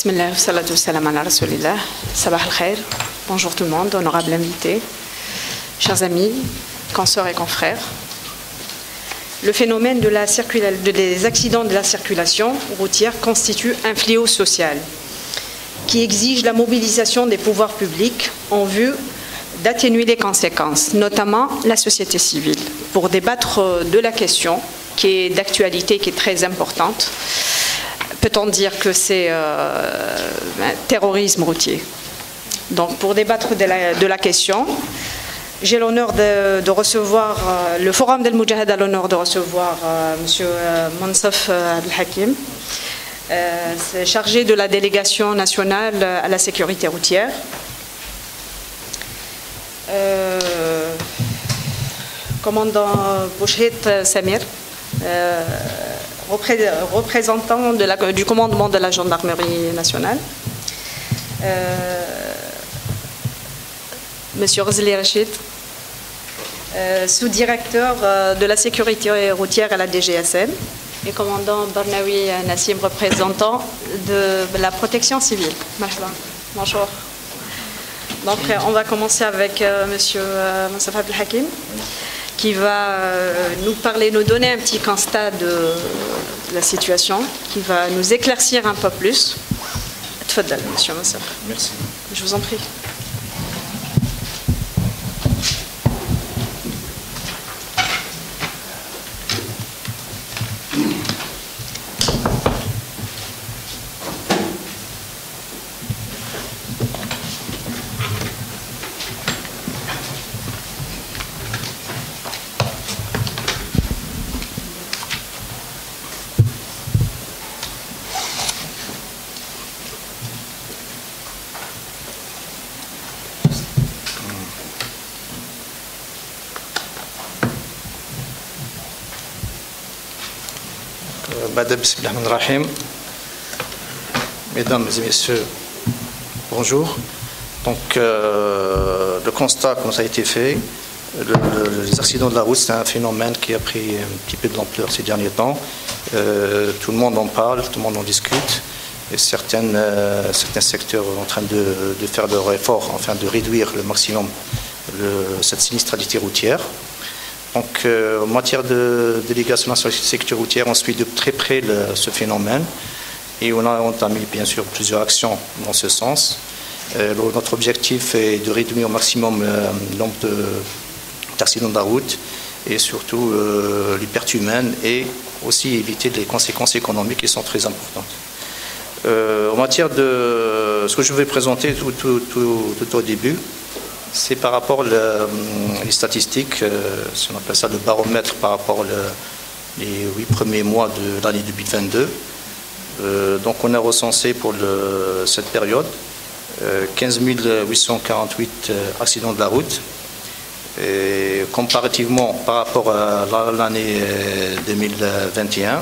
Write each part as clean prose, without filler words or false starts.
Bismillah, salatu salam ala rasulillah, sabah al-khair, bonjour tout le monde, honorable invité, chers amis, consoeurs et confrères. Le phénomène des accidents de la circulation routière constitue un fléau social qui exige la mobilisation des pouvoirs publics en vue d'atténuer les conséquences, notamment la société civile, pour débattre de la question qui est d'actualité, qui est très importante. Peut-on dire que c'est un terrorisme routier? Donc, pour débattre de la question, j'ai l'honneur de recevoir, le Forum d'Al Mujahid a l'honneur de recevoir M. Monsaf Al-Hakim, chargé de la délégation nationale à la sécurité routière. Commandant Bouchit Samir, représentant du commandement de la gendarmerie nationale, Monsieur Ghazali Rachid, sous-directeur de la sécurité routière à la DGSN, et commandant Barnawi Nassim, représentant de la protection civile. Bonjour. Donc on va commencer avec Monsieur Monsaf Al-Hakim, qui va nous donner un petit constat de la situation, qui va nous éclaircir un peu plus. Tfaddal, Monsieur Monsaf. Merci. Je vous en prie. Bismillahirrahmanirrahim. Mesdames et messieurs, bonjour. Donc, le constat, comme ça a été fait, les accidents de la route, c'est un phénomène qui a pris un petit peu de l'ampleur ces derniers temps. Tout le monde en parle, tout le monde en discute. Et certains secteurs sont en train de faire leur effort afin de réduire le maximum cette sinistralité routière. Donc, en matière de délégation nationale de sécurité routière, on suit de très près ce phénomène et on a entamé bien sûr plusieurs actions dans ce sens. Notre objectif est de réduire au maximum le nombre d'accidents de la route et surtout les pertes humaines et aussi éviter les conséquences économiques qui sont très importantes. En matière de ce que je vais présenter tout au début, c'est par rapport aux statistiques, si on appelle ça le baromètre par rapport les 8 premiers mois de l'année 2022. Donc on a recensé pour cette période 15 848 accidents de la route. Et comparativement par rapport à l'année 2021,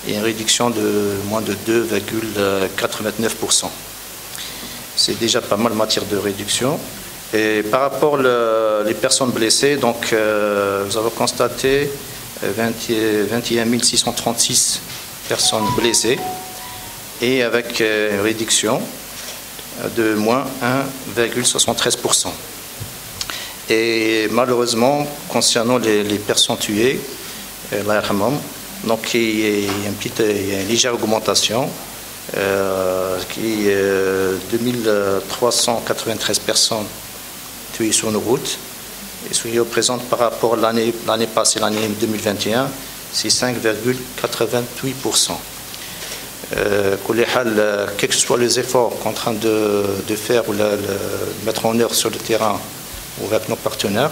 il y a une réduction de moins de 2,89%. C'est déjà pas mal en matière de réduction. Et par rapport aux personnes blessées, donc nous avons constaté 21 636 personnes blessées et avec une réduction de moins 1,73%. Et malheureusement, concernant les personnes tuées, donc il y a une légère augmentation qui est 2393 personnes tués sur nos routes, et ce qui représente par rapport à l'année passée, l'année 2021, c'est 5,88%. Quels que soient les efforts qu'on est en train de faire ou de mettre en œuvre sur le terrain ou avec nos partenaires,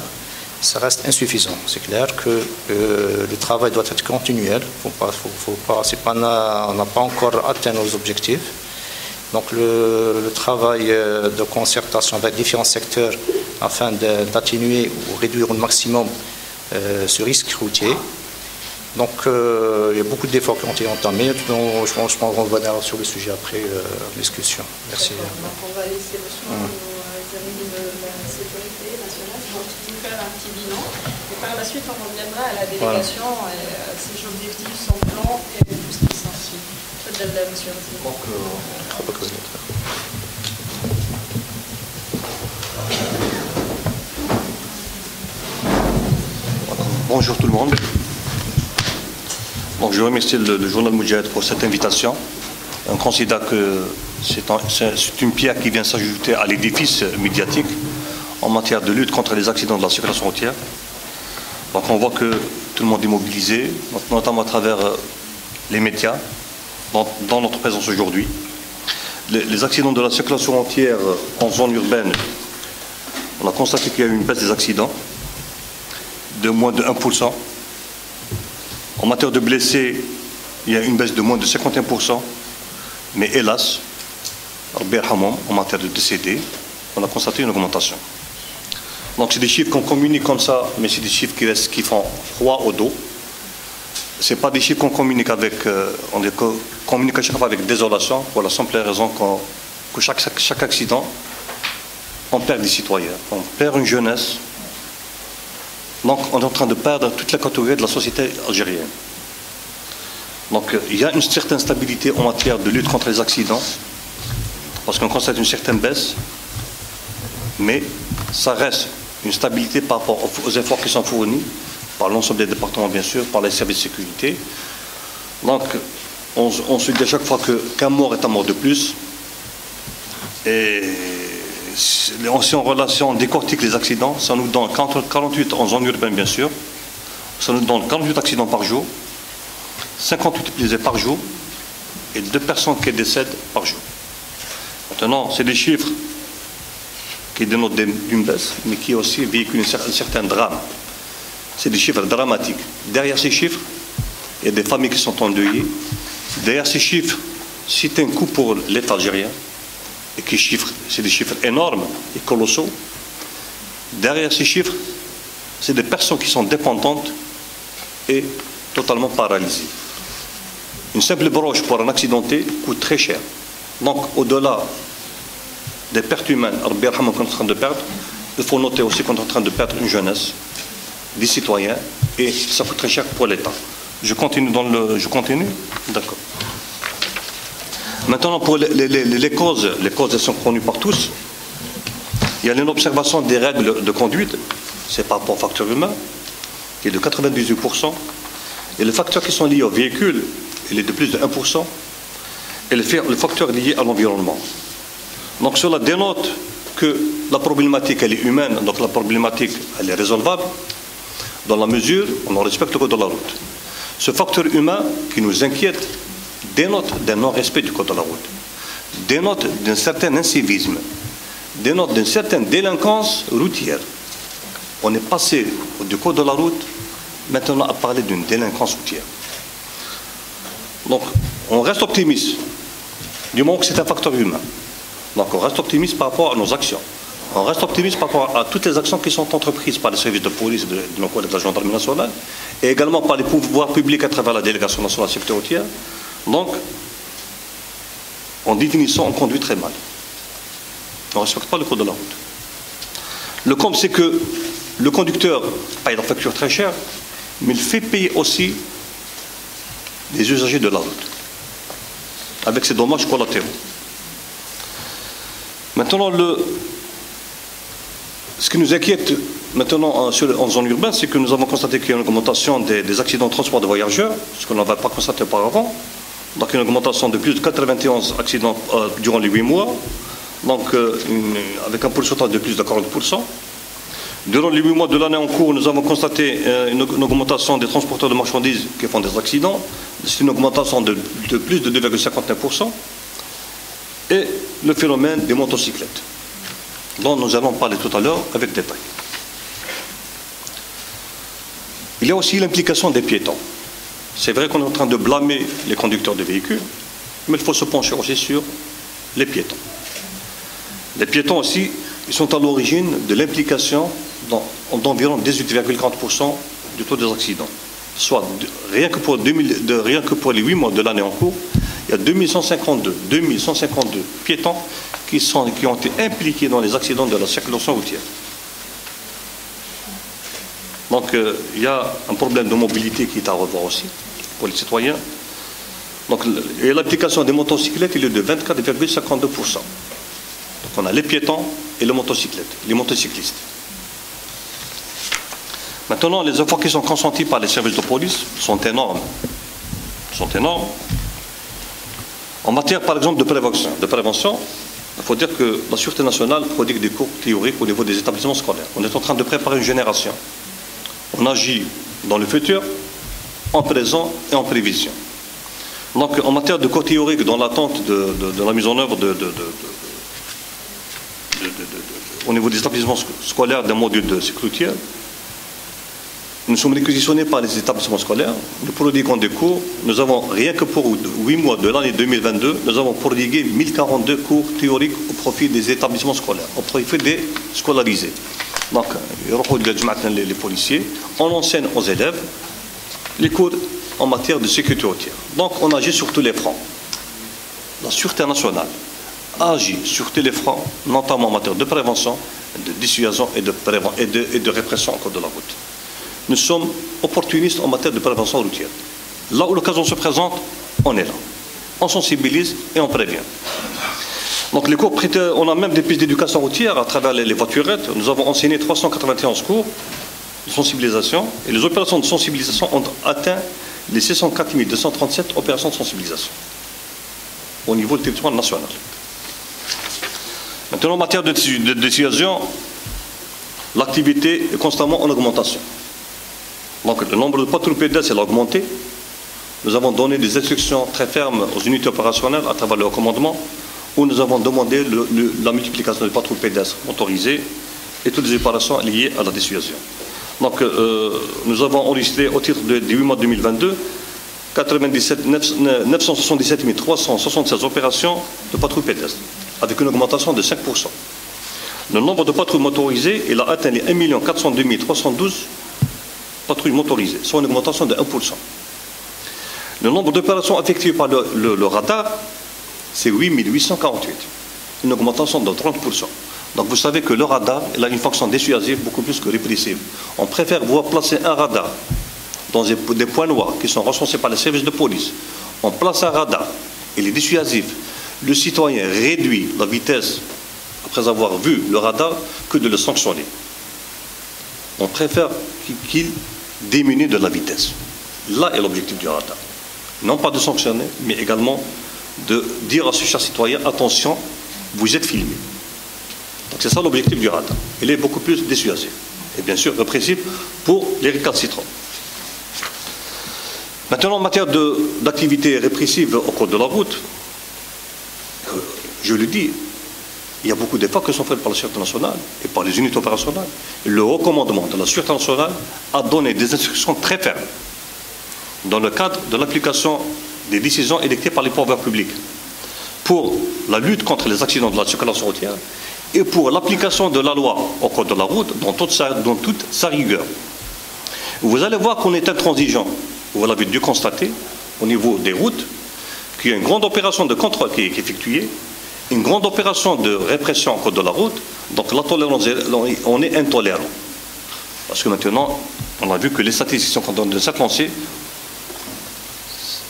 ça reste insuffisant. C'est clair que le travail doit être continuel. On n'a pas encore atteint nos objectifs. Donc le travail de concertation avec différents secteurs afin d'atténuer ou réduire au maximum ce risque routier. Donc il y a beaucoup d'efforts qui ont été entamés. Donc, je pense qu'on va revenir sur le sujet après discussion. Merci. Donc on va laisser le soin aux amis de la sécurité nationale pour faire un petit bilan. Et par la suite, on reviendra à la délégation, ses objectifs, son plan et tout ce qui s'ensuit. Bonjour tout le monde. Donc, je remercie le journal Moudjahid pour cette invitation. On considère que c'est une pierre qui vient s'ajouter à l'édifice médiatique en matière de lutte contre les accidents de la circulation routière. Donc on voit que tout le monde est mobilisé, notamment à travers les médias, dans notre présence aujourd'hui. Les accidents de la circulation routière en zone urbaine, on a constaté qu'il y a eu une baisse des accidents de moins de 1%. En matière de blessés, il y a une baisse de moins de 51%. Mais hélas, en matière de décédés, on a constaté une augmentation. Donc c'est des chiffres qu'on communique comme ça, mais c'est des chiffres qui font froid au dos. Ce n'est pas des chiffres qu'on communique avec, on communique à chaque fois avec désolation, pour la simple raison que chaque accident, on perd des citoyens, on perd une jeunesse. Donc on est en train de perdre toute la catégorie de la société algérienne. Donc il y a une certaine stabilité en matière de lutte contre les accidents, parce qu'on constate une certaine baisse, mais ça reste une stabilité par rapport aux efforts qui sont fournis par l'ensemble des départements, bien sûr, par les services de sécurité. Donc on se dit à chaque fois qu'un mort est un mort de plus. Et si on décortique les accidents, ça nous donne 48 en zone urbaine, bien sûr, ça nous donne 48 accidents par jour, 58 blessés par jour et 2 personnes qui décèdent par jour. Maintenant, c'est des chiffres qui dénotent d'une baisse, mais qui aussi véhiculent un certain drame. C'est des chiffres dramatiques. Derrière ces chiffres, il y a des familles qui sont endeuillées. Derrière ces chiffres, c'est un coût pour l'État algérien, et c'est des chiffres énormes et colossaux. Derrière ces chiffres, c'est des personnes qui sont dépendantes et totalement paralysées. Une simple broche pour un accidenté coûte très cher. Donc, au-delà des pertes humaines qu'on est en train de perdre, il faut noter aussi qu'on est en train de perdre une jeunesse, des citoyens, et ça coûte très cher pour l'État. Je continue D'accord. Maintenant, pour les causes, elles sont connues par tous. Il y a l'observation des règles de conduite, c'est par rapport au facteur humain, qui est de 98%, et les facteurs qui sont liés au véhicule, il est de plus de 1%, et le facteur lié à l'environnement. Donc cela dénote que la problématique, elle est humaine, donc la problématique, elle est résolvable, dans la mesure où on respecte le code de la route. Ce facteur humain qui nous inquiète dénote d'un non-respect du code de la route, dénote d'un certain incivisme, dénote d'une certaine délinquance routière. On est passé du code de la route maintenant à parler d'une délinquance routière. Donc on reste optimiste, du moment que c'est un facteur humain. Donc on reste optimiste par rapport à nos actions. On reste optimiste par rapport à toutes les actions qui sont entreprises par les services de police de nos collègues de la gendarmerie nationale et également par les pouvoirs publics à travers la délégation nationale de la sécurité routière. Donc, en définissant, on conduit très mal. On ne respecte pas le code de la route. Le comble, c'est que le conducteur paye la facture très chère, mais il fait payer aussi les usagers de la route, avec ses dommages collatéraux. Maintenant, ce qui nous inquiète maintenant en zone urbaine, c'est que nous avons constaté qu'il y a une augmentation des accidents de transport de voyageurs, ce qu'on n'avait pas constaté auparavant. Donc une augmentation de plus de 91 accidents durant les 8 mois, donc avec un pourcentage de plus de 40%. Durant les 8 mois de l'année en cours, nous avons constaté une augmentation des transporteurs de marchandises qui font des accidents. C'est une augmentation de plus de 2,59%. Et le phénomène des motocyclettes, dont nous allons parler tout à l'heure avec détail. Il y a aussi l'implication des piétons. C'est vrai qu'on est en train de blâmer les conducteurs de véhicules, mais il faut se pencher aussi sur les piétons. Les piétons aussi, ils sont à l'origine de l'implication d'environ 18,40% du taux des accidents. Soit rien que pour les 8 mois de l'année en cours, il y a 2152 piétons qui ont été impliqués dans les accidents de la circulation routière. Donc il y a un problème de mobilité qui est à revoir aussi pour les citoyens. Donc, et l'application des motocyclettes, il est de 24,52%. Donc on a les piétons et les motocyclistes. Maintenant, les efforts qui sont consentis par les services de police sont énormes. En matière, par exemple, de prévention, il faut dire que la Sûreté nationale prodigue des cours théoriques au niveau des établissements scolaires. On est en train de préparer une génération. On agit dans le futur, en présent et en prévision. Donc, en matière de cours théoriques, dans l'attente de la mise en œuvre au niveau des établissements scolaires d'un module de sécurité, nous sommes réquisitionnés par les établissements scolaires, nous prodiguons des cours. Nous avons, rien que pour 8 mois de l'année 2022, nous avons prodigué 1042 cours théoriques au profit des établissements scolaires, au profit des scolarisés. Donc, les policiers, on enseigne aux élèves les cours en matière de sécurité routière. Donc, on agit sur tous les fronts. La Sûreté nationale agit sur tous les fronts, notamment en matière de prévention, de dissuasion et de répression en cours de la route. Nous sommes opportunistes en matière de prévention routière. Là où l'occasion se présente, on est là. On sensibilise et on prévient. Donc les cours, on a même des pistes d'éducation routière à travers les voiturettes. Nous avons enseigné 391 cours de sensibilisation et les opérations de sensibilisation ont atteint les 604 237 opérations de sensibilisation au niveau du territoire national. Maintenant, en matière de dissuasion, l'activité est constamment en augmentation. Donc le nombre de patrouilles pédestres a augmenté. Nous avons donné des instructions très fermes aux unités opérationnelles à travers le commandement où nous avons demandé la multiplication des patrouilles pédestres motorisées et toutes les opérations liées à la dissuasion. Donc nous avons enregistré au titre du 8 mois 2022 977 376 opérations de patrouilles pédestres avec une augmentation de 5%. Le nombre de patrouilles motorisées, il a atteint les 1 402 312 patrouilles motorisées, soit une augmentation de 1%. Le nombre d'opérations effectuées par le radar, c'est 8 848, une augmentation de 30%. Donc vous savez que le radar, il a une fonction dissuasive beaucoup plus que répressive. On préfère voir placer un radar dans des points noirs qui sont recensés par les services de police. On place un radar, il est dissuasif. Le citoyen réduit la vitesse après avoir vu le radar que de le sanctionner. On préfère qu'il diminue de la vitesse. Là est l'objectif du radar. Non pas de sanctionner, mais également de dire à ce cher citoyen, attention, vous êtes filmé. Donc c'est ça l'objectif du radar. Il est beaucoup plus dissuasif. Et bien sûr répressif pour les récalcitrants. Maintenant, en matière d'activité répressive au cours de la route, je le dis, il y a beaucoup d'efforts qui sont faits par la Sûreté nationale et par les unités opérationnelles. Le haut commandement de la Sûreté nationale a donné des instructions très fermes dans le cadre de l'application des décisions édictées par les pouvoirs publics pour la lutte contre les accidents de la circulation routière et pour l'application de la loi au code de la route dans toute sa rigueur. Vous allez voir qu'on est intransigeant, vous l'avez dû constater, au niveau des routes, qu'il y a une grande opération de contrôle qui est effectuée, une grande opération de répression au code de la route, donc la tolérance, on est intolérant. Parce que maintenant, on a vu que les statistiques sont en train de s'avancer,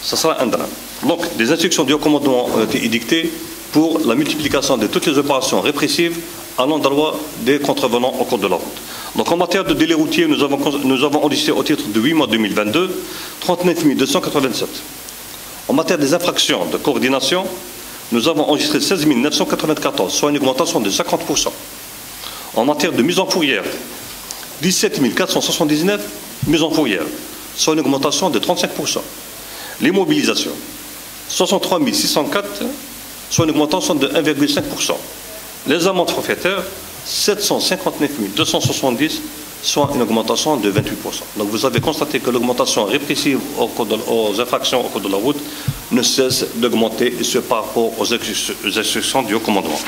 ça sera un drame. Donc, des instructions du haut commandement ont été édictées pour la multiplication de toutes les opérations répressives allant de la loi des contrevenants au cours de la route. Donc, en matière de délai routier, nous avons enregistré au titre de 8 mois 2022 39 287. En matière des infractions de coordination, nous avons enregistré 16 994, soit une augmentation de 50%. En matière de mise en fourrière, 17 479 mises en fourrière, soit une augmentation de 35%. Les mobilisations, 63 604, soit une augmentation de 1,5%. Les amendes forfaitaires, 759 270, soit une augmentation de 28%. Donc vous avez constaté que l'augmentation répressive aux infractions au cours de la route ne cesse d'augmenter, et ce par rapport aux instructions du haut commandement.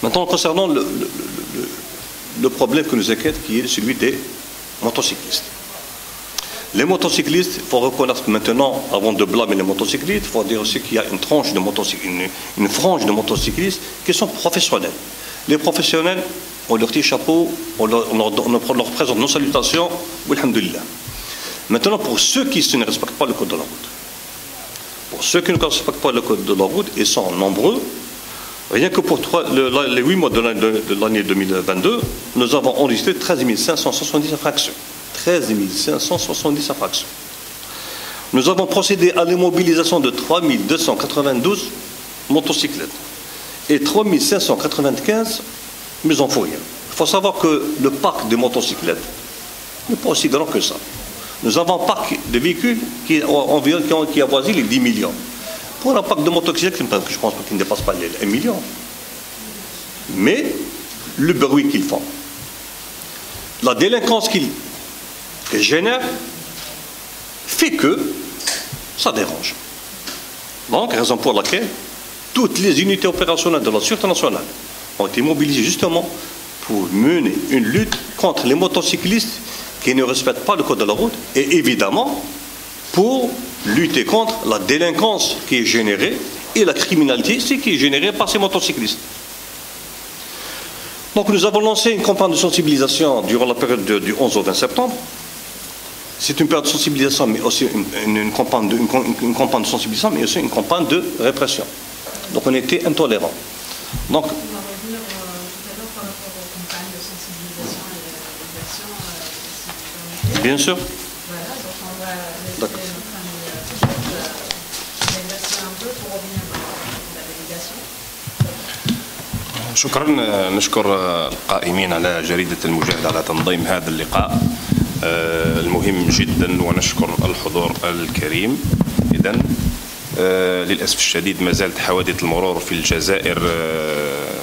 Maintenant, concernant le problème que nous inquiète, qui est celui des motocyclistes. Les motocyclistes, il faut reconnaître maintenant, avant de blâmer les motocyclistes, il faut dire aussi qu'il y a une frange de motocyclistes qui sont professionnels. Les professionnels, on leur tire chapeau, on leur présente nos salutations, alhamdoulilah. Maintenant, pour ceux qui ne respectent pas le code de la route, Pour ceux qui ne respectent pas le code de la route, ils sont nombreux. Rien que pour les 8 mois de l'année 2022, nous avons enregistré 13 570 infractions. 13 570 infractions. Nous avons procédé à l'immobilisation de 3 292 motocyclettes et 3 595 mises en fourrière. Il faut savoir que le parc de motocyclettes n'est pas aussi grand que ça. Nous avons un parc de véhicules qui avoisine les 10 millions. Pour un parc de motocyclettes, je pense qu'il ne dépasse pas les 1 million. Mais le bruit qu'ils font, la délinquance qu'ils génèrent, fait que ça dérange. Donc, raison pour laquelle toutes les unités opérationnelles de la Sûreté nationale ont été mobilisées justement pour mener une lutte contre les motocyclistes qui ne respectent pas le code de la route et évidemment pour lutter contre la délinquance qui est générée et la criminalité qui est générée par ces motocyclistes. Donc nous avons lancé une campagne de sensibilisation durant la période du 11 au 20 septembre. C'est une période de sensibilisation, mais aussi une campagne de sensibilisation, mais aussi une campagne de répression. Donc on était intolérants. Donc, bien sûr. Voilà, donc on va laisser D'accord. notre ami déverser un peu pour revenir à la délégation. شكرا. نشكر القائمين على جريدة المجاهدة على تنظيم هذا اللقاء المهم جدا ونشكر الحضور الكريم. إذن للأسف الشديد ما زالت حوادث المرور في الجزائر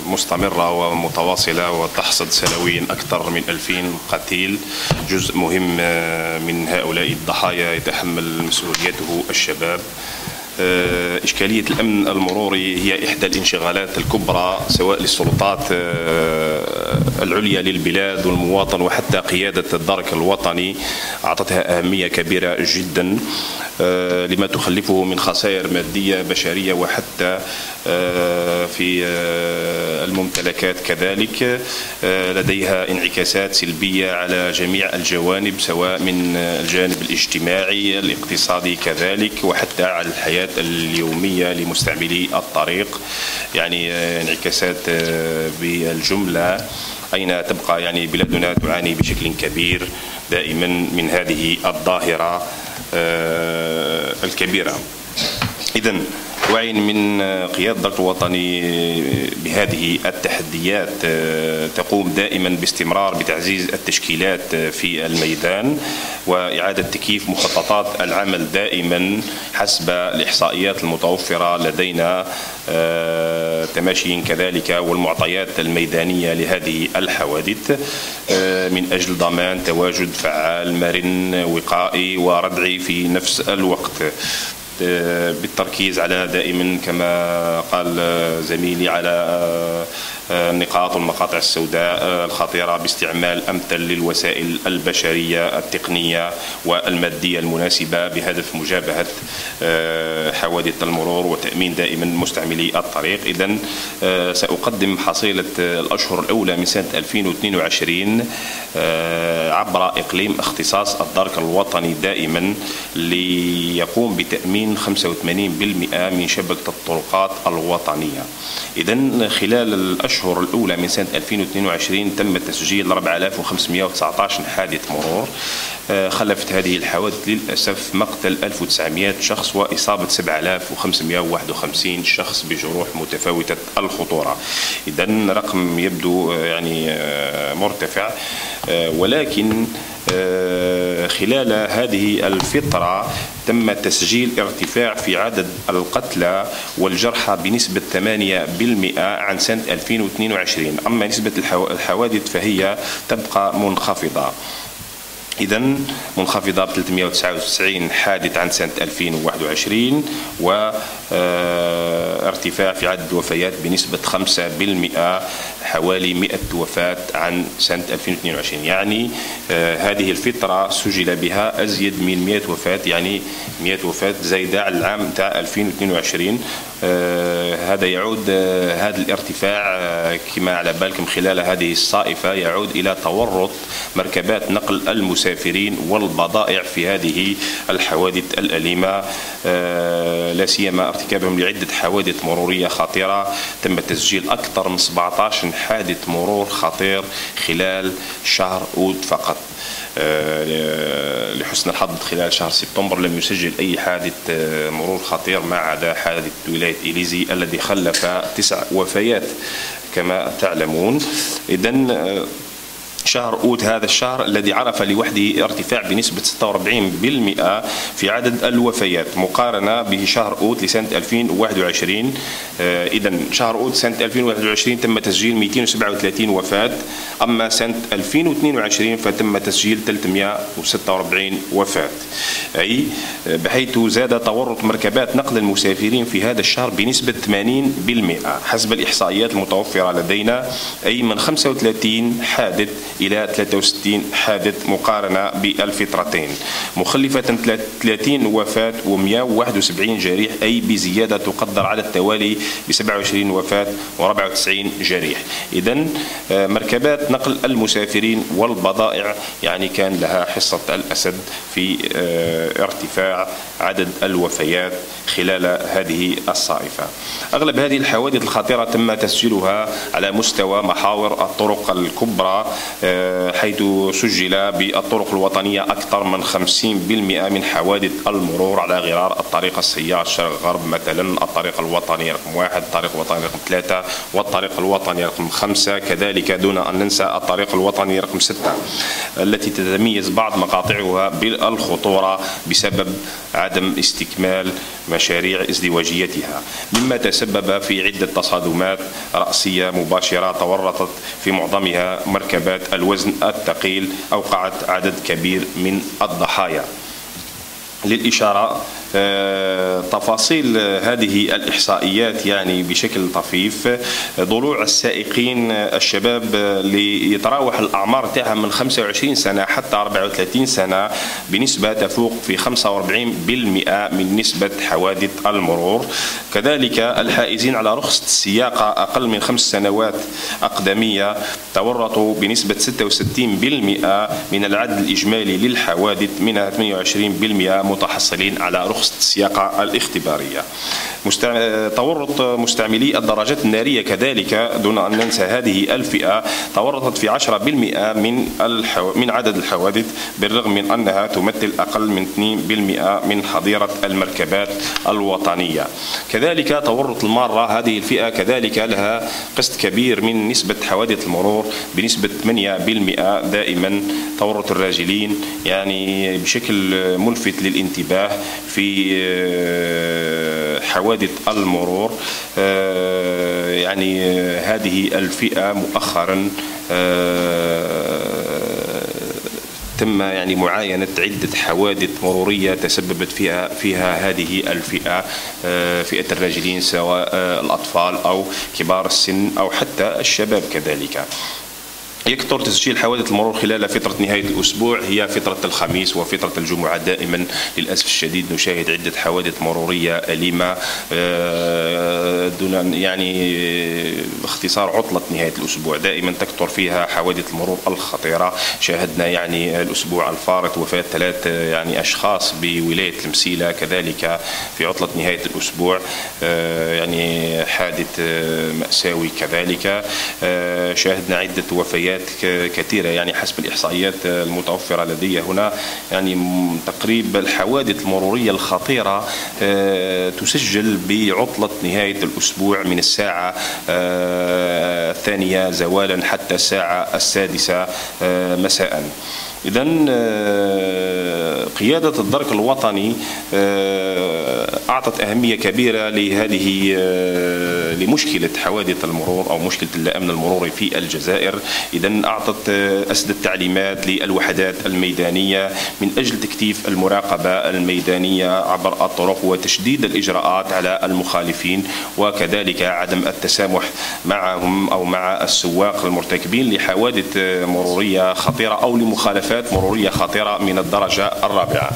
مستمرة ومتواصلة وتحصد سنويا أكثر من 2000 قتيل. جزء مهم من هؤلاء الضحايا يتحمل مسؤوليته الشباب. إشكالية الأمن المروري هي إحدى الانشغالات الكبرى سواء للسلطات العليا للبلاد والمواطن وحتى قيادة الدرك الوطني أعطتها أهمية كبيرة جدا لما تخلفه من خسائر مادية بشرية وحتى في الممتلكات كذلك لديها انعكاسات سلبية على جميع الجوانب سواء من الجانب الاجتماعي الاقتصادي كذلك وحتى على الحياة اليومية لمستعملي الطريق. يعني انعكاسات بالجملة أين تبقى يعني بلادنا تعاني بشكل كبير دائما من هذه الظاهرة الكبيرة. إذن وعي من قيادة الدرك الوطني بهذه التحديات تقوم دائما باستمرار بتعزيز التشكيلات في الميدان وإعادة تكييف مخططات العمل دائما حسب الإحصائيات المتوفرة لدينا تماشيا كذلك والمعطيات الميدانية لهذه الحوادث من أجل ضمان تواجد فعال مرن وقائي وردعي في نفس الوقت بالتركيز على دائما كما قال زميلي على النقاط والمقاطع السوداء الخطيرة باستعمال أمثل للوسائل البشرية التقنية والمادية المناسبة بهدف مجابهة حوادث المرور وتأمين دائما مستعملي الطريق. إذن سأقدم حصيلة الأشهر الأولى من سنة 2022 عبر إقليم اختصاص الدرك الوطني دائما ليقوم بتأمين 85% من شبكة الطرقات الوطنية. إذن خلال الأشهر الأولى من سنة 2022 تم تسجيل 4519 حادث مرور خلفت هذه الحوادث للأسف مقتل 1900 شخص وإصابة 7551 شخص بجروح متفاوتة الخطورة. إذن رقم يبدو يعني مرتفع ولكن خلال هذه الفترة تم تسجيل ارتفاع في عدد القتلى والجرحى بنسبة 8% عن سنة 2022. أما نسبة الحوادث فهي تبقى منخفضة. إذن منخفضة ب 399 حادث عن سنة 2021 وارتفاع في عدد الوفيات بنسبة 5% حوالي 100 وفاة عن سنة 2022. يعني هذه الفترة سجل بها أزيد من 100 وفاة يعني 100 وفاة زايدة على العام تاع 2022. هذا يعود هذا الارتفاع كما على بالكم خلال هذه الصائفة يعود إلى تورط مركبات نقل المسافرين المسافرين والبضائع في هذه الحوادث الأليمة، لا سيما ارتكابهم لعدة حوادث مرورية خطيرة. تم تسجيل أكثر من 17 حادث مرور خطير خلال شهر أوت فقط. لحسن الحظ خلال شهر سبتمبر لم يسجل أي حادث مرور خطير ما عدا حادث ولاية إليزي الذي خلف 9 وفيات كما تعلمون. إذن شهر أوت هذا الشهر الذي عرف لوحده ارتفاع بنسبة 46% في عدد الوفيات مقارنة بشهر أوت لسنة 2021. إذن شهر أوت سنة 2021 تم تسجيل 237 وفاة، أما سنة 2022 فتم تسجيل 346 وفاة، أي بحيث زاد تورط مركبات نقل المسافرين في هذا الشهر بنسبة 80% حسب الإحصائيات المتوفرة لدينا، أي من 35 حادث إلى 63 حادث مقارنة بالفترتين، مخلفة 30 وفاة و171 جريح، أي بزيادة تقدر على التوالي ب 27 وفاة و94 جريح. إذن مركبات نقل المسافرين والبضائع يعني كان لها حصة الأسد في ارتفاع عدد الوفيات خلال هذه الصائفة. أغلب هذه الحوادث الخطيرة تم تسجيلها على مستوى محاور الطرق الكبرى، حيث سجل بالطرق الوطنية أكثر من 50% من حوادث المرور على غرار الطريق السيار الشرق غرب، مثلا الطريق الوطني رقم 1، الطريق الوطني رقم 3، والطريق الوطني رقم 5، كذلك دون أن ننسى الطريق الوطني رقم 6 التي تتميز بعض مقاطعها بالخطورة بسبب عدم استكمال مشاريع ازدواجيتها، مما تسبب في عدة تصادمات رأسية مباشرة تورطت في معظمها مركبات الوزن الثقيل أوقعت عدد كبير من الضحايا. للإشارة تفاصيل هذه الإحصائيات يعني بشكل طفيف، ضلوع السائقين الشباب ليتراوح الأعمار تاعها من 25 سنة حتى 34 سنة بنسبة تفوق في 45% من نسبة حوادث المرور. كذلك الحائزين على رخصة السياقة أقل من 5 سنوات أقدمية تورطوا بنسبة 66% من العدد الإجمالي للحوادث، منها 28% متحصلين على رخصة السياقة الاختبارية. تورط مستعملي الدراجات النارية كذلك دون أن ننسى هذه الفئة تورطت في 10% من عدد الحوادث، بالرغم من أنها تمثل أقل من 2% من حظيرة المركبات الوطنية. كذلك تورط المارة، هذه الفئة كذلك لها قسط كبير من نسبة حوادث المرور بنسبة 8%. دائما تورط الراجلين يعني بشكل ملفت للانتباه في حوادث المرور. يعني هذه الفئة مؤخرا تم يعني معاينة عدة حوادث مرورية تسببت فيها هذه الفئة، فئة الراجلين سواء الأطفال أو كبار السن أو حتى الشباب كذلك. يكثر تسجيل حوادث المرور خلال فترة نهاية الأسبوع، هي فترة الخميس وفترة الجمعة. دائما للأسف الشديد نشاهد عدة حوادث مرورية أليمة دون يعني باختصار عطلة نهاية الأسبوع، دائما تكثر فيها حوادث المرور الخطيرة. شاهدنا يعني الأسبوع الفارط وفاة 3 يعني أشخاص بولاية المسيلة، كذلك في عطلة نهاية الأسبوع يعني حادث مأساوي كذلك. شاهدنا عدة وفيات كثيرة يعني حسب الإحصائيات المتوفرة لدي هنا، يعني تقريبا الحوادث المرورية الخطيرة تسجل بعطلة نهاية الأسبوع من الساعة 2 زوالا حتى الساعة 6 مساء. إذن قيادة الدرك الوطني أعطت أهمية كبيرة لمشكلة حوادث المرور أو مشكلة الأمن المروري في الجزائر. إذن أعطت أسدت تعليمات للوحدات الميدانية من أجل تكثيف المراقبة الميدانية عبر الطرق وتشديد الإجراءات على المخالفين، وكذلك عدم التسامح معهم أو مع السواق المرتكبين لحوادث مرورية خطيرة أو لمخالفات مخالفات مرورية خطيرة من الدرجة الرابعة.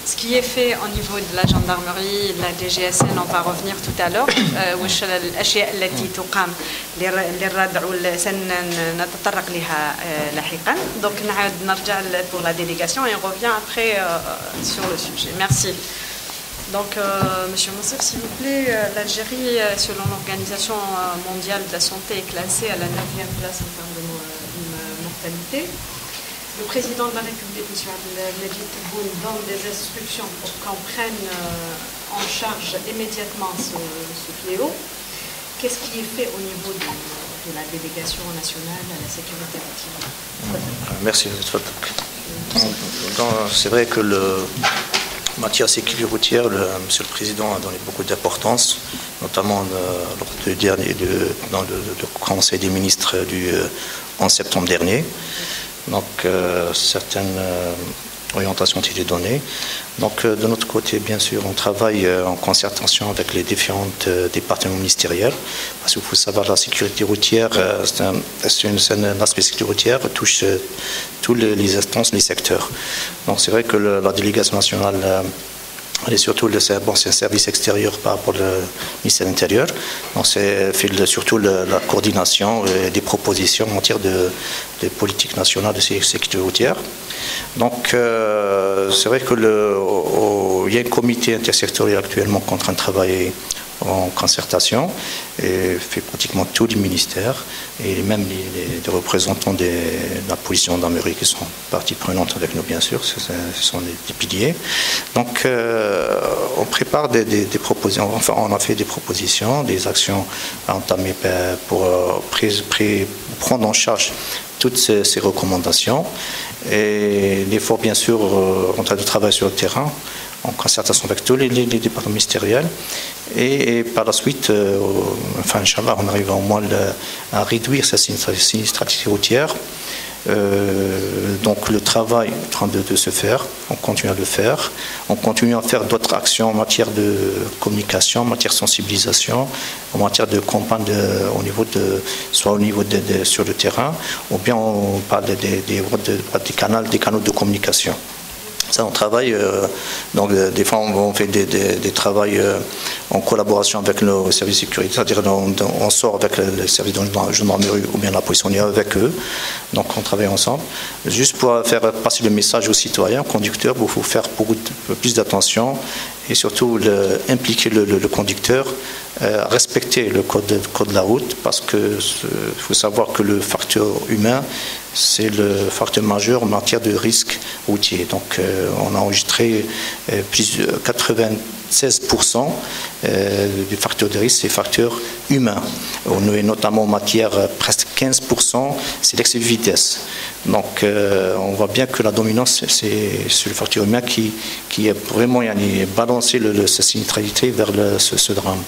Ce qui est fait au niveau de la gendarmerie, de la DGSN, on va revenir tout à l'heure. وش الأشياء التي تقام للردع سنتطرق لها لاحقا. Donc نعود نرجع pour la délégation et on revient après sur le sujet. Merci. Donc, Monsieur Monsef, s'il vous plaît, l'Algérie, selon l'Organisation mondiale de la santé, est classée à la 9e place en termes de mortalité. Le président de la République, M. Abdelmajid Tebboune, donne des instructions pour qu'on prenne en charge immédiatement ce fléau. Qu'est-ce qui est fait au niveau de la délégation nationale à la sécurité routière? Merci. C'est vrai que en matière de sécurité routière, Monsieur le Président a donné beaucoup d'importance, notamment dans le Conseil des ministres en septembre dernier. Donc, certaines orientations ont été données. Donc, de notre côté, bien sûr, on travaille en concertation avec les différents départements ministériels, parce qu'il faut savoir que la sécurité routière, c'est un aspect sécurité routière touche tous les instances, les secteurs. Donc, c'est vrai que la délégation nationale et surtout c'est un service extérieur par rapport au ministère de l'Intérieur. Donc c'est surtout la coordination et des propositions en matière de politique nationale de sécurité routière. Donc c'est vrai que il y a un comité intersectoriel actuellement qui est en train de travailler en concertation et fait pratiquement tous les ministères et même les représentants de la police et gendarmerie qui sont partie prenante avec nous, bien sûr, ce sont des piliers. Donc on prépare des propositions, enfin on a fait des propositions, des actions à entamer pour prendre en charge toutes ces recommandations et l'effort, bien sûr, en train de travailler sur le terrain en concertation avec tous les départements ministériels et par la suite, enfin, Inch'Allah, on arrive au moins à réduire cette sinistralité routière. Donc le travail est en train de se faire, on continue à le faire, on continue à faire d'autres actions en matière de communication, en matière de sensibilisation, en matière de campagne soit au niveau sur le terrain, ou bien on parle des canaux de communication. Ça, on travaille, donc des fois on fait des travaux en collaboration avec nos services de sécurité, c'est-à-dire on sort avec le service de gendarmerie ou bien la police, on est avec eux, donc on travaille ensemble, juste pour faire passer le message aux citoyens, aux conducteurs, il faut faire beaucoup plus d'attention et surtout impliquer le conducteur, respecter le code de la route, parce qu'il faut savoir que le facteur humain, c'est le facteur majeur en matière de risque routier. Donc on a enregistré plus de 96% du facteur de risque, c'est facteur humain. Notamment en matière presque 15%, c'est l'excès de vitesse. Donc on voit bien que la dominance, c'est sur le facteur humain qui a vraiment balancé sa sinistralité vers ce drame.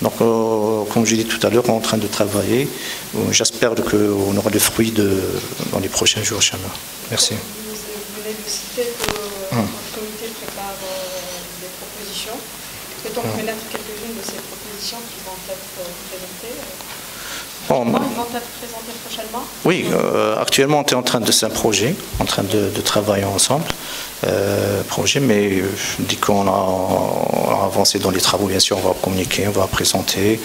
Donc, comme je l'ai dit tout à l'heure, on est en train de travailler. J'espère qu'on aura des fruits dans les prochains jours, Inch'Allah. Merci. Vous venez de citer que votre comité prépare des propositions. Peut-on connaître quelques-unes de ces propositions qui vont être présentées prochainement? Oui, actuellement, on est en train de c'est un projet, en train de travailler ensemble. Mais dès qu'on a avancé dans les travaux, bien sûr, on va communiquer, on va présenter.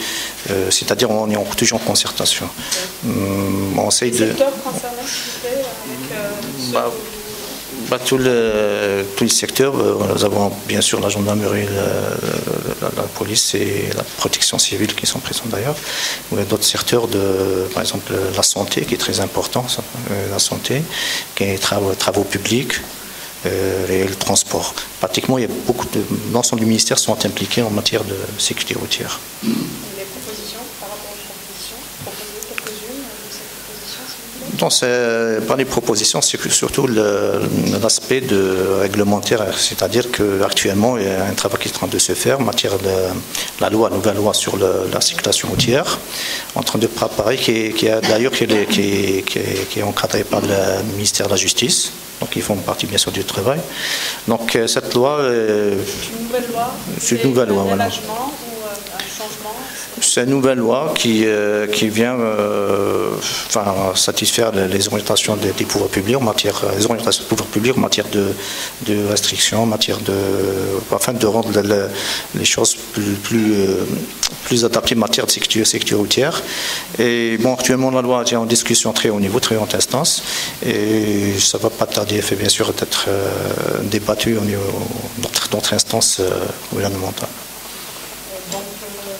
C'est-à-dire, on est toujours en concertation. On essaye de. Secteur concerné, s'il vous plaît, avec tous les secteurs, nous avons bien sûr la gendarmerie, la police et la protection civile qui sont présents d'ailleurs. Il y a d'autres secteurs, par exemple la santé qui est très important, la santé, qui est travaux publics et le transport. Pratiquement, il y a l'ensemble du ministère sont impliqués en matière de sécurité routière. Les propositions, par rapport aux propositions, proposer quelques-unes de ces propositions, s'il vous plaît? Non, c'est pas les propositions, c'est surtout l'aspect réglementaire, c'est-à-dire qu'actuellement, il y a un travail qui est en train de se faire en matière de la nouvelle loi sur la circulation routière, en train de préparer, qui est encadrée par le ministère de la Justice. Donc ils font partie bien sûr du travail. Donc cette loi, c'est une nouvelle loi, voilà. Un changement ou un changement? C'est une nouvelle loi qui vient satisfaire les orientations des pouvoirs publics en matière, de restrictions, afin de rendre les choses plus adaptées en matière de sécurité routière. Et bon, actuellement, la loi est en discussion très haut niveau, très haute instance, et ça ne va pas tarder, bien sûr, d'être débattu au niveau d'autres instances gouvernementales. Donc,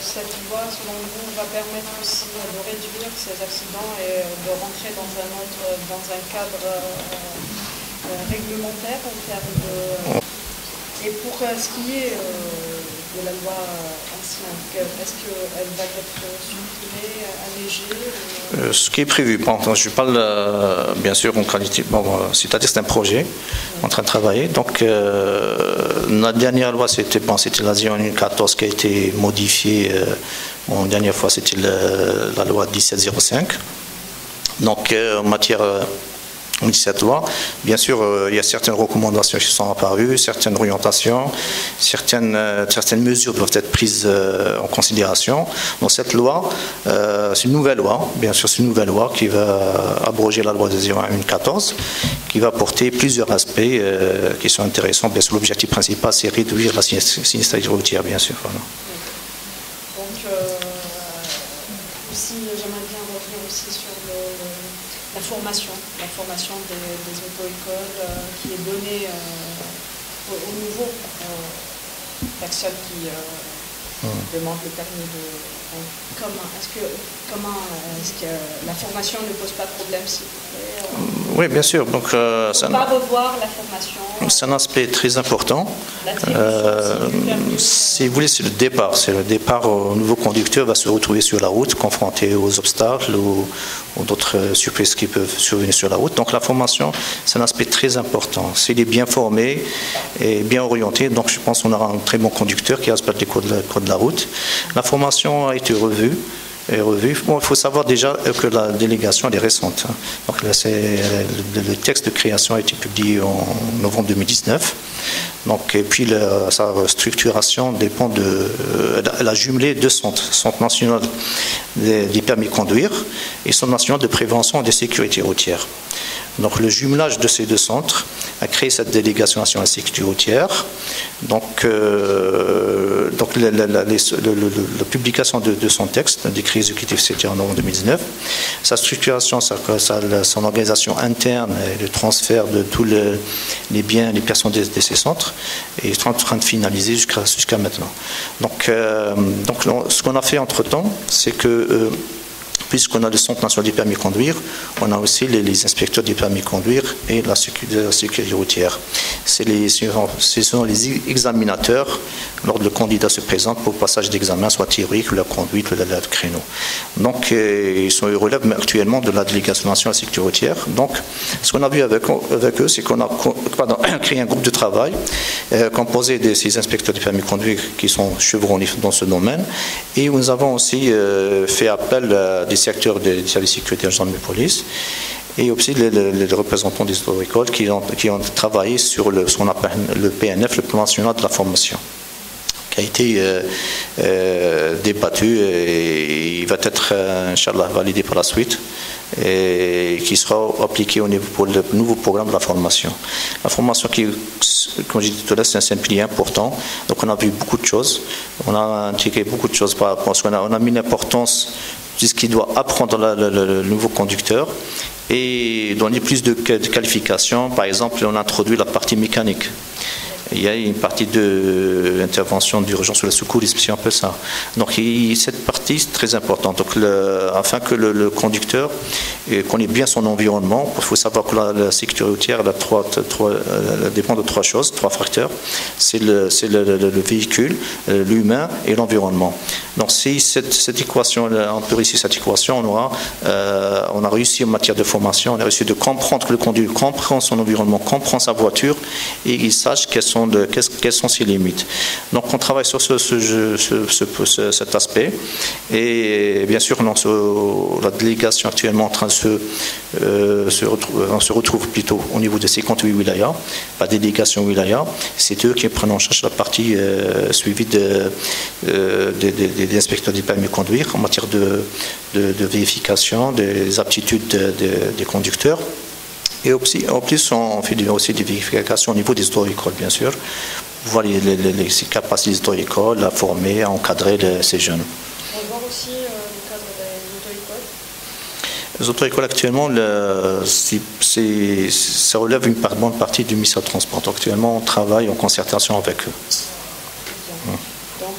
cette loi, selon vous, va permettre aussi de réduire ces accidents et de rentrer dans un cadre réglementaire en termes de... Et pour ce qui est de la loi ancienne, est-ce qu'elle va être supprimée, allégée Ce qui est prévu, bon, je parle bien sûr en qualité, c'est-à-dire c'est un projet en train de travailler. Donc la dernière loi c'était la 2014 qui a été modifiée. La dernière fois c'était la loi 1705. Donc en matière de cette loi, bien sûr, il y a certaines recommandations qui sont apparues, certaines orientations, certaines mesures doivent être prises en considération. Donc cette loi, c'est une nouvelle loi, bien sûr, c'est une nouvelle loi qui va abroger la loi de 2014, qui va porter plusieurs aspects qui sont intéressants. Bien sûr, l'objectif principal, c'est réduire la sinistralité routière, bien sûr. Voilà. Donc, aussi, j'aimerais bien revenir aussi sur la formation des auto-écoles qui est donnée aux nouveaux personnes qui demandent le permis de... Comment est-ce que la formation ne pose pas de problème, s'il vous plaît? Oui, bien sûr. Donc, pas revoir la formation. C'est un aspect très important. Si vous voulez, c'est le départ. C'est le départ. Un nouveau conducteur va se retrouver sur la route, confronté aux obstacles ou d'autres surprises qui peuvent survenir sur la route. Donc, la formation, c'est un aspect très important. S'il est bien formé et bien orienté, donc je pense qu'on aura un très bon conducteur qui respecte les codes de la route. La formation a été revue. Bon, il faut savoir déjà que la délégation elle est récente. Donc, le texte de création a été publié en novembre 2019. Donc, et puis sa structuration dépend de la jumelée de Centre national des permis de conduire et Centre national de prévention de sécurité routière. Donc le jumelage de ces deux centres a créé cette délégation nationale de sécurité routière. Donc la publication de son texte, un décret exécutif, c'était en novembre 2019. Sa structuration, son organisation interne et le transfert de tous les biens, les personnes de ces centres est en train de finaliser jusqu'à maintenant. Donc ce qu'on a fait entre-temps, c'est que puisqu'on a le Centre national des permis de conduire, on a aussi les inspecteurs des permis de conduire et la sécurité routière. Ce sont les examinateurs, lors que le candidat se présente pour le passage d'examen, soit théorique, la conduite, le créneau. Donc, ils relèvent actuellement de la délégation nationale de la sécurité routière. Donc, ce qu'on a vu avec eux, c'est qu'on a créé un groupe de travail composé de ces inspecteurs des permis de conduire qui sont chevronnés dans ce domaine. Et nous avons aussi fait appel à des secteurs des services de sécurité de gendarmerie police et aussi les représentants des auto-écoles qui ont travaillé sur ce qu'on appelle le PNF, le plan national de la formation, qui a été débattu et il va être, Inch'Allah, validé par la suite et qui sera appliqué au niveau pour le nouveau programme de la formation. La formation qui, comme j'ai dit tout à l'heure, c'est un pilier important. Donc on a vu beaucoup de choses, on a intégré beaucoup de choses par rapport à ce qu'on a mis l'importance de ce qu'il doit apprendre le nouveau conducteur et donner plus de qualifications. Par exemple, on a introduit la partie mécanique. Il y a une partie d'intervention d'urgence sur le secourisme, si on peut ça. Donc cette partie est très importante. Donc, afin que le conducteur connaisse bien son environnement, il faut savoir que la sécurité routière dépend de trois choses, trois facteurs. C'est le véhicule, l'humain et l'environnement. Donc si cette équation, on peut réussir cette équation, on a réussi en matière de formation, on a réussi de comprendre que le conducteur comprend son environnement, comprend sa voiture et il sache quels sont quelles sont ses limites. Donc on travaille sur cet aspect. Et bien sûr, la délégation actuellement en train de on se retrouve plutôt au niveau de 58 wilayas, la délégation wilaya, c'est eux qui prennent en charge la partie suivie des inspecteurs du permis de conduire en matière de vérification des aptitudes des conducteurs. Et en plus, on fait aussi des vérifications au niveau des auto-écoles, bien sûr, pour voir les capacités des auto-écoles, à former, à encadrer ces jeunes. On va voir aussi le cadre des auto-écoles. Les auto-écoles actuellement, ça relève une bonne partie du ministère du Transport. Donc, actuellement, on travaille en concertation avec eux. Donc,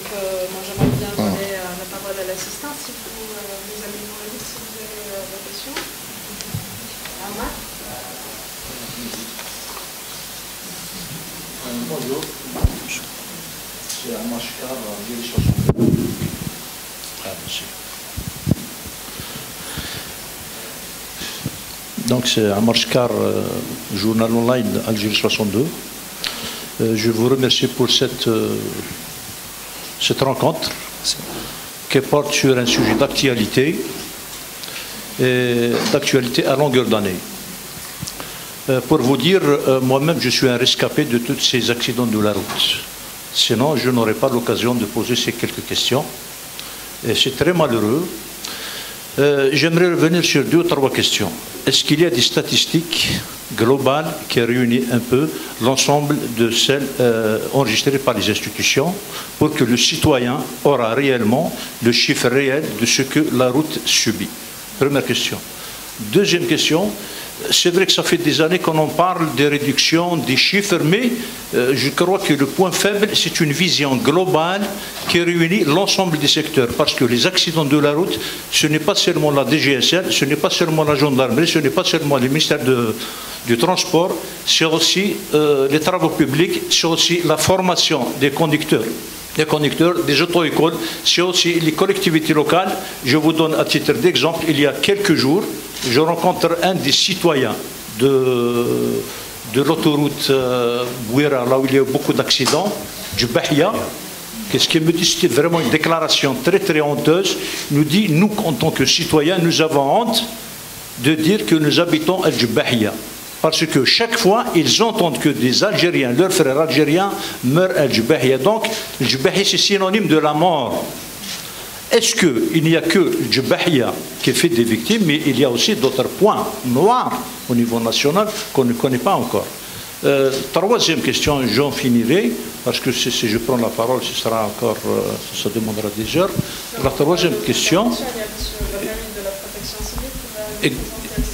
moi j'aimerais bien donner la parole à l'assistant, si vous nous avez une liste, si vous avez des questions. Bonjour, c'est Amar Shkar, Algérie 62. Donc c'est Amar Shkar, journal online Algérie 62. Je vous remercie pour cette rencontre qui porte sur un sujet d'actualité à longueur d'année. Pour vous dire, moi-même, je suis un rescapé de tous ces accidents de la route. Sinon, je n'aurais pas l'occasion de poser ces quelques questions. Et c'est très malheureux. J'aimerais revenir sur 2 ou 3 questions. Est-ce qu'il y a des statistiques globales qui réunissent un peu l'ensemble de celles enregistrées par les institutions pour que le citoyen aura réellement le chiffre réel de ce que la route subit? Première question. Deuxième question, c'est vrai que ça fait des années qu'on en parle des réductions, des chiffres, mais je crois que le point faible, c'est une vision globale qui réunit l'ensemble des secteurs. Parce que les accidents de la route, ce n'est pas seulement la DGSL, ce n'est pas seulement la gendarmerie, ce n'est pas seulement le ministère du Transport, c'est aussi les travaux publics, c'est aussi la formation des conducteurs. Des auto-écoles, c'est aussi les collectivités locales. Je vous donne à titre d'exemple, il y a quelques jours, je rencontre un des citoyens de l'autoroute Bouira, là où il y a eu beaucoup d'accidents, du Bahia. Qu'est-ce qu'il me dit? C'était vraiment une déclaration très très honteuse. Il nous dit, nous en tant que citoyens, nous avons honte de dire que nous habitons à Bahia. Parce que chaque fois, ils entendent que des Algériens, leurs frères algériens, meurent à Djibahia. Donc, Djibahia, c'est synonyme de la mort. Est-ce qu'il n'y a que Djibahia qui fait des victimes, mais il y a aussi d'autres points noirs au niveau national qu'on ne connaît pas encore? Troisième question, j'en finirai, parce que si je prends la parole, ce sera encore, ça demandera des heures. La troisième question...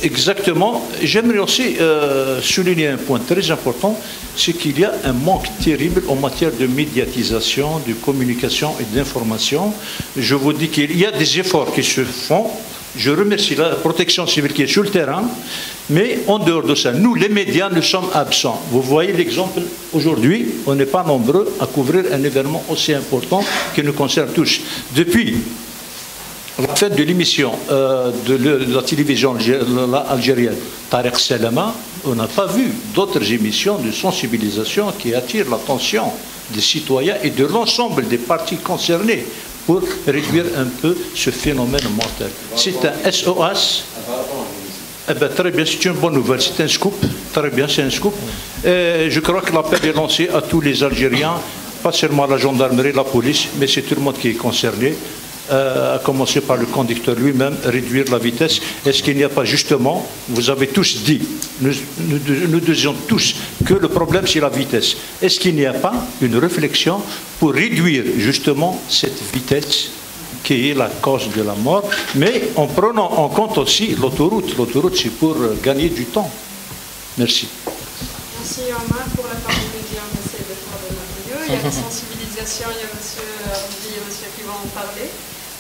Exactement. J'aimerais aussi souligner un point très important, c'est qu'il y a un manque terrible en matière de médiatisation, de communication et d'information. Je vous dis qu'il y a des efforts qui se font. Je remercie la protection civile qui est sur le terrain, mais en dehors de ça, nous, les médias, nous sommes absents. Vous voyez l'exemple aujourd'hui, on n'est pas nombreux à couvrir un événement aussi important qui nous concerne tous. Depuis la fête de l'émission de la télévision algérienne Tariq Salama, on n'a pas vu d'autres émissions de sensibilisation qui attirent l'attention des citoyens et de l'ensemble des parties concernées pour réduire un peu ce phénomène mortel. C'est un SOS. Eh bien, très bien, c'est une bonne nouvelle, c'est un scoop. Très bien, c'est un scoop. Et je crois que l'appel est lancé à tous les Algériens, pas seulement à la gendarmerie, la police, mais c'est tout le monde qui est concerné. À commencer par le conducteur lui-même, réduire la vitesse. Est-ce qu'il n'y a pas justement, vous avez tous dit, nous disions tous que le problème c'est la vitesse. Est-ce qu'il n'y a pas une réflexion pour réduire justement cette vitesse qui est la cause de la mort, mais en prenant en compte aussi l'autoroute. L'autoroute c'est pour gagner du temps. Merci. Merci Omar pour la part des médias, on essaie de faire de notre mieux. Il y a la sensibilisation, il y a monsieur Ardi et monsieur qui vont en parler.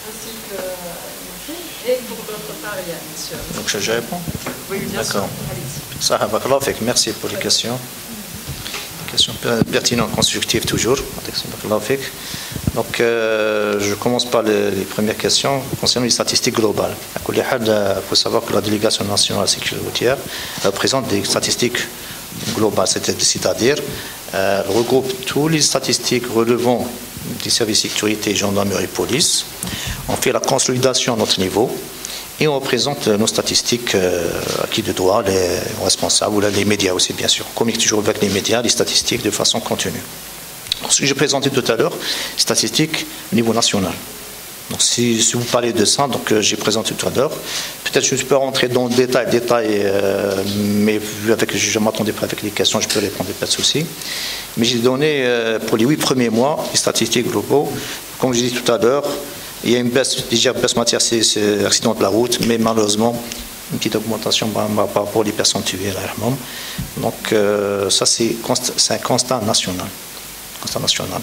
Ainsi que et pour d'autres part, il y a monsieur. Donc je réponds? Oui, bien sûr. D'accord. Merci pour les questions. Questions pertinentes, constructives toujours. Donc je commence par les premières questions concernant les statistiques globales. Il faut savoir que la délégation nationale à la sécurité routière présente des statistiques global, c'est-à-dire regroupe toutes les statistiques relevant des services de sécurité, gendarmerie et police. On fait la consolidation à notre niveau et on présente nos statistiques à qui de droit, les responsables ou les médias aussi, bien sûr. On communique toujours avec les médias, les statistiques de façon continue. Ce que j'ai présenté tout à l'heure, statistiques au niveau national. Donc si vous parlez de ça, donc j'ai présenté tout à l'heure, peut-être je peux rentrer dans le détail, mais vu avec, je ne m'attendais pas avec les questions, je peux répondre, pas de souci. Mais j'ai donné pour les 8 premiers mois les statistiques globaux. Comme je dis tout à l'heure, il y a une baisse, déjà baisse matière, c'est accident de la route, mais malheureusement, une petite augmentation par rapport aux personnes tuées. Donc ça c'est un constat national.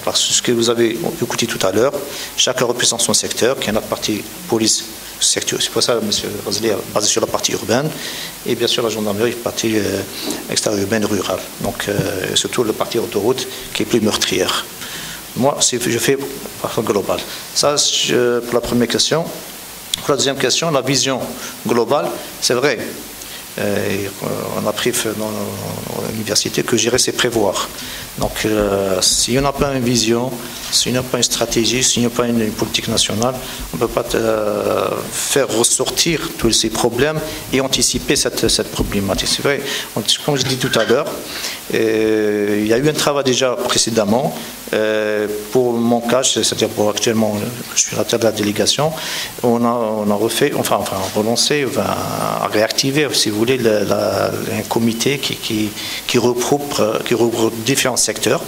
Parce que ce que vous avez écouté tout à l'heure, chacun représente son secteur, qui est notre partie police secteur. C'est pour ça, M. Razli, basé sur la partie urbaine, et bien sûr la gendarmerie, partie extra-urbaine rurale. Donc surtout la partie autoroute qui est plus meurtrière. Moi, je fais par global. Ça, pour la première question. Pour la deuxième question, la vision globale, c'est vrai. On a pris dans l'université que gérer, c'est prévoir. Donc, si on n'a pas une vision, si on n'a pas une stratégie, si on n'a pas une politique nationale, on ne peut pas faire ressortir tous ces problèmes et anticiper cette problématique. C'est vrai, comme je dis tout à l'heure, il y a eu un travail déjà précédemment. Pour mon cas, c'est-à-dire pour actuellement, je suis à la tête de la délégation, on a refait, enfin relancé, réactivé, si vous voulez, un comité qui regroupe différents secteurs.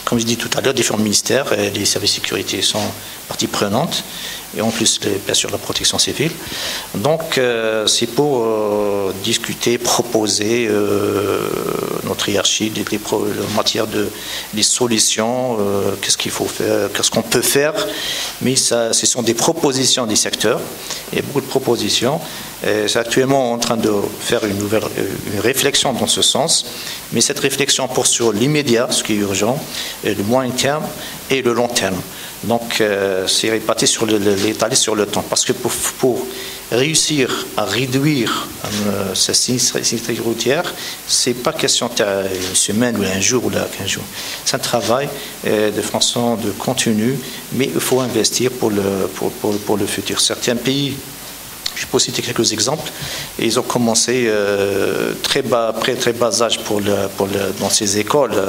Comme je dis tout à l'heure, différents ministères et les services de sécurité sont partie prenante, et en plus, bien sûr, la protection civile. Donc, c'est pour discuter, proposer notre hiérarchie, en matière des solutions, qu'est-ce qu'il faut faire, qu'est-ce qu'on peut faire. Mais ce sont des propositions des secteurs, et beaucoup de propositions. C'est actuellement en train de faire une réflexion dans ce sens, mais cette réflexion porte sur l'immédiat, ce qui est urgent, et le moyen terme et le long terme. Donc, c'est réparti étalé sur le temps. Parce que pour réussir à réduire cette sinistre routière, ce n'est pas question d'une semaine ou un jour ou 15 jours. C'est un travail de façon de continu, mais il faut investir pour le futur. Certains pays, je peux citer quelques exemples, ils ont commencé très bas âge dans ces écoles,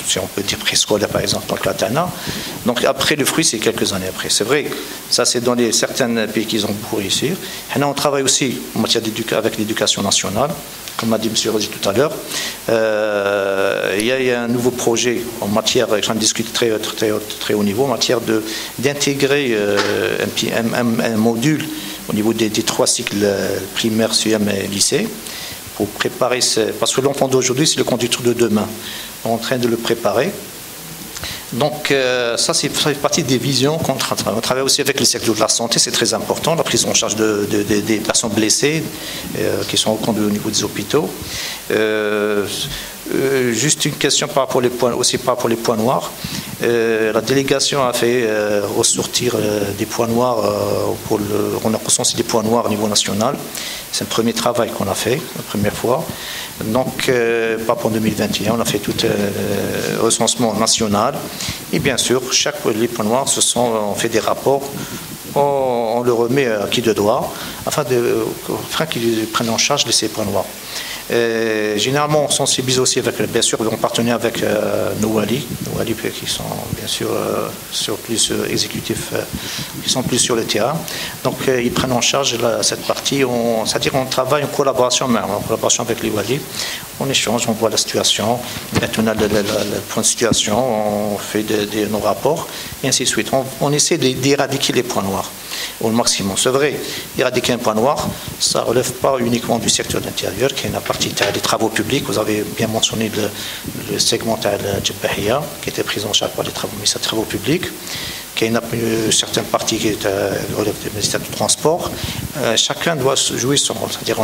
si on peut dire préscolaire par exemple, dans le Katana. Donc après le fruit, c'est quelques années après. C'est vrai, ça c'est dans certains pays qui ont beaucoup réussi. Et on travaille aussi en matière avec l'éducation nationale, comme a dit M. Razli tout à l'heure. Il y a un nouveau projet en matière, j'en discute très haut niveau, en matière d'intégrer un module au niveau des 3 cycles primaires, CM et lycée, pour préparer, parce que l'enfant d'aujourd'hui, c'est le conducteur de demain. On est en train de le préparer. Donc, ça fait partie des visions qu'on travaille. On travaille aussi avec le secteur de la santé, c'est très important, la prise en charge des personnes blessées qui sont au niveau des hôpitaux. Juste une question par rapport aux points noirs. La délégation a fait ressortir des points noirs, on a recensé des points noirs au niveau national. C'est un premier travail qu'on a fait, la première fois. Donc, pas pour 2021, on a fait tout recensement national. Et bien sûr, les points noirs, on fait des rapports, on le remet à qui de droit, afin qu'ils prennent en charge ces points noirs. Généralement, on sensibilise aussi bien sûr, en partenariat avec Nouali qui sont bien sûr plus exécutifs, qui sont plus sur le terrain. Donc, ils prennent en charge cette partie. C'est-à-dire, on travaille en collaboration avec les Wali. On échange, on voit la situation, maintenant le point de situation, on fait nos rapports, et ainsi de suite. On essaie d'éradiquer les points noirs au maximum. C'est vrai, éradiquer un point noir, ça ne relève pas uniquement du secteur de l'intérieur, qui est la partie des travaux publics. Vous avez bien mentionné le segment de Djebahia, qui était pris en charge par les travaux publics, qui a une certaine partie qui relève du ministère du Transport. Chacun doit jouer son rôle. C'est-à-dire,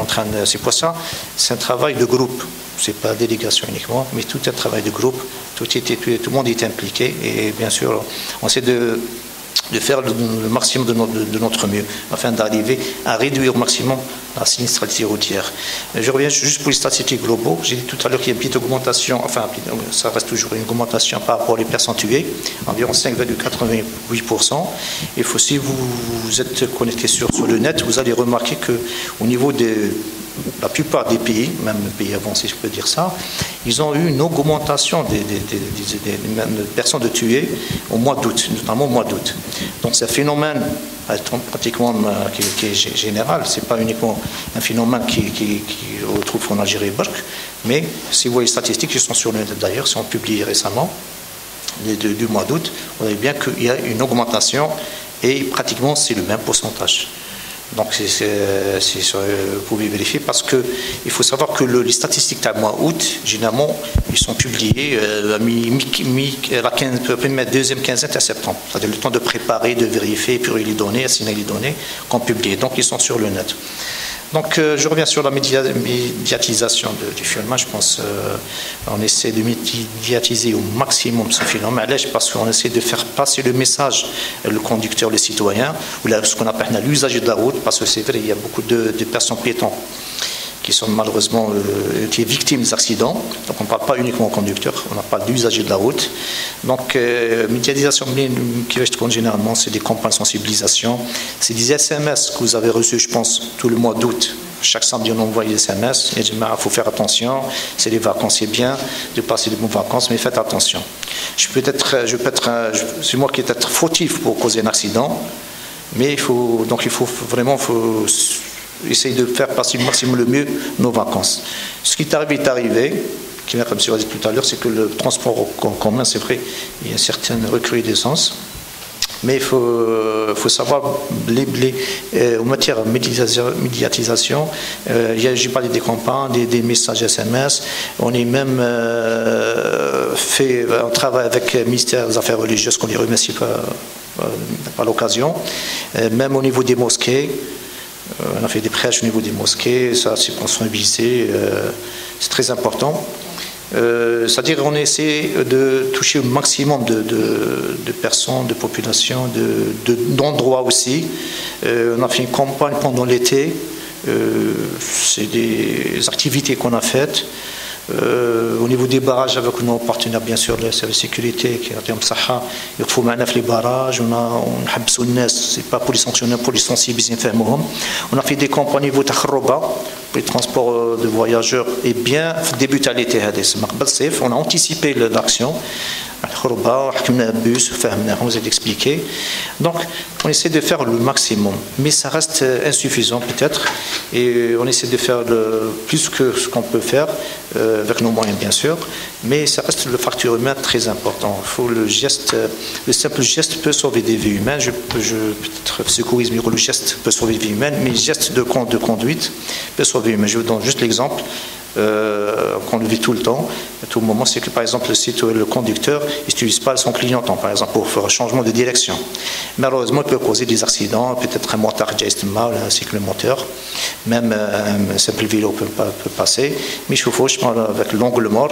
c'est pour ça, c'est un travail de groupe. Ce n'est pas la délégation uniquement, mais tout est un travail de groupe. Tout le monde est impliqué. Et bien sûr, on essaie de de faire le maximum de notre mieux afin d'arriver à réduire au maximum la sinistralité routière. Je reviens juste pour les statistiques globaux. J'ai dit tout à l'heure qu'il y a une petite augmentation, enfin ça reste toujours une augmentation par rapport aux personnes tuées, environ 5,88%. Il faut, si vous êtes connecté sur le net, vous allez remarquer qu'au niveau de la plupart des pays, même les pays avancés, je peux dire ça, ils ont eu une augmentation des personnes tuées au mois d'août, notamment au mois d'août. Donc c'est un phénomène pratiquement qui est général, c'est pas uniquement un phénomène qui retrouve en Algérie et Barque, mais si vous voyez les statistiques qui sont sur le net d'ailleurs, sont publiées récemment, du mois d'août, vous voyez bien qu'il y a une augmentation et pratiquement c'est le même pourcentage. Donc vous pouvez vérifier parce qu'il faut savoir que les statistiques du mois d'août, généralement, ils sont publiés la deuxième quinzaine de septembre. C'est-à-dire le temps de préparer, de vérifier, puis les données, assigner les données qu'on publie. Donc ils sont sur le net. Donc je reviens sur la médiatisation du phénomène. Je pense qu'on essaie de médiatiser au maximum ce phénomène parce qu'on essaie de faire passer le message, le conducteur, le citoyen, ou ce qu'on appelle l'usager de la route, parce que c'est vrai, il y a beaucoup de personnes piétons qui sont malheureusement victimes des accidents. Donc on ne parle pas uniquement au conducteur, on parle d'usagers de la route. Donc médiatisation qui reste généralement, c'est des campagnes de sensibilisation, c'est des SMS que vous avez reçus, je pense, tout le mois d'août. Chaque samedi, on envoie des SMS. Il faut faire attention. C'est les vacances, c'est bien de passer de bonnes vacances, mais faites attention. C'est moi qui est peut-être fautif pour causer un accident, mais il faut vraiment essayer de faire passer le maximum le mieux nos vacances. Ce qui est arrivé, qui, comme je l'ai dit tout à l'heure, c'est que le transport en commun, c'est vrai, il y a une certaine recrudescence. Mais il faut savoir, en matière de médiatisation, j'ai parlé des campagnes, des messages SMS. On est même fait un travail avec le ministère des Affaires religieuses, qu'on les remercie par l'occasion. Même au niveau des mosquées, on a fait des prêches au niveau des mosquées, ça c'est pour sensibiliser, c'est très important. C'est-à-dire qu'on essaie de toucher au maximum de personnes, de populations, d'endroits aussi. On a fait une campagne pendant l'été, c'est des activités qu'on a faites. Au niveau des barrages avec nos partenaires bien sûr le service de sécurité qui est en Saha, il faut maintenir les barrages, on a c'est pas pour les sanctionner, pour les sensibiliser. On a fait des campagnes au niveau de Kharrouba pour les transports de voyageurs et bien débuté à l'été. On a anticipé l'action. On vous a expliqué. Donc, on essaie de faire le maximum, mais ça reste insuffisant peut-être, et on essaie de faire plus que ce qu'on peut faire avec nos moyens bien sûr, mais ça reste le facteur humain très important. Il faut le simple geste peut sauver des vies humaines. Peut-être secourisme, le geste peut sauver des vies humaines, mais le geste de conduite peut sauver des vies humaines. Je vous donne juste l'exemple. Qu'on le vit tout le temps, à tout moment, c'est que par exemple le conducteur n'utilise pas son clignotant, par exemple, pour faire un changement de direction. Malheureusement, il peut causer des accidents, peut-être un motard mal, ainsi que le moteur, même un simple vélo peut passer, mais il faut, je parle avec l'angle mort,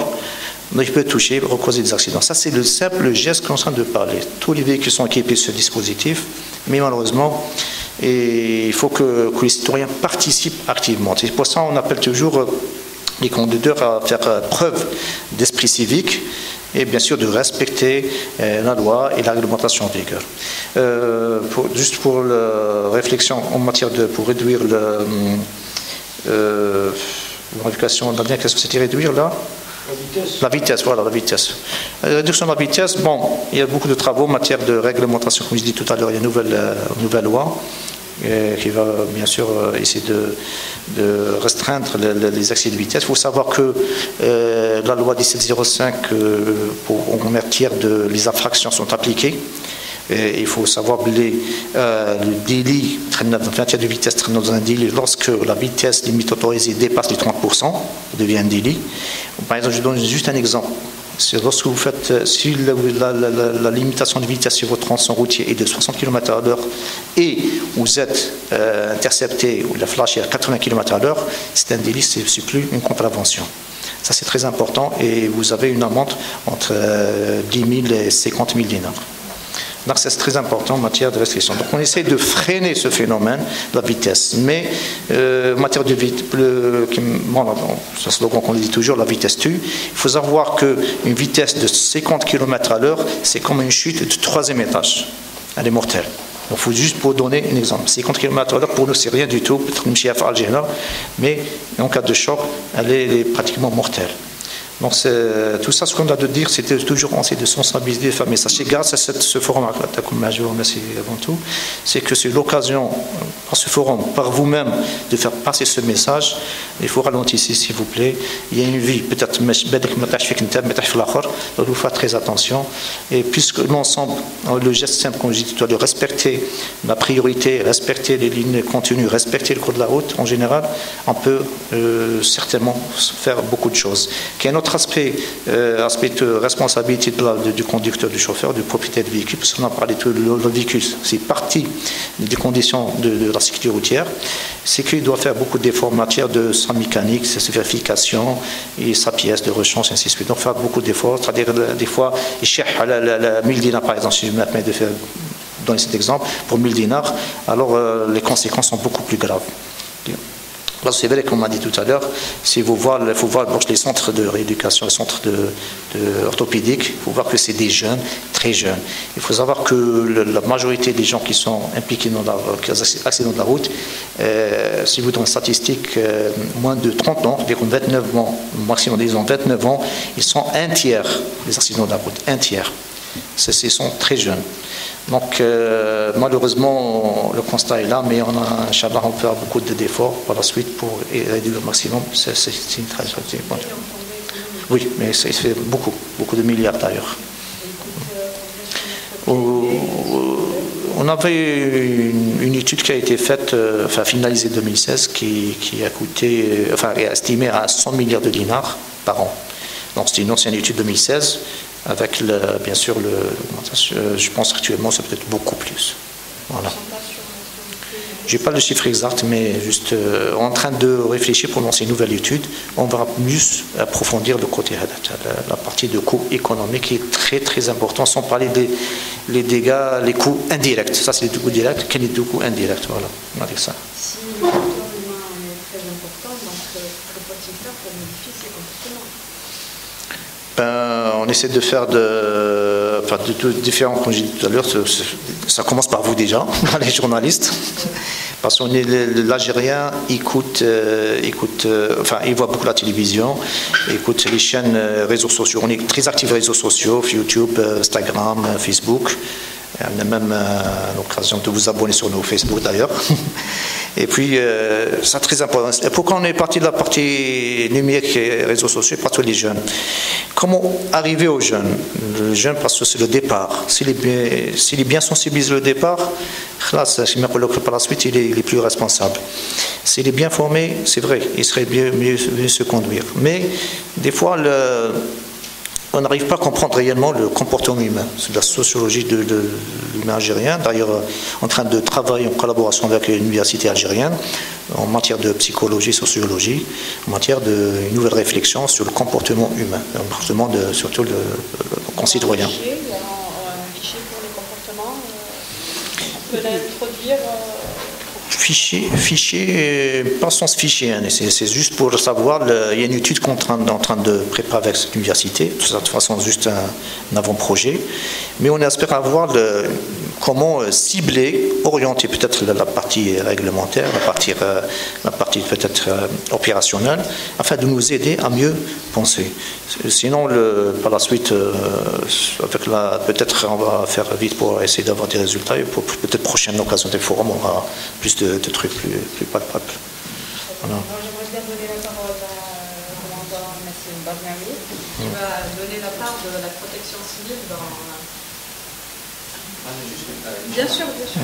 il peut toucher, causer des accidents. Ça, c'est le simple geste qu'on est en train de parler. Tous les véhicules sont équipés de ce dispositif, mais malheureusement, il faut que les citoyens participent activement. C'est pour ça qu'on appelle toujours les conducteurs à faire preuve d'esprit civique et bien sûr de respecter la loi et la réglementation en vigueur. Juste pour la réflexion en matière pour réduire la dernière question, c'était réduire la vitesse, voilà, la vitesse. La réduction de la vitesse, bon, il y a beaucoup de travaux en matière de réglementation, comme je dis tout à l'heure, il y a une nouvelle loi qui va bien sûr essayer de restreindre les excès de vitesse. Il faut savoir que la loi 1705 en matière les infractions sont appliquées. Et il faut savoir le délit en matière de vitesse traîne dans un délit lorsque la vitesse limite autorisée dépasse les 30%, ça devient un délit. Par exemple, je donne juste un exemple. C'est lorsque vous faites, si la limitation de vitesse sur votre tronçon routier est de 60 km/h et vous êtes intercepté ou la flash est à 80 km/h, c'est un délit, c'est plus une contravention. Ça c'est très important et vous avez une amende entre 10 000 et 50 000 dinars. Donc c'est très important en matière de restriction. Donc on essaie de freiner ce phénomène de la vitesse. Mais en matière de vitesse, c'est un slogan qu'on dit toujours, la vitesse tue. Il faut savoir qu'une vitesse de 50 km à l'heure, c'est comme une chute du 3e étage. Elle est mortelle. Donc, il faut juste pour donner un exemple. 50 km à l'heure, pour nous, c'est rien du tout. Peut-être une chiffre algérienne, mais en cas de choc, elle est pratiquement mortelle. Donc tout ça, ce qu'on a de dire, c'était toujours essayer de sensibiliser les femmes. Et sachez, grâce à ce forum, je vous remercie avant tout, c'est que c'est l'occasion, par ce forum, par vous-même, de faire passer ce message. Il faut ralentir ici, s'il vous plaît. Il y a une vie, peut-être, il faut faire très attention. Et puisque l'ensemble, le geste simple, comme je dis tout à l'heure, respecter la priorité, respecter les lignes continues, respecter le code de la route, en général, on peut certainement faire beaucoup de choses. Qu'il y a un autre aspect de responsabilité du conducteur, du chauffeur, du propriétaire du véhicule, parce qu'on a parlé de le véhicule, c'est partie des conditions de la sécurité routière, c'est qu'il doit faire beaucoup d'efforts en matière de sa mécanique, sa vérification et sa pièce de rechange, ainsi de suite. Donc faire beaucoup d'efforts, c'est-à-dire des fois, il cherche la 1000 dinars par exemple, si je me permets de faire donner cet exemple, pour 1000 dinars, alors les conséquences sont beaucoup plus graves. Là, c'est vrai, comme on m'a dit tout à l'heure, il faut voir les centres de rééducation, les centres orthopédiques, il faut voir que c'est des jeunes, très jeunes. Il faut savoir que la majorité des gens qui sont impliqués dans l'accident de la route, si vous donnez une statistique, moins de 30 ans, c'est-à-dire 29 ans, maximum disons 29 ans, ils sont un tiers des accidents de la route, un tiers. Ils sont très jeunes. Donc malheureusement le constat est là, mais on peut faire beaucoup d'efforts par la suite pour réduire au maximum. C'est une tragédie. Oui, mais ça fait beaucoup de milliards d'ailleurs. On avait une étude qui a été faite, finalisée en 2016, qui a coûté, est estimée à 100 milliards de dinars par an. Donc c'est une ancienne étude 2016. Avec bien sûr je pense actuellement c'est peut-être beaucoup plus. Voilà. Je n'ai pas le chiffre exact, mais juste en train de réfléchir pour lancer une nouvelle étude, on va mieux approfondir le côté la partie de coûts économiques qui est très très important, sans parler des dégâts, les coûts indirects. Ça c'est les coûts directs, quel est le coût indirect, voilà, on a dit ça. Si le facteur humain est très important, donc que faut-il faire pour modifier ces comportements? On essaie de faire de différents, comme j'ai dit tout à l'heure, ça commence par vous déjà, les journalistes, parce qu'on est l'Algérien, il voit beaucoup la télévision, il écoute les chaînes réseaux sociaux, on est très actifs réseaux sociaux, YouTube, Instagram, Facebook. On a même l'occasion de vous abonner sur nos Facebook d'ailleurs. Et puis, c'est très important. Et pourquoi on est parti de la partie numérique et réseaux sociaux, partout les jeunes. Comment arriver aux jeunes? Le jeune, parce que c'est le départ. S'il est bien sensibilisé au départ, là, par la suite, il est plus responsable. S'il est bien formé, c'est vrai, il serait mieux se conduire. Mais des fois, on n'arrive pas à comprendre réellement le comportement humain. C'est la sociologie de l'humain algérien. D'ailleurs, en train de travailler en collaboration avec l'université algérienne en matière de psychologie, sociologie, en matière d'une nouvelle réflexion sur le comportement humain, le comportement surtout le concitoyen. Il y a un fichier pour les comportements. On peut l'introduire. Fichier, pas sans fichier, hein, c'est juste pour savoir, il y a une étude qu'on est en train de préparer avec cette université, de toute façon juste un avant-projet, mais on espère avoir comment cibler, orienter peut-être la partie réglementaire, la partie peut-être opérationnelle, afin de nous aider à mieux penser. Sinon, par la suite, peut-être on va faire vite pour essayer d'avoir des résultats, et pour peut-être prochaine occasion des forums, on aura plus de trucs plus palpables. Voilà. J'aimerais bien donner la parole à commandant M. Barnami, qui va donner la part de la protection civile dans... Bien sûr, bien sûr.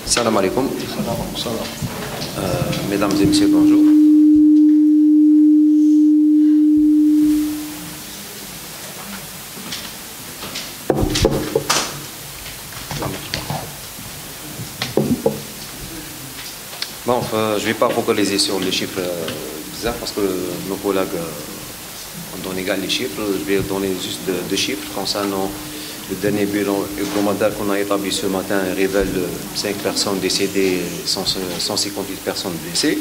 Salam alaikum. Mesdames et messieurs, bonjour. Bon, je ne vais pas focaliser sur les chiffres bizarres parce que nos collègues ont donné égal les chiffres. Je vais donner juste deux chiffres concernant le dernier bilan hebdomadaire qu'on a établi ce matin révèle 5 personnes décédées, 158 personnes blessées.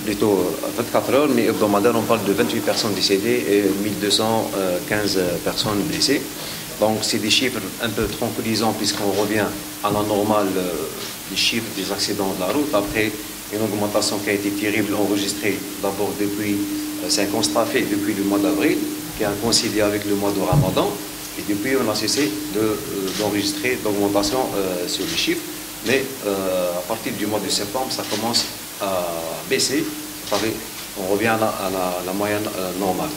Plutôt 24 heures, mais hebdomadaire, on parle de 28 personnes décédées et 1215 personnes blessées. Donc, c'est des chiffres un peu tranquillisants puisqu'on revient à la normale des chiffres des accidents de la route. Après une augmentation qui a été terrible, enregistrée d'abord depuis, c'est un constat fait depuis le mois d'avril, qui a coïncidé avec le mois de Ramadan. Et depuis, on a cessé d'enregistrer d'augmentation sur les chiffres. Mais à partir du mois de septembre, ça commence à baisser. On revient à la moyenne normale.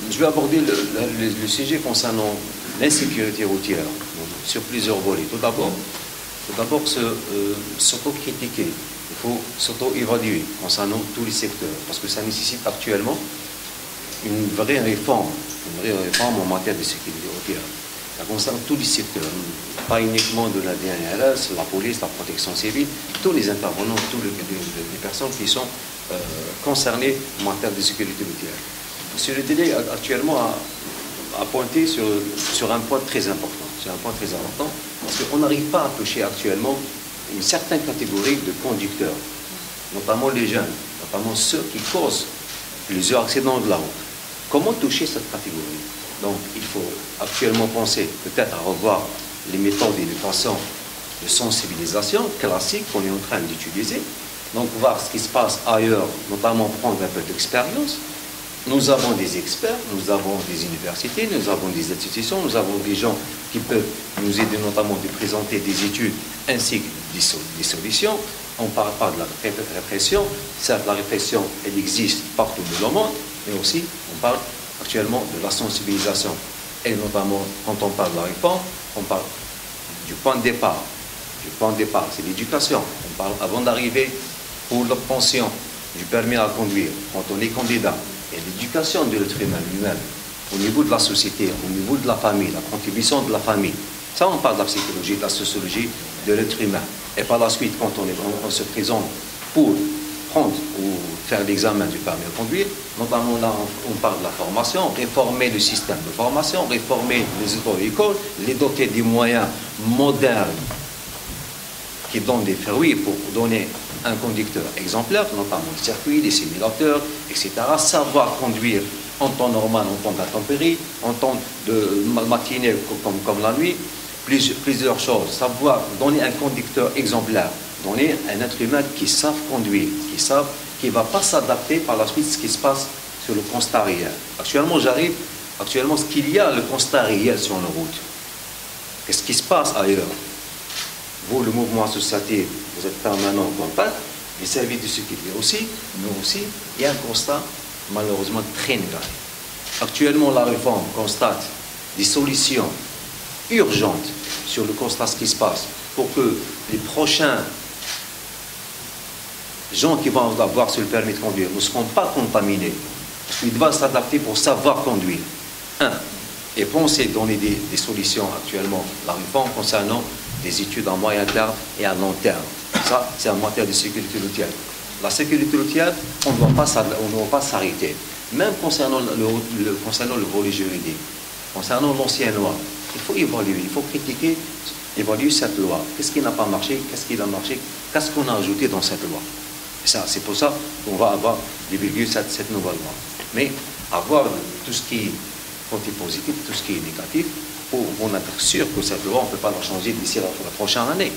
Je vais aborder le sujet concernant l'insécurité routière sur plusieurs volets. Tout d'abord, s'auto-critiquer. Il faut s'auto-évaluer concernant tous les secteurs parce que ça nécessite actuellement une vraie réforme en matière de sécurité routière. Ça concerne tous les secteurs, pas uniquement de la DNRS, la police, la protection civile, tous les intervenants, toutes les personnes qui sont concernées en matière de sécurité routière. Monsieur le télé actuellement a pointé sur un point très important. C'est un point très important parce qu'on n'arrive pas à toucher actuellement une certaine catégorie de conducteurs, notamment les jeunes, notamment ceux qui causent plusieurs accidents de la route. Comment toucher cette catégorie? Donc, il faut actuellement penser peut-être à revoir les méthodes d'éducation, de sensibilisation classiques qu'on est en train d'utiliser. Donc, voir ce qui se passe ailleurs, notamment prendre un peu d'expérience. Nous avons des experts, nous avons des universités, nous avons des institutions, nous avons des gens qui peuvent nous aider notamment de présenter des études ainsi que des solutions. On ne parle pas de la répression. Certes, la répression, elle existe partout dans le monde, mais aussi on parle actuellement de la sensibilisation. Et notamment, quand on parle de la réforme, on parle du point de départ. Du point de départ, c'est l'éducation. On parle avant d'arriver pour l'obtention du permis à conduire, quand on est candidat. Et l'éducation de l'être humain lui-même, au niveau de la société, au niveau de la famille, la contribution de la famille. Ça, on parle de la psychologie, de la sociologie de l'être humain. Et par la suite, quand on se présente pour prendre ou faire l'examen du permis de conduire, notamment là, on parle de la formation, réformer le système de formation, réformer les auto-écoles, les doter des moyens modernes qui donnent des fruits pour donner un conducteur exemplaire, notamment les circuits, les simulateurs, etc. Savoir conduire en temps normal, en temps d'intempéries, en temps de matinée comme la nuit, plusieurs choses. Savoir donner un conducteur exemplaire, donner un être humain qui savent conduire, qui ne va pas s'adapter par la suite à ce qui se passe sur le constat réel. Actuellement, ce qu'il y a, le constat réel sur nos routes. Qu'est-ce qui se passe ailleurs? Vous, le mouvement associatif, vous êtes permanent en contact, les services de sécurité aussi, nous aussi, il y a un constat malheureusement très négatif. Actuellement, la réforme constate des solutions urgentes sur le constat de ce qui se passe pour que les prochains gens qui vont avoir sur le permis de conduire ne seront pas contaminés. Parce qu'ils doivent s'adapter pour savoir conduire. Et penser donner des solutions actuellement, la réforme concernant des études à moyen terme et à long terme. Ça, c'est en matière de sécurité routière. La sécurité routière, on ne doit pas s'arrêter. Même concernant le volet juridique, concernant l'ancienne loi, il faut évaluer, il faut critiquer, évaluer cette loi. Qu'est-ce qui n'a pas marché? Qu'est-ce qui a marché? Qu'est-ce qu'on a ajouté dans cette loi? Et ça, c'est pour ça qu'on va avoir divulgué cette nouvelle loi. Mais avoir tout ce qui est côté positif, tout ce qui est négatif, pour être sûr que cette loi, on ne peut pas la changer d'ici la prochaine année.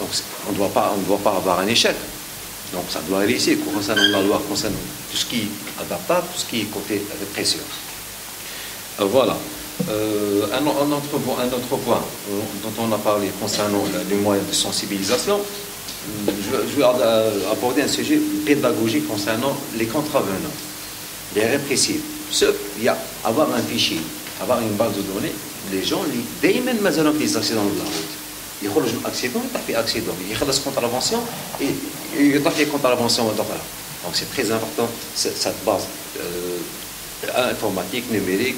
Donc, on ne doit pas avoir un échec. Donc, ça doit aller ici, concernant la loi, concernant tout ce qui est adaptable, tout ce qui est côté répression. Voilà. Un autre point dont on a parlé concernant les moyens de sensibilisation, je vais aborder un sujet pédagogique concernant les contravenants, les répressifs. Il y a avoir un fichier, avoir une base de données, les gens, dès même les accidents de la route. Il y a un accident, il y a fait accident, il y a une contravention et il y a une contravention. Donc c'est très important cette base informatique, numérique,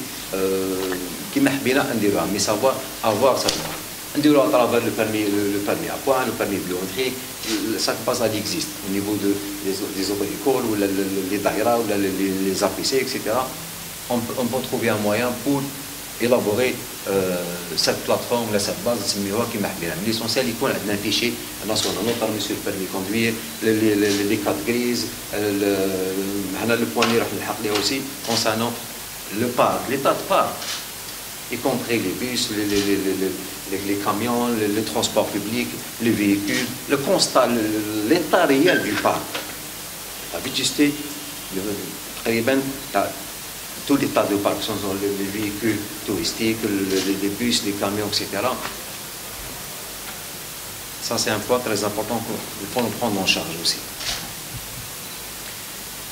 qui m'a bien indérogé, mais savoir avoir cette base. à travers le permis à points, le permis biométrique, chaque base elle existe au niveau des auto-écoles, ou les daïras, ou les APC, etc. On peut trouver un moyen pour élaborer cette plateforme, cette base qui m'a bien. L'essentiel, il faut un fichier national, notamment sur le permis de conduire, les cartes grises, le poignet aussi, concernant le parc, l'état de parc, y compris les bus, les camions, le transport public, les véhicules, le constat, l'état réel du parc. La vétusté, tout l'état de parc, sont les véhicules touristiques, les bus, les camions, etc. Ça, c'est un point très important qu'il faut nous prendre en charge aussi.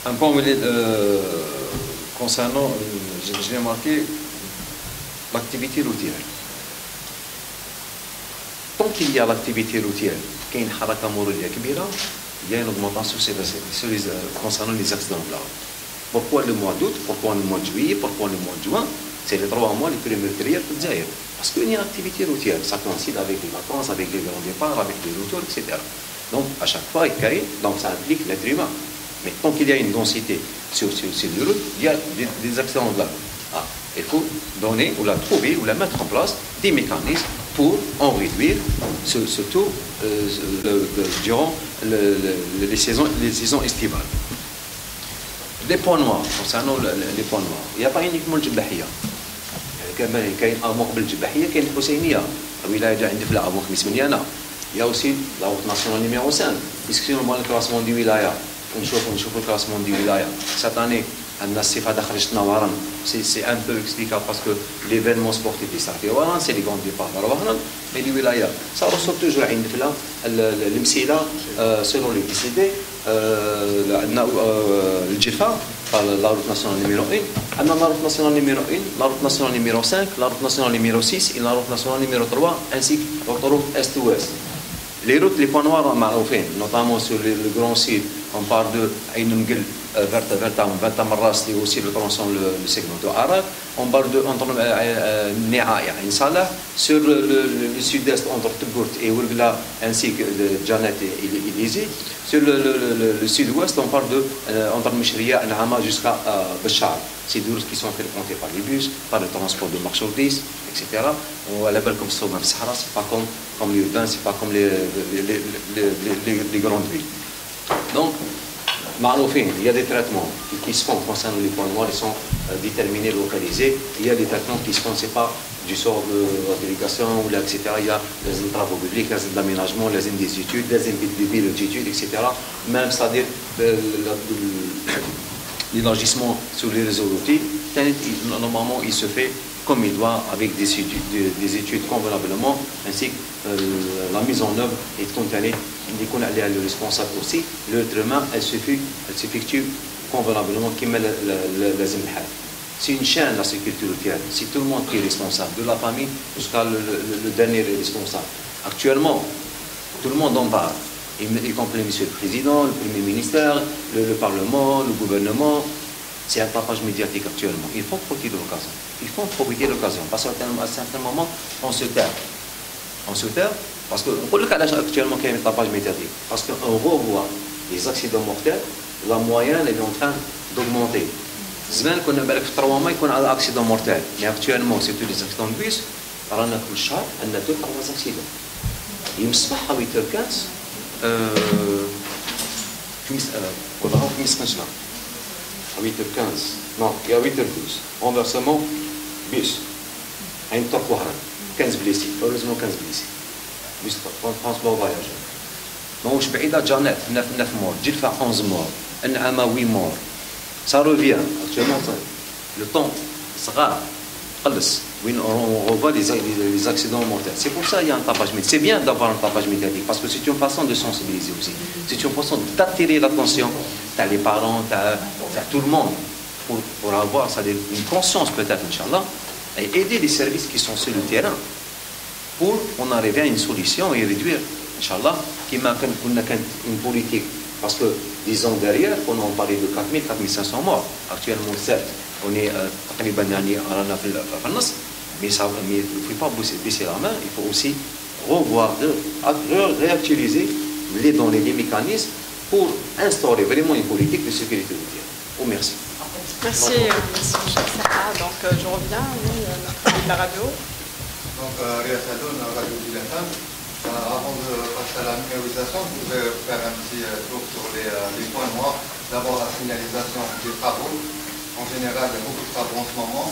Un point concernant, j'ai remarqué, l'activité routière. Tant qu'il y a l'activité routière, qu'il y a une haraka mouroulia kbira, il y a une augmentation concernant les accidents de la route. Pourquoi le mois d'août, pourquoi le mois de juillet, pourquoi le mois de juin? C'est les 3 mois les plus meurtriers pour Zaïre. Parce qu'il y a une activité routière, ça coïncide avec les vacances, avec les grands départs, avec les retours, etc. Donc à chaque fois, donc ça implique l'être humain. Mais tant qu'il y a une densité sur les routes, il y a des accidents de la route. Il faut donner, ou la trouver, ou la mettre en place des mécanismes pour en réduire ce taux durant les saisons estivales. Les points noirs, concernant les points noirs, il n'y a pas uniquement le Djibahia. Il y a un مقبل الجباحية كاين الحسينية الولاية اللي عندي في العام خميس من يناير. Il y a aussi la route nationale numéro 5. Discutons le classement du wilaya. نشوفوا le classement du wilaya. Cette année, الناس هذا خرجت نوارا. C'est un peu explicable parce que l'événement sportif اللي صار في وهران c'est les grands départs vers وهران. Mais les wilayas, ça ressort toujours عند في المسيلة selon les décidés. الجفا la route nationale numéro 1, la route nationale numéro 1, la route nationale numéro 5, la route nationale numéro 6 et la route nationale numéro 3, ainsi que l'autoroute Est-Ouest. Les routes, les points noirs, notamment sur le Grand Sud, on parle de Aïnoumgil, Verta Marras, et aussi le tronçon, le segment de Arak. On parle de Néa et Salah, sur le sud-est, entre Tebourt et Ourgla, ainsi que Janet et Lizy. Sur le sud-ouest, on parle de entre Mishria et Nahama jusqu'à Bachar. C'est des routes qui sont fréquentées par les bus, par le transport de marchandises, etc. On la belle comme ça, même Sahara, c'est pas comme les urbains, c'est pas comme les grandes villes. Donc, il y a des traitements qui se font concernant les points noirs, ils sont déterminés, localisés. Il y a des traitements qui se font, c'est pas du sort de la délégation, etc. Il y a les travaux publics, les aménagements, les des études, les études, etc. Même, c'est-à-dire l'élargissement sur les réseaux routiers, normalement, il se fait comme il doit, avec des études convenablement, ainsi que la mise en œuvre est contenue. Le responsable aussi, l'être humain, elle s'effectue convenablement qui met les imhal. C'est une chaîne, la sécurité routière. C'est tout le monde qui est responsable, de la famille jusqu'à le dernier responsable. Actuellement, tout le monde en parle, y compris M. le Président, le Premier ministre, le Parlement, le gouvernement. C'est un tapage médiatique actuellement. Il faut profiter de l'occasion. Il faut profiter de l'occasion. Parce qu'à un certain moment, on se perd. On se perd parce que le cas actuellement qu'il y a un tapage médiatique. Parce qu'on revoit les accidents mortels, la moyenne est en train d'augmenter. زمان كنا بالك في 3 mois يكون على accident mortel. Mais actuellement, c'est tous les accidents de bus. رانا كل شهر عندنا 2-3 accidents. يوم الصباح 8h15 خميس خنشنا. À 8h15, non, il y a 8h12. Renversement, bus. À une torque 15 blessés. Heureusement 15 blessés. Bus transport voyageur. Donc, je suis à Janet, 9 morts. Djilfa, 11 morts. N'Ama, 8 morts. Ça revient. Actuellement, le temps, c'est rare. On revoit les accidents mortels. C'est pour ça qu'il y a un tapage médiatique. C'est bien d'avoir un tapage médiatique parce que c'est une façon de sensibiliser aussi. C'est une façon d'attirer l'attention. T'as les parents, t'as tout le monde pour avoir une conscience peut-être, Inch'Allah, et aider les services qui sont sur le terrain pour en arriver à une solution et réduire, Inch'Allah, qui m'a une politique. Parce que, disons derrière, on a parlé de 4 500 morts. Actuellement, certes, on est تقريبا يعني رانا في النص Mais il ne faut pas baisser la main, il faut aussi revoir, réactualiser les données, les mécanismes pour instaurer vraiment une politique de sécurité routière. Oh, merci. Merci, merci Michel Serra. Donc je reviens, oui, notre ami de la radio. Donc, Riyad Sadoun, Radio Dilettante. Avant de passer à la numérisation, je voudrais faire un petit tour sur les points noirs. D'abord, la signalisation des travaux. En général, il y a beaucoup de travaux en ce moment.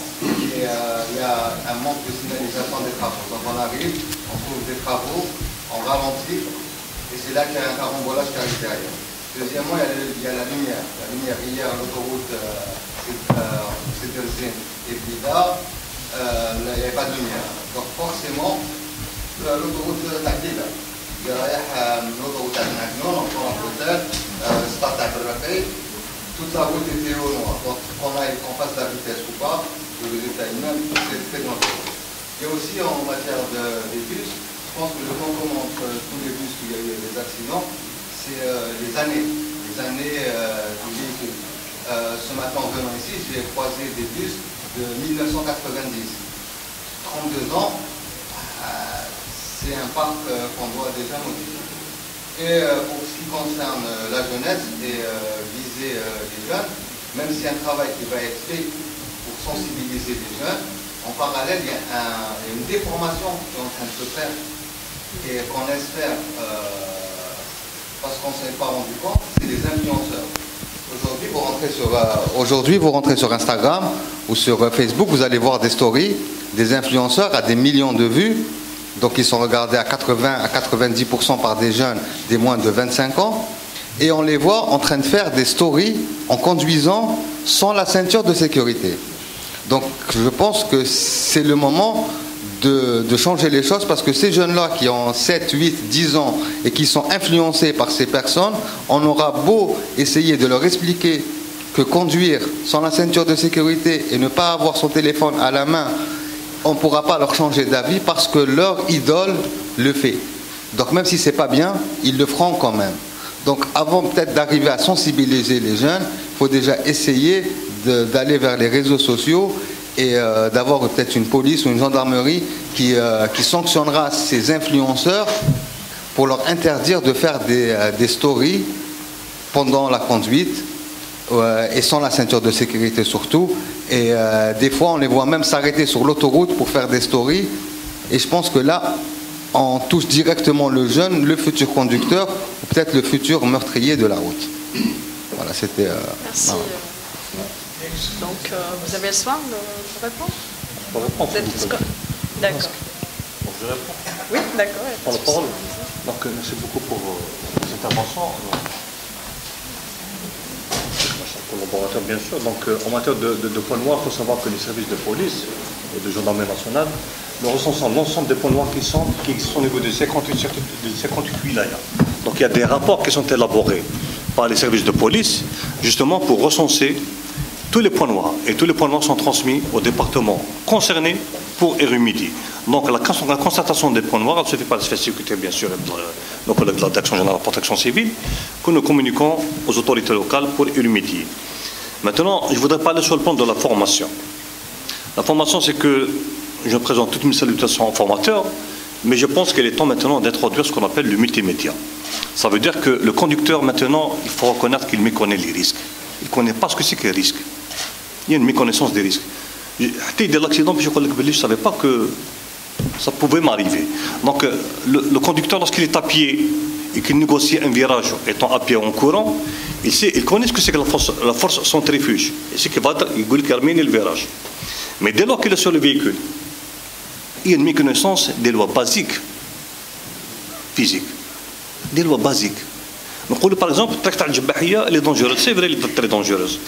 Et il y a un manque de signalisation des travaux. Donc, on arrive, on trouve des travaux, on ralentit. Et c'est là qu'il y a un carambolage qui arrive derrière. Deuxièmement, il y a la lumière. La lumière, hier, l'autoroute Cederzin et Blida, il n'y avait pas de lumière. Donc, forcément, l'autoroute Takdila, l'autoroute Al-Magnon, on prend un hôtel, start à Berlapé, toute la route était au noir. Donc, qu'on fasse la vitesse ou pas, le résultat est même, c'est très dangereux. Et aussi, en matière des bus, je pense que le point commun entre tous les bus où il y a eu des accidents, c'est les années du véhicule. Ce matin, en venant ici, j'ai croisé des bus de 1990. 32 ans, c'est un parc qu'on doit déjà modifier. Et pour ce qui concerne la jeunesse et viser les jeunes, même s'il y a un travail qui va être fait pour sensibiliser les jeunes, en parallèle, il y a une déformation qui est en train de se faire et qu'on espère, parce qu'on ne s'est pas rendu compte, c'est des influenceurs. Aujourd'hui, vous rentrez sur Instagram ou sur Facebook, vous allez voir des stories, des influenceurs à des millions de vues. Donc ils sont regardés à 80 à 90% par des jeunes des moins de 25 ans. Et on les voit en train de faire des stories en conduisant sans la ceinture de sécurité. Donc je pense que c'est le moment de changer les choses, parce que ces jeunes-là qui ont 7, 8, 10 ans et qui sont influencés par ces personnes, on aura beau essayer de leur expliquer que conduire sans la ceinture de sécurité et ne pas avoir son téléphone à la main, on ne pourra pas leur changer d'avis parce que leur idole le fait. Donc même si ce n'est pas bien, ils le feront quand même. Donc avant peut-être d'arriver à sensibiliser les jeunes, il faut déjà essayer d'aller vers les réseaux sociaux et d'avoir peut-être une police ou une gendarmerie qui sanctionnera ces influenceurs pour leur interdire de faire des stories pendant la conduite et sans la ceinture de sécurité surtout. Et des fois, on les voit même s'arrêter sur l'autoroute pour faire des stories. Et je pense que là, on touche directement le jeune, le futur conducteur, ou peut-être le futur meurtrier de la route. Voilà, c'était... Merci. Voilà. Donc, vous avez le soin de répondre? Je peux répondre. D'accord. Donc, je réponds. Oui, d'accord. Je prends la parole. Donc, merci beaucoup pour les interventions. Collaborateurs, bien sûr. Donc, en matière de points noirs, il faut savoir que les services de police et de gendarmerie nationale, nous recensons l'ensemble des points noirs qui sont au niveau de 58 wilayas. Donc, il y a des rapports qui sont élaborés par les services de police, justement pour recenser tous les points noirs. Et tous les points noirs sont transmis au département concerné pour y remédier. Donc, la constatation des points noirs, elle se fait par la sécurité, bien sûr, nos collègues de la Direction générale de la protection civile, que nous communiquons aux autorités locales pour y remédier. Maintenant, je voudrais parler sur le plan de la formation. La formation, c'est que je présente toute mes salutations aux formateurs, mais je pense qu'il est temps maintenant d'introduire ce qu'on appelle le multimédia. Ça veut dire que le conducteur, maintenant, il faut reconnaître qu'il méconnaît les risques. Il ne connaît pas ce que c'est que les risques. Il y a une méconnaissance des risques. J'ai de l'accident, puis je ne savais pas que ça pouvait m'arriver. Donc, le conducteur, lorsqu'il est à pied et qu'il négocie un virage étant à pied en courant, il connaît ce que c'est que la force centrifuge. Et c'est qu'il va terminer le virage. Mais dès lors qu'il est sur le véhicule, il y a une méconnaissance des lois basiques physiques. Des lois basiques. Donc, par exemple, elle est dangereuse. C'est vrai, elle est très dangereuse.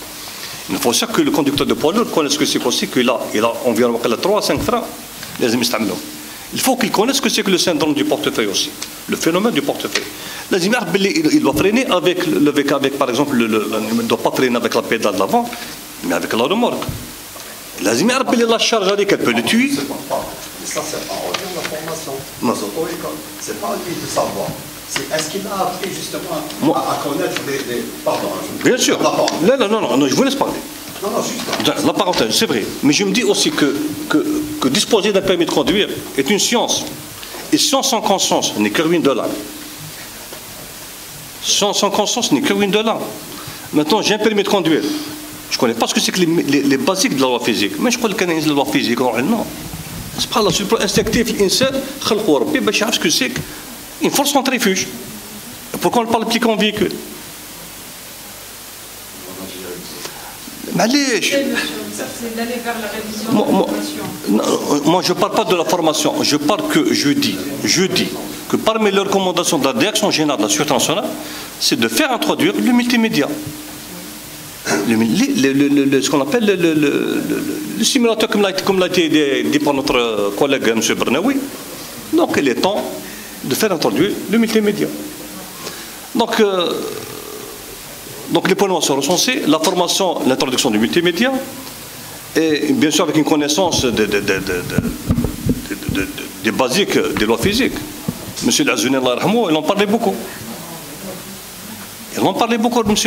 Il faut ça que le conducteur de poids lourd connaisse ce que c'est aussi qu'il a environ 3 à 5 freins. Il faut qu'il connaisse ce que c'est que le syndrome du portefeuille aussi. Le phénomène du portefeuille. Il doit freiner avec par exemple, il ne doit pas freiner avec la pédale d'avant, mais avec la remorque. La charge avec elle peut le tuer. Ça, c'est pas la formation. C'est pas lui de savoir. Est-ce qu'il a appris justement à connaître des... Pardon. Bien sûr. Non, je vous laisse parler. Non, juste. La parenthèse, c'est vrai. Mais je me dis aussi que que disposer d'un permis de conduire est une science. Et science sans conscience n'est que ruine de l'âme. Science sans conscience n'est que ruine de l'âme. Maintenant, j'ai un permis de conduire. Je ne connais pas ce que c'est que les basiques de la loi physique. Mais je crois que la loi physique, non. C'est pas sur le plan instinctif, l'insan, ce que c'est qu'une force centrifuge. Pourquoi on ne parle plus qu'en véhicule? C'est d'aller vers la révision de la formation. Moi, je ne parle pas de la formation. Je parle que je dis que parmi les recommandations de la Direction générale de la Sûreté nationale, c'est de faire introduire le multimédia. Ce qu'on appelle le simulateur, comme l'a été dit par notre collègue M. Bernaoui. Donc, il est temps de faire introduire le multimédia. Donc les points noirs sont recensés, la formation, l'introduction du multimédia, et bien sûr avec une connaissance des basiques des lois physiques. M. Azouni, il en parlait beaucoup. M.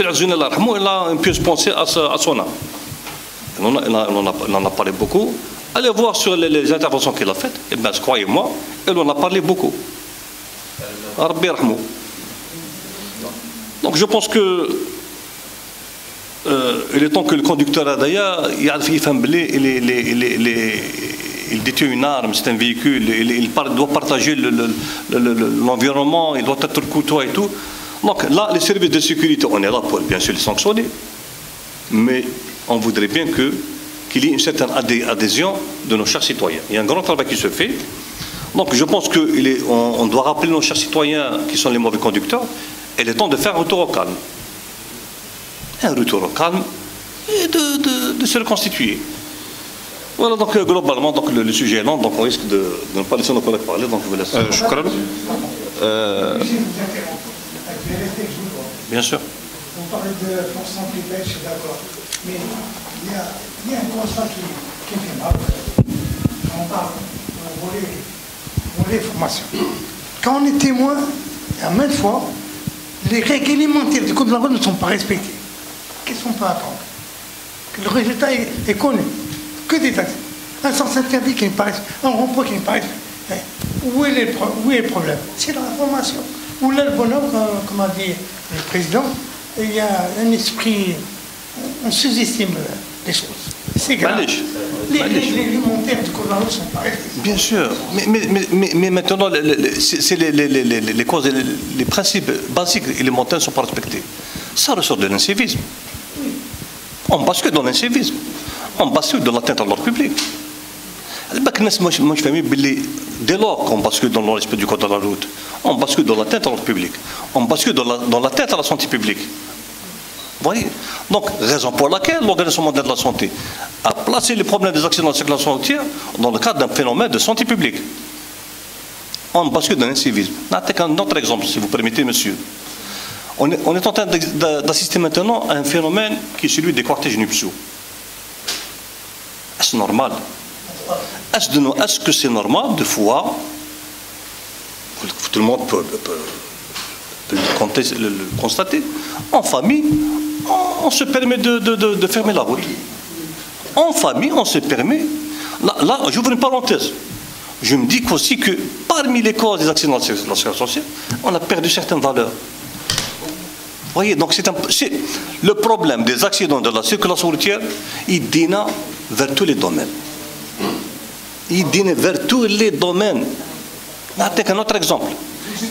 Azouni, il a un peu pensé à son âme. Il en a parlé beaucoup. Allez voir sur les interventions qu'il a faites, et bien croyez-moi, il en a parlé beaucoup. Donc je pense que il est temps que le conducteur d'ailleurs il détient une arme, c'est un véhicule, il doit partager l'environnement, il doit être courtois et tout. Donc là, les services de sécurité, on est là pour bien sûr les sanctionner, mais on voudrait bien qu'il y ait une certaine adhésion de nos chers citoyens. Il y a un grand travail qui se fait. Donc je pense qu'on doit rappeler nos chers citoyens qui sont les mauvais conducteurs. Il est temps de faire un retour au calme. Un retour au calme et de se reconstituer. Voilà, donc globalement, donc, le sujet est lent, donc on risque de ne pas laisser nos collègues parler, donc je vous laisse. Bien sûr. On parle de force centripète, je suis d'accord. Mais il y a un constat qui fait mal. On parle de voler formation. Quand on est témoin, à maintes fois, les règles élémentaires du code de la route ne sont pas respectées. Qu'est-ce qu'on peut attendre? Que le résultat est connu. Que des taxes. Un sens interdit qui me paraît, un rond-point qui me paraît. Où est le problème? C'est dans la formation. Où là, le bonhomme, comme a dit le président, il y a un esprit, on sous-estime les choses. C'est grave. Les élémentaires du code de la route ne sont pas respectés. Bien sûr. Mais maintenant, c'est les causes, les principes basiques élémentaires ne sont pas respectés. Ça ressort de l'incivisme. On bascule dans l'incivisme. On bascule dans l'atteinte à l'ordre public. Dès lors qu'on bascule dans le respect du code de la route, on bascule dans l'atteinte à l'ordre public. On bascule dans l'atteinte à la santé publique. Vous voyez? Donc, raison pour laquelle l'Organisation mondiale de la santé a placé les problèmes des accidents de circulation routière dans le cadre d'un phénomène de santé publique. On bascule dans l'incivisme. Un autre exemple, si vous permettez, monsieur. On est en train d'assister maintenant à un phénomène qui est celui des cortèges nuptiaux. Est-ce normal? Est-ce que c'est normal de voir, tout le monde peut le constater, en famille, on se permet de fermer la route. En famille, on se permet. Là, j'ouvre une parenthèse. Je me dis aussi que parmi les causes des accidents de la circulation routière, on a perdu certaines valeurs. Vous voyez, donc c'est le problème des accidents de la circulation routière, il dîne vers tous les domaines. Il dîne vers tous les domaines. Avec un autre exemple.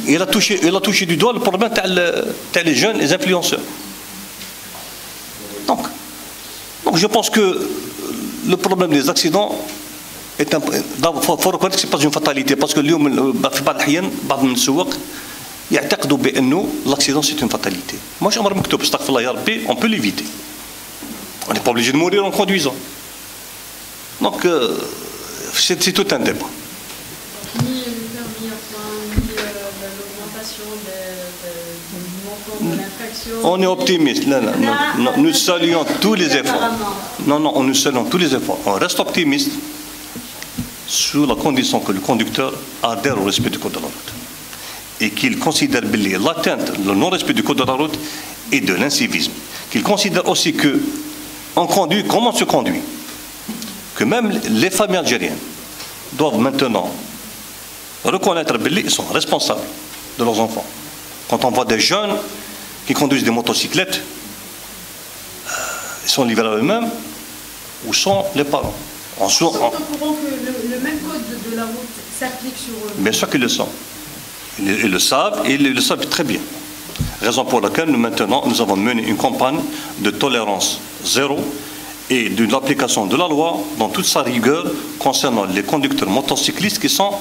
Il a touché du doigt le problème des jeunes, les influenceurs. Donc je pense que le problème des accidents est un. Il faut reconnaître que ce n'est pas une fatalité, parce que يعتقدوا بأنه l'accident c'est une fatalité. Moi j'ai remarqué que استغفر يا ربي on peut l'éviter. On n'est pas obligé de mourir en conduisant. Donc c'est tout un débat. Ni le permis à point, ni l'augmentation du montant de l'infraction. On est optimiste. Non, nous saluons tous les efforts. Non, nous saluons tous les efforts. On reste optimiste sous la condition que le conducteur adhère au respect du code de la route. Et qu'il considère l'atteinte, le non-respect du code de la route et de l'incivisme. Qu'il considère aussi que on conduit, comment on se conduit. que même les familles algériennes doivent maintenant reconnaître qu'ils sont responsables de leurs enfants. Quand on voit des jeunes qui conduisent des motocyclettes, ils sont livrés à eux-mêmes, où sont les parents? Ils sont au courant que le même code de la route s'applique sur eux? Bien sûr qu'ils le savent. Ils le savent et ils le savent très bien. Raison pour laquelle nous avons mené une campagne de tolérance zéro et de l'application de la loi dans toute sa rigueur concernant les conducteurs motocyclistes qui sont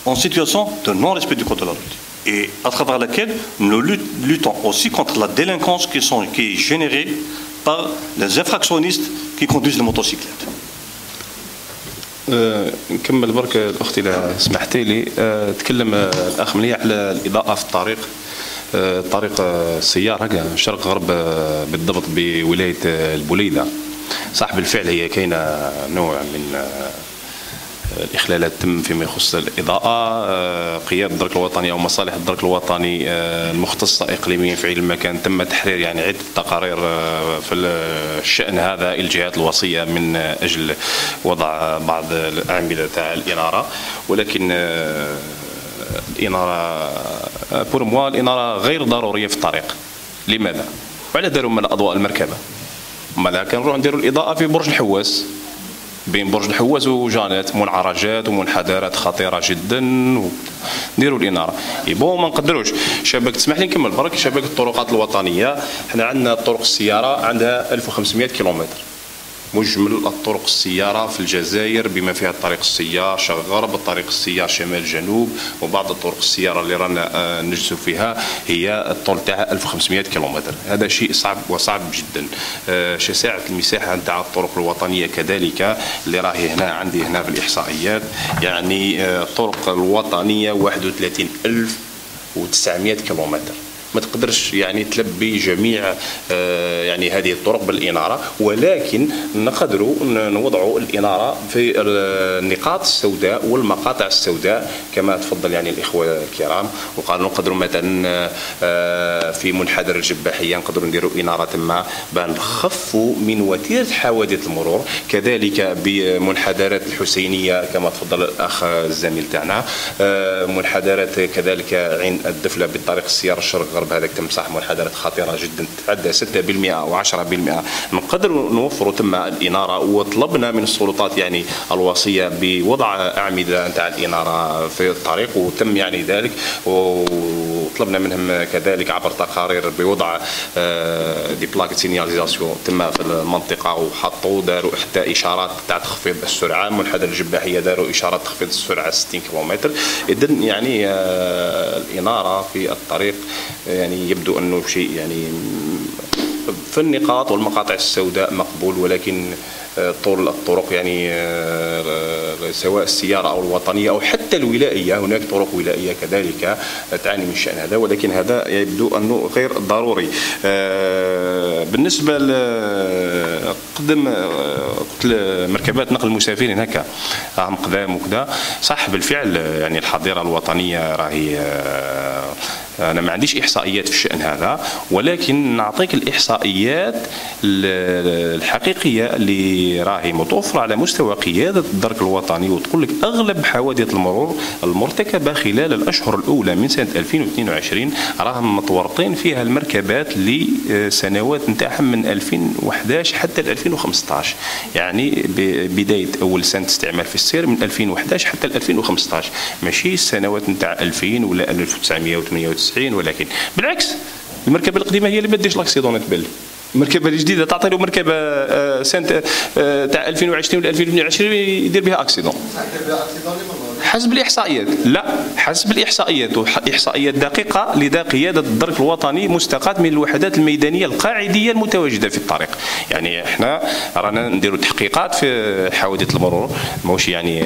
en situation de non-respect du code de la route. Et à travers laquelle nous luttons aussi contre la délinquance qui est générée par les infractionnistes qui conduisent les motocyclettes. نكمل برك الاخت اذا سمحتي لي. تكلم الاخ مليح على الاضاءه في الطريق، طريق السيار هكا شرق غرب بالضبط بولايه البوليده. صح بالفعل هي كاينه نوع من الإخلالات تم فيما يخص الإضاءة. قيادة الدرك الوطني أو مصالح الدرك الوطني المختصة إقليميا في المكان تم تحرير يعني عدة تقارير في الشأن هذا الجهات الوصية من أجل وضع بعض الأعمدة تاع الإنارة، ولكن الإنارة بور موا الإنارة غير ضرورية في الطريق. لماذا؟ وعلى داروا من أضواء المركبة؟ ماذا كنروح نديروا الإضاءة في برج الحواس، بين برج الحواس وجانات منعرجات ومنحدرات خطيره جدا نديروا الاناره. يبون ما نقدروش شبكه، تسمح لي نكمل برك. شبكه الطرقات الوطنيه حنا عندنا طرق السياره عندها 1500 كيلومتر، مجمل الطرق السياره في الجزائر بما فيها الطريق السيار شرق غرب، الطريق السيار شمال جنوب، وبعض الطرق السياره اللي رانا نجلسوا فيها هي الطول تاعها 1500 كيلومتر. هذا شيء صعب وصعب جدا. شاسعه المساحه نتاع الطرق الوطنيه كذلك اللي راهي هنا عندي هنا في الاحصائيات، يعني الطرق الوطنيه 31900 كيلومتر. ما تقدرش يعني تلبي جميع يعني هذه الطرق بالإنارة، ولكن نقدروا نوضعوا الإنارة في النقاط السوداء والمقاطع السوداء كما تفضل يعني الإخوة الكرام، وقالوا نقدروا مثلا في منحدر الجباحية نقدروا نديروا إنارة تما بان نخفوا من وتيرة حوادث المرور، كذلك بمنحدرات الحسينية كما تفضل الأخ الزميل تاعنا، منحدرات كذلك عين الدفلة بالطريق السيارة الشرق هذاك تمسح منحدرات خطيره جدا تتعدى 6% او 10%. نقدروا نوفروا تم الاناره، وطلبنا من السلطات يعني الوصيه بوضع اعمده نتاع الاناره في الطريق، وتم يعني ذلك، وطلبنا منهم كذلك عبر تقارير بوضع دي بلاك سينياليزاسيون تم في المنطقه، وحطوا داروا حتى اشارات تاع تخفيض السرعه. منحدر الجباحيه داروا اشارات تخفيض السرعه 60 كيلومتر. اذن يعني الاناره في الطريق يعني يبدو أنه شيء يعني في النقاط والمقاطع السوداء مقبول، ولكن طول الطرق يعني سواء السيارة أو الوطنية أو حتى الولائية، هناك طرق ولائية كذلك تعاني من الشأن هذا، ولكن هذا يبدو أنه غير ضروري. بالنسبة قدم مركبات نقل المسافرين هكا عام قدام وكذا، صح بالفعل يعني الحظيرة الوطنية راهي أنا ما عنديش إحصائيات في الشأن هذا، ولكن نعطيك الإحصائيات الحقيقية اللي راهي متوفرة على مستوى قيادة الدرك الوطني، وتقول لك أغلب حوادث المرور المرتكبة خلال الأشهر الأولى من سنة 2022 راهم متورطين فيها المركبات لسنوات نتاعهم من 2011 حتى 2015، يعني بداية أول سنة استعمال في السير من 2011 حتى 2015، ماشي السنوات نتاع 2000 ولا 1998، ولكن بالعكس المركبة القديمة هي اللي ما ديش لاكسيدون تبل. المركبة الجديدة تعطي له مركبة سنة تاع 2020 ولا 2022 يدير بها اكسيدون. حسب الإحصائيات، لا حسب الإحصائيات، وإحصائيات دقيقة لدى قيادة الدرك الوطني مستقاة من الوحدات الميدانية القاعدية المتواجدة في الطريق. يعني احنا رانا نديروا تحقيقات في حوادث المرور، ماهوش يعني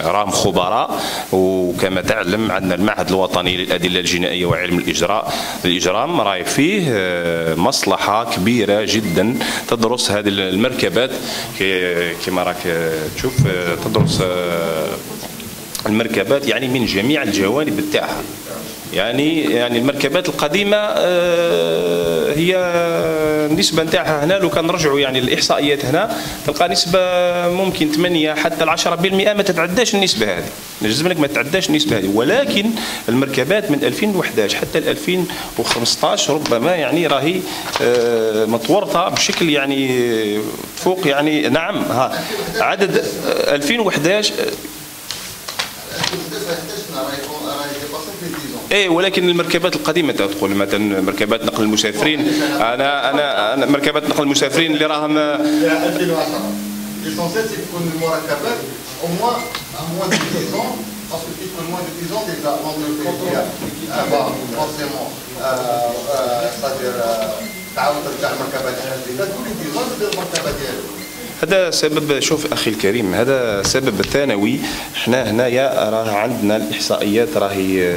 راهم خبراء، وكما تعلم عندنا المعهد الوطني للأدلة الجنائية وعلم الإجرام راهي فيه مصلحة كبيرة جدا تدرس هذه المركبات كما راك تشوف، تدرس المركبات يعني من جميع الجوانب تاعها، يعني المركبات القديمه هي النسبه نتاعها هنا لو كان نرجعوا يعني الاحصائيات هنا تلقى نسبه ممكن 8 حتى ل 10% ما تتعداش النسبه هذه، نجزم لك ما تتعداش النسبه هذه. ولكن المركبات من 2011 حتى 2015 ربما يعني راهي متورطه بشكل يعني فوق يعني نعم. ها عدد 2011 ايه، ولكن المركبات القديمه تدخل مثلا مركبات نقل المسافرين. انا مركبات نقل المسافرين اللي راهم 2010 ليسونسيال تكون المركبات او موان دو 10 ans parce que تكون موان دو 10 ans déjà avant de faire forcément c'est-à-dire تعاود ترجع المركبات الجديده كل 10 ans تبدا المركبه ديالو. هذا سبب، شوف أخي الكريم، هذا سبب ثانوي. احنا هنايا راه عندنا الإحصائيات راهي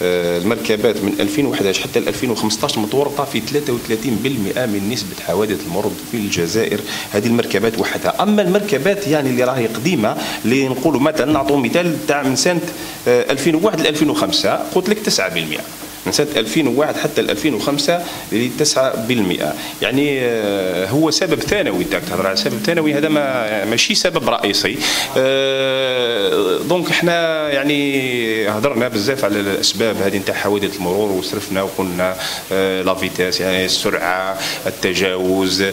المركبات من 2011 حتى 2015 متورطة في 33% من نسبة حوادث المرض في الجزائر، هذه المركبات وحدها. أما المركبات يعني اللي راهي قديمة اللي نقولوا مثلا نعطوا مثال تاع من سنة 2001 ل 2005 قلت لك 9%، من سنة 2001 حتى 2005 ل 9%. يعني هو سبب ثانوي، تاعك تهضر على سبب ثانوي، هذا ماشي سبب رئيسي. دونك احنا يعني هضرنا بزاف على الاسباب هذه نتاع حوادث المرور وصرفنا وقلنا لا فيتاس يعني السرعه، التجاوز.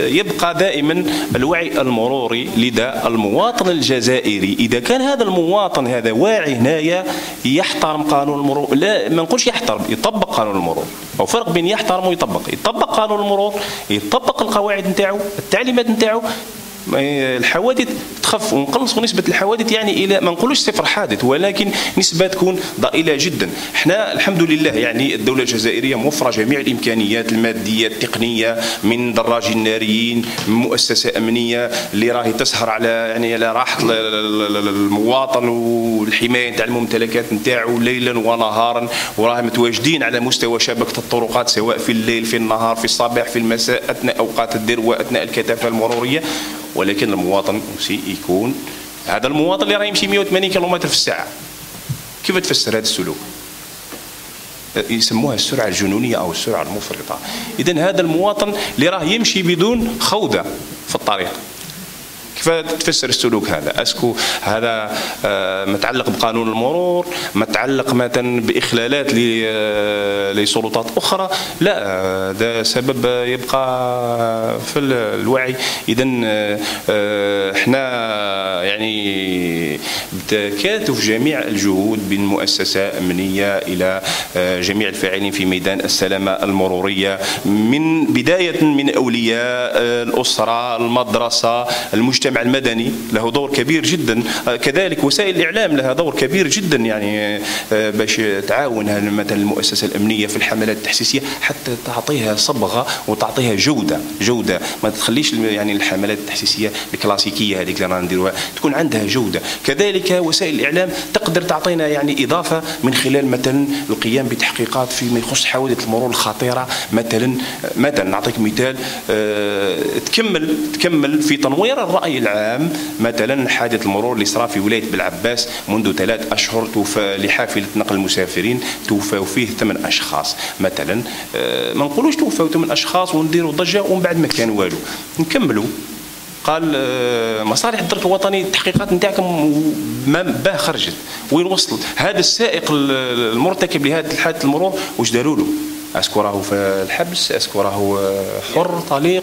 يبقى دائما الوعي المروري لدى المواطن الجزائري. اذا كان هذا المواطن هذا واعي هنايا يحترم قانون المرور، لا ما نقولش يحترم، يطبق قانون المرور. او فرق بين يحترم ويطبق. يطبق قانون المرور، يطبق القواعد نتاعو، التعليمات نتاعو، الحوادث تخف ونقلصوا نسبة الحوادث يعني إلى ما نقولوش صفر حادث، ولكن نسبة تكون ضئيلة جدا. احنا الحمد لله يعني الدولة الجزائرية موفرة جميع الإمكانيات المادية التقنية، من دراجين ناريين، من مؤسسة أمنية اللي راهي تسهر على يعني على راحة المواطن والحماية نتاع الممتلكات نتاعو ليلا ونهارا، وراهم متواجدين على مستوى شبكة الطرقات سواء في الليل في النهار في الصباح في المساء أثناء أوقات الذروة أثناء الكثافة المرورية. ولكن المواطن يكون هذا المواطن اللي راه يمشي 180 كيلومتر في الساعة، كيف تفسر هذا السلوك؟ يسموها السرعة الجنونية أو السرعة المفرطة. إذن هذا المواطن اللي راه يمشي بدون خوذة في الطريق، كيف تفسر السلوك هذا؟ اسكو هذا متعلق بقانون المرور، متعلق مثلا باخلالات لسلطات اخرى؟ لا، ده سبب يبقى في الوعي. اذا احنا يعني بتكاتف جميع الجهود بين مؤسسه امنيه الى جميع الفاعلين في ميدان السلامه المروريه، من بدايه من اولياء الاسره، المدرسه، المجتمع المدني له دور كبير جدا، كذلك وسائل الإعلام لها دور كبير جدا يعني باش تعاون مثلا المؤسسة الأمنية في الحملات التحسيسية حتى تعطيها صبغة وتعطيها جودة، ما تخليش يعني الحملات التحسيسية الكلاسيكية هذيك اللي رانا نديروها، تكون عندها جودة. كذلك وسائل الإعلام تقدر تعطينا يعني إضافة من خلال مثلا القيام بتحقيقات فيما يخص حوادث المرور الخطيرة. مثلا نعطيك مثال، تكمل في تنوير الرأي العام. مثلا حادث المرور اللي صرا في ولاية بلعباس منذ 3 أشهر، توفى لحافلة نقل المسافرين توفوا فيه 8 أشخاص. مثلا ما نقولوش توفوا 8 أشخاص ونديروا ضجة ومن بعد ما كان والو، نكملوا. قال مصالح الدرك الوطني التحقيقات نتاعكم باه خرجت وين وصلت؟ هذا السائق المرتكب لهذا الحادث المرور واش داروا له؟ اسكو راهو في الحبس، اسكو راهو حر طليق،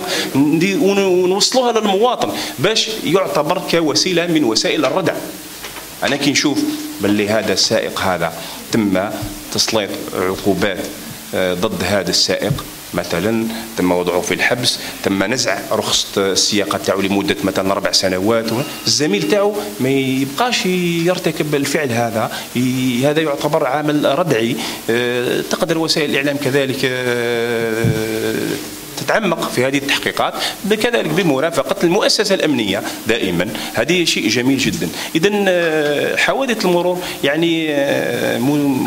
ونوصلوها للمواطن باش يعتبر كوسيله من وسائل الردع. انا كي نشوف باللي هذا السائق هذا تم تسليط عقوبات ضد هذا السائق، مثلا تم وضعه في الحبس، تم نزع رخصة السياقة تاعو لمدة مثلا 4 سنوات، الزميل تاعو ما يبقاش يرتكب الفعل هذا. هذا يعتبر عامل ردعي. تقدر وسائل الإعلام كذلك تتعمق في هذه التحقيقات، كذلك بمرافقة المؤسسة الأمنية دائما. هذه شيء جميل جدا. إذن حوادث المرور يعني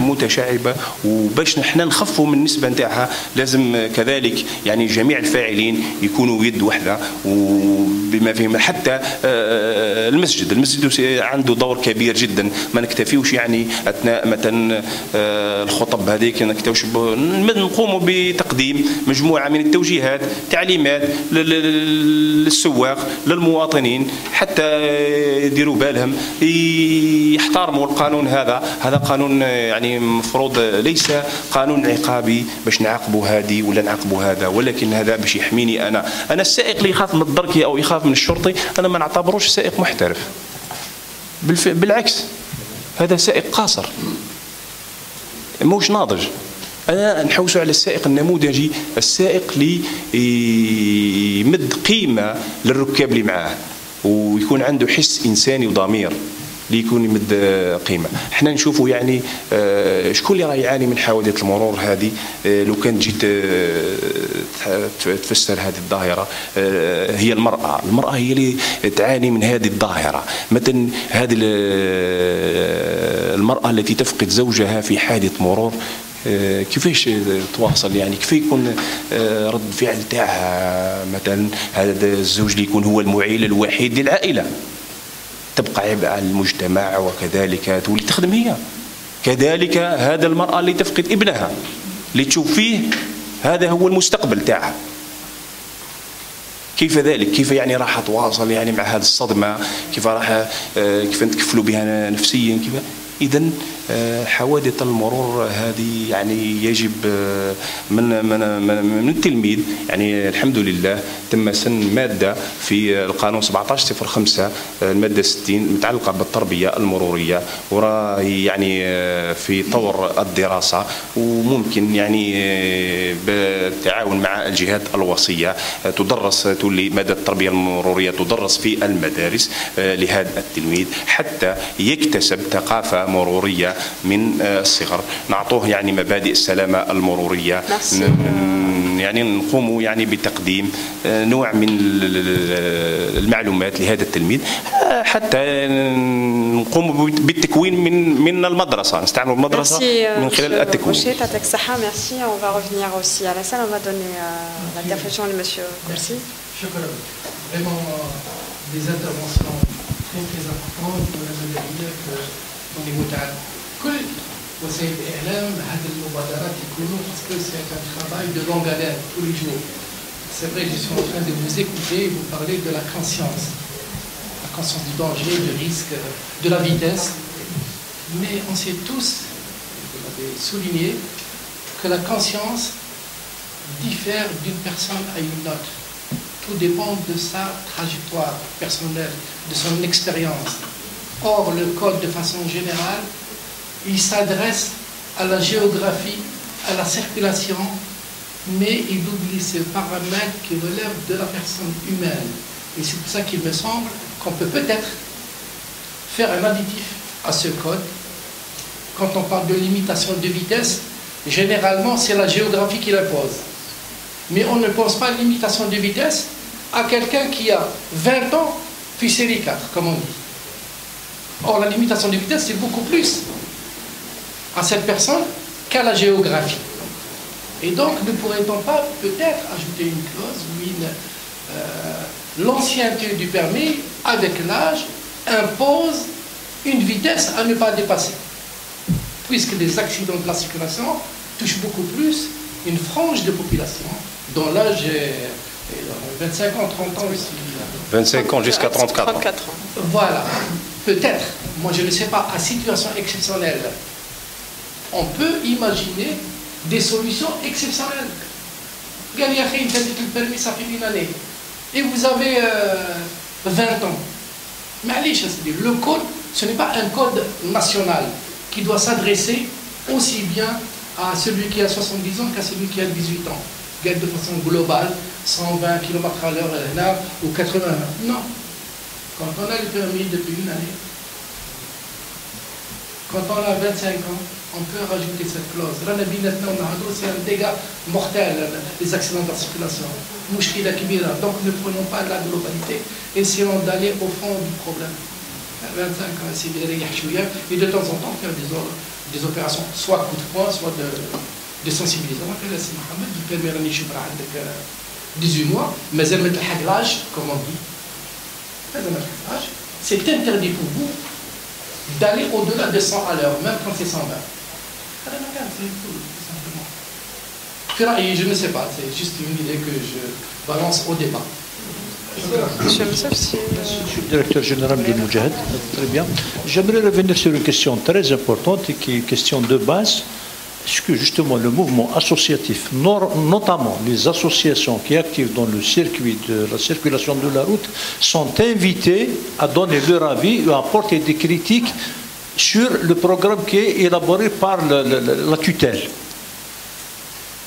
متشعبة، وباش نحن نخفوا من النسبة نتاعها لازم كذلك يعني جميع الفاعلين يكونوا يد واحدة، وبما فيهم حتى المسجد عنده دور كبير جدا. ما نكتفيوش يعني اثناء مثلا الخطب هذيك نقوموا بتقديم مجموعه من التوجيهات، تعليمات للسواق للمواطنين حتى يديروا بالهم يحترموا القانون. هذا قانون يعني مفروض ليس قانون عقابي باش نعاقبوا هذه ولا نعاقبوا هذا، ولكن هذا باش يحميني انا السائق اللي يخاف من الدركي او يخاف من الشرطي انا ما نعتبروش سائق محترف. بالعكس هذا سائق قاصر موش ناضج. أنا نحوسوا على السائق النموذجي، السائق اللي يمد قيمة للركاب اللي معاه ويكون عنده حس إنساني وضمير اللي يكون يمد قيمة. احنا نشوفوا يعني شكون اللي راه يعاني من حوادث المرور هذه. لو كان جيت تفسر هذه الظاهرة هي المرأة هي اللي تعاني من هذه الظاهرة. مثلا هذه المرأة التي تفقد زوجها في حادث مرور كيفاش تواصل، يعني كيف يكون رد فعل تاعها؟ مثلا هذا الزوج اللي يكون هو المعيل الوحيد للعائلة، تبقى عبء على المجتمع وكذلك تولي تخدم هي. كذلك هذا المرأة اللي تفقد ابنها اللي تشوف فيه هذا هو المستقبل تاعها، كيف ذلك؟ كيف يعني راح تواصل يعني مع هذه الصدمة؟ كيف نتكفلوا بها نفسيا؟ كيف؟ إذن حوادث المرور هذه يعني يجب من التلميذ يعني الحمد لله تم سن مادة في القانون 1705 المادة 60 متعلقة بالتربية المرورية، وراه يعني في طور الدراسة، وممكن يعني بالتعاون مع الجهات الوصية تدرس تولي مادة التربية المرورية تدرس في المدارس لهذا التلميذ حتى يكتسب ثقافة مرورية من الصغر. نعطوه يعني مبادئ السلامة المرورية، يعني نقوم يعني بتقديم نوع من المعلومات لهذا التلميذ حتى نقوم بالتكوين من المدرسة، نستعمل المدرسة من خلال التكوين. Merci. On va revenir aussi à la salle. On va donner l'intervention de Monsieur Koursi. Vraiment des interventions très importantes pour la مدنية au niveau تاع كل وسائل الإعلام. هذه المبادرات يكونوا parce que c'est un travail de longue haleine tous les jours. C'est vrai, je suis en train de vous écouter, vous parlez de la conscience du danger, du risque, de la vitesse. Mais on sait tous, vous l'avez souligné, que la conscience diffère d'une personne à une autre. Tout dépend de sa trajectoire personnelle, de son expérience. Or, le code, de façon générale, il s'adresse à la géographie, à la circulation, mais il oublie ces paramètres qui relèvent de la personne humaine. Et c'est pour ça qu'il me semble qu'on peut peut-être faire un additif à ce code. Quand on parle de limitation de vitesse, généralement, c'est la géographie qui l'impose. Mais on ne pense pas à limitation de vitesse à quelqu'un qui a 20 ans, puis série 4, comme on dit. Or, la limitation de vitesse, c'est beaucoup plus à cette personne qu'à la géographie. Et donc, ne pourrait-on pas peut-être ajouter une clause où l'ancienneté du permis, avec l'âge, impose une vitesse à ne pas dépasser. Puisque les accidents de la circulation touchent beaucoup plus une frange de population dont l'âge est 25 ans, 30 ans aussi. 25 ans jusqu'à 34 ans. Voilà. Peut-être, moi je ne sais pas, à situation exceptionnelle, on peut imaginer des solutions exceptionnelles. Le permis, ça fait une année. Et vous avez 20 ans. Mais allez, le code, ce n'est pas un code national qui doit s'adresser aussi bien à celui qui a 70 ans qu'à celui qui a 18 ans. De façon globale, 120 km/h ou 80. Non. Quand on a le permis depuis une année, quand on a 25 ans, on peut rajouter cette clause. C'est un dégât mortel, les accidents de la circulation. Donc ne prenons pas la globalité, essayons d'aller au fond du problème. 25 ans, c'est de réagir et de temps en temps faire des opérations, soit coup de poing, soit de sensibilisation. C'est Mohamed qui permet de faire 18 mois, mais elle met l'âge, comme on dit. c'est interdit pour vous d'aller au-delà de 100 à l'heure, même quand c'est 120. C'est tout, simplement. Je ne sais pas, c'est juste une idée que je balance au débat. Monsieur Moussaf, Monsieur le directeur général de Moudjahid, très bien. J'aimerais revenir sur une question très importante et qui est une question de base. Est-ce que justement le mouvement associatif, notamment les associations qui activent dans le circuit de la circulation de la route, sont invités à donner leur avis ou à apporter des critiques sur le programme qui est élaboré par la tutelle?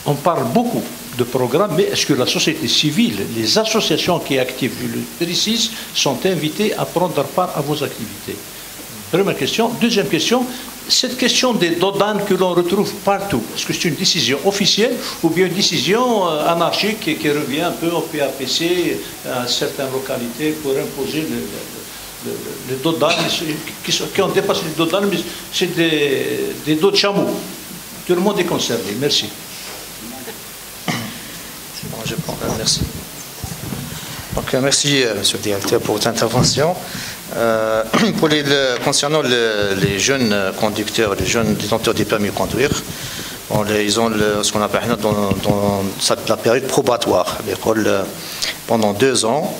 On parle beaucoup de programmes, mais est-ce que la société civile, les associations qui activent, je le précise, sont invitées à prendre part à vos activités? Première question. Deuxième question, cette question des dodanes que l'on retrouve partout, est-ce que c'est une décision officielle ou bien une décision anarchique qui revient un peu au PAPC à certaines localités pour imposer les dodanes qui ont dépassé les dodanes, mais c'est des dos de chameau. Tout le monde est concerné. Merci. Merci. Donc, merci, Monsieur le Directeur, pour votre intervention. Concernant les jeunes conducteurs, les jeunes détenteurs des permis de conduire, ils ont ce qu'on appelle dans la période probatoire à l'école pendant 2 ans.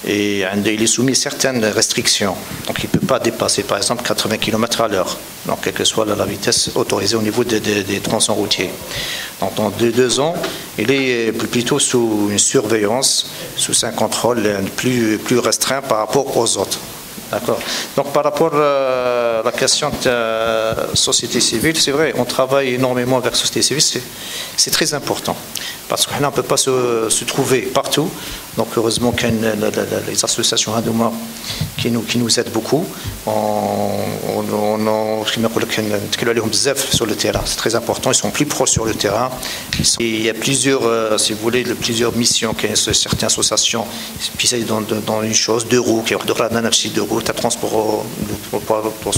Et il est soumis à certaines restrictions. Donc il ne peut pas dépasser par exemple 80 km à l'heure, donc quelle que soit la vitesse autorisée au niveau des tronçons routiers. Donc dans 2 ans, il est plutôt sous une surveillance, sous un contrôle plus restreint par rapport aux autres. D'accord. Donc par rapport à la question de société civile, c'est vrai, on travaille énormément avec la société civile, c'est très important. Parce qu'on ne peut pas se trouver partout. Donc heureusement qu'il y a les associations Hadouma qui nous aident beaucoup. Sur le terrain, c'est très important. Ils sont plus proches sur le terrain. Il y a plusieurs, si vous voulez, plusieurs missions. Certaines associations spécialisées dans une chose, 2 roues, qui ont 2 roues, transport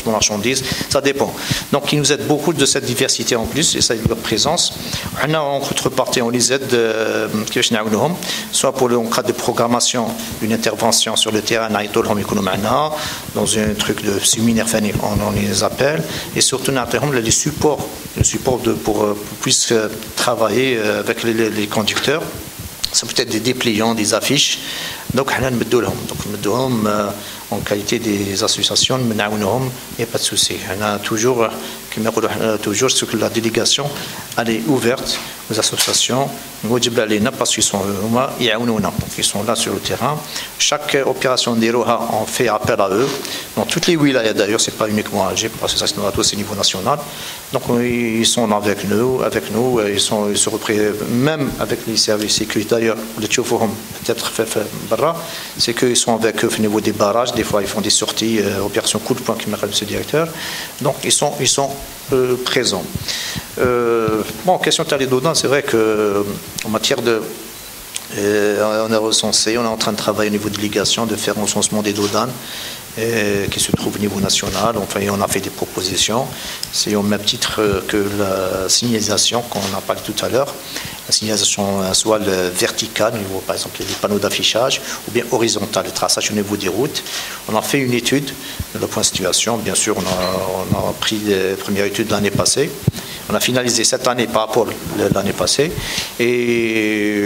de marchandises, ça dépend. Donc ils nous aident beaucoup de cette diversité en plus, et ça leur présence. En contrepartie, on les aide, soit pour le cas de programmation, une intervention sur le terrain, dans un truc de séminaire, on les appelle, et surtout les supports pour puisse travailler avec les conducteurs. Ça peut être des dépliants, des affiches. Donc, en qualité des associations, il n'y a pas de souci. On a toujours ce que la délégation elle est ouverte aux associations. Parce qu'ils sont là sur le terrain. Chaque opération des ROHA, on fait appel à eux. Dans toutes les wilayas d'ailleurs, ce n'est pas uniquement à Alger, parce que c'est au niveau national. Donc ils sont avec nous, ils se représentent même avec les services sécuritaires. D'ailleurs, le Tchoufoum, peut-être c'est qu'ils sont avec eux au niveau des barrages. Des fois, ils font des sorties, opération coup de poing qui m'appelle ce directeur. Donc ils sont présents. Question de Dodan, c'est vrai qu'en matière de. On a recensé, on est en train de travailler au niveau de délégation, de faire un recensement des Dodan qui se trouve au niveau national. Enfin, on a fait des propositions. C'est au même titre que la signalisation qu'on a parlé tout à l'heure. La signalisation soit verticale, au niveau, par exemple, des panneaux d'affichage, ou bien horizontale, le traçage au niveau des routes. On a fait une étude de la point de situation. Bien sûr, on a pris les premières études l'année passée. On a finalisé cette année par rapport à l'année passée. Et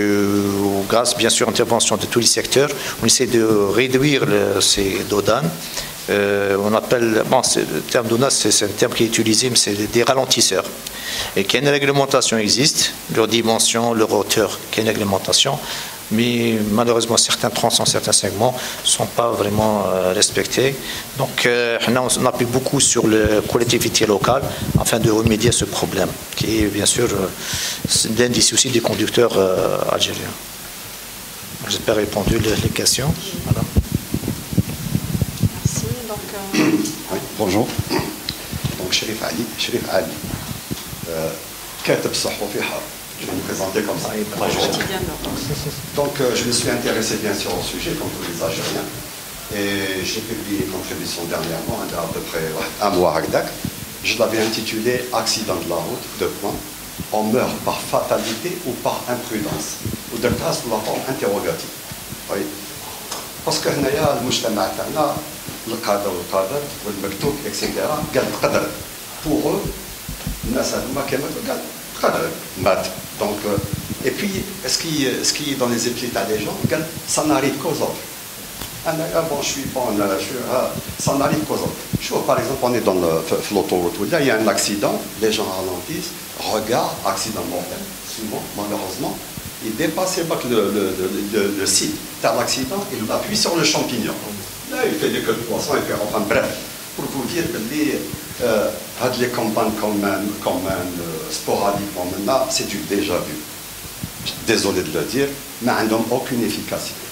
grâce, bien sûr, à l'intervention de tous les secteurs, on essaie de réduire ces dodanes. On appelle, le terme DONA, c'est un terme qui est utilisé, mais c'est des ralentisseurs. Et qu'il y a une réglementation existe, leur dimension, leur hauteur, qu'il y a une réglementation, mais malheureusement certains tronçons, certains segments ne sont pas vraiment respectés. Donc on appuie beaucoup sur les collectivités locales afin de remédier à ce problème, qui est bien sûr l'un des soucis des conducteurs algériens. J'espère répondu les questions. Voilà. Oui, bonjour. Donc, Chérif Ali, كاتب صحفي حر. Je vais me présenter comme ça. Donc, je me suis intéressé bien sûr au sujet, comme tous les Algériens. Et j'ai publié une contribution dernièrement, à peu près un mois. Je l'avais intitulé Accident de la route, 2 points. On meurt par fatalité ou par imprudence. Ou de sous la forme interrogative. Oui. Parce que le mujtama تاعنا القادة والقادر والمكتوب اكسيتيرا قال تقدر بوغ الناس هذوما كما قال تقدر مات دونك اي بي اسكي دون لي زيبلي تاع لي جون قال سا ناريف كوز اوتر انا بون شوي بون سا ناريف كوز اوتر شوف باغ اكزومبل اوني دون في l'autoroute ولا il y a un accident les gens ralentissent regardent accident mortel souvent malheureusement il dépasse le site de l'accident, il appuie sur le champignon. Là, il fait des queues de poisson, et puis, enfin bref, pour vous dire que les campagnes quand même sporadiquement maintenant, c'est du déjà vu. Désolé de le dire, mais elles n'ont aucune efficacité.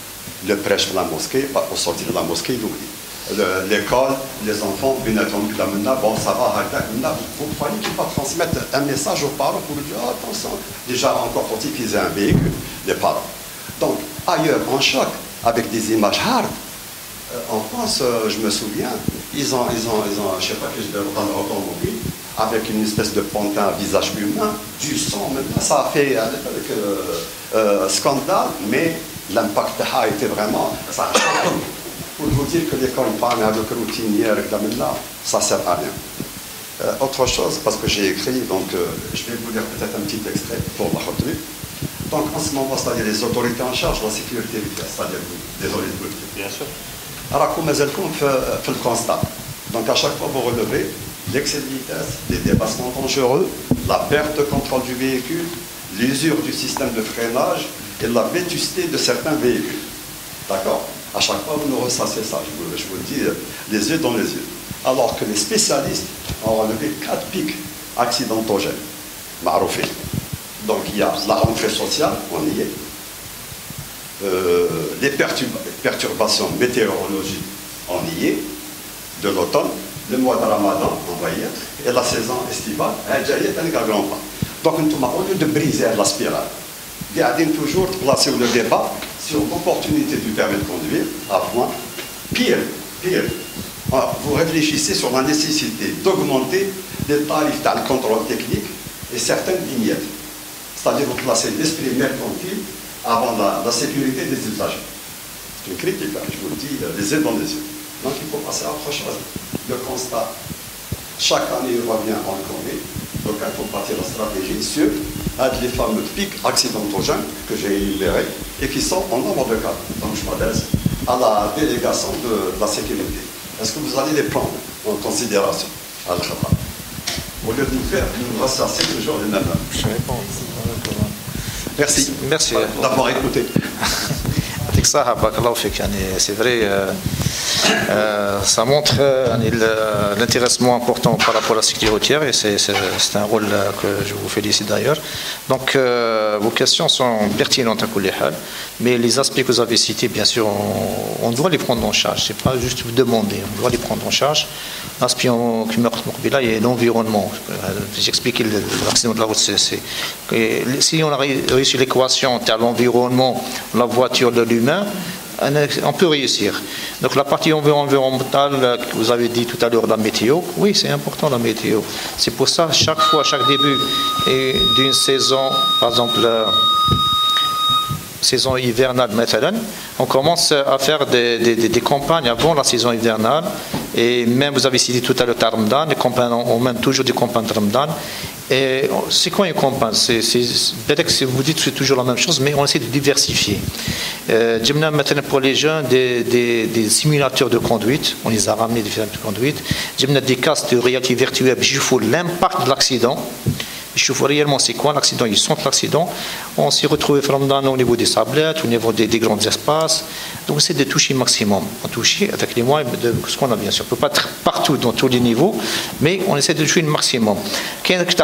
Le prêche de la mosquée, au sortir de la mosquée, il oublie. L'école, les enfants, bon, ça va, vous croyez qu'il va transmettre un message aux parents pour lui dire attention, déjà encore faut-il qu'ils aient un véhicule, les parents. Donc, ailleurs, en choc, avec des images hard, en France, je me souviens, ils ont je sais pas, que je vais dans l'automobile, avec une espèce de pantin à visage humain, du sang, maintenant, ça a fait scandale, mais l'impact a été vraiment, ça a changé. Pour vous dire que les campagnes avec routinières, ça ne sert à rien. Autre chose, parce que j'ai écrit, donc je vais vous lire peut-être un petit extrait pour la retenue. Donc en ce moment, c'est-à-dire les autorités en charge de la sécurité routière, c'est-à-dire désolé de vous le dire. Bien sûr. Alors, comme elles fait le constat. Donc à chaque fois, vous relevez l'excès de vitesse, les dépassements dangereux, la perte de contrôle du véhicule, l'usure du système de freinage et la vétusté de certains véhicules. D'accord? À chaque fois, vous nous ressassez ça, je vous le dis, les yeux dans les yeux. Alors que les spécialistes ont relevé 4 pics accidentogènes. Maroufé. Donc il y a la rentrée sociale, on y est. Les perturbations météorologiques, on y est. De l'automne, le mois de Ramadan, on va y être. Et la saison estivale, elle est un grand pas. Donc au lieu de briser la spirale, gardez toujours placer le débat sur l'opportunité du permis de conduire, à point. Pire, vous réfléchissez sur la nécessité d'augmenter les tarifs dans le contrôle technique et certaines vignettes. C'est-à-dire vous placez l'esprit mercantile avant la sécurité des usagers. C'est une critique, hein, je vous le dis, les yeux dans les yeux. Donc il faut passer à autre chose. Le constat, chaque année il revient, on le connaît. Donc il faut partir en stratégie sur les fameux pics accidentogènes que j'ai énumérés et qui sont en nombre de cas. Donc je m'adresse à la délégation de la sécurité. Est-ce que vous allez les prendre en considération à Al-Khatar? Au lieu de nous rassasser toujours les mêmes. Je réponds. Merci. Merci d'avoir écouté. C'est vrai, ça montre l'intéressement important par rapport à la sécurité routière et c'est un rôle que je vous félicite d'ailleurs. Donc vos questions sont pertinentes à Kouléhal, mais les aspects que vous avez cités, bien sûr, on doit les prendre en charge. C'est pas juste vous demander, on doit les prendre en charge. L'aspect qui me il y a l'environnement. J'ai expliqué l'accident de la route. Si on a réussi l'équation entre l'environnement, la voiture de l'humain, on peut réussir. Donc la partie environnementale que vous avez dit tout à l'heure, la météo, oui, c'est important la météo. C'est pour ça, chaque fois, chaque début d'une saison, par exemple, saison hivernale, on commence à faire des campagnes avant la saison hivernale. Et même, vous avez cité tout à l'heure Ramadan, les campagnes, on mène toujours des campagnes de Ramadan. Et c'est quoi une campagne? Peut-être que vous dites que c'est toujours la même chose, mais on essaie de diversifier. Maintenant, pour les jeunes, des simulateurs de conduite, on les a ramenés des simulateurs de conduite. Des casques de réalité virtuelle, je fous l'impact de l'accident. Je vois réellement c'est quoi l'accident, ils sentent l'accident. On s'est retrouvé au niveau des sablettes, au niveau des grands espaces. Donc c'est de toucher maximum. On touche avec les moyens de ce qu'on a bien sûr. On ne peut pas être partout dans tous les niveaux, mais on essaie de toucher le maximum.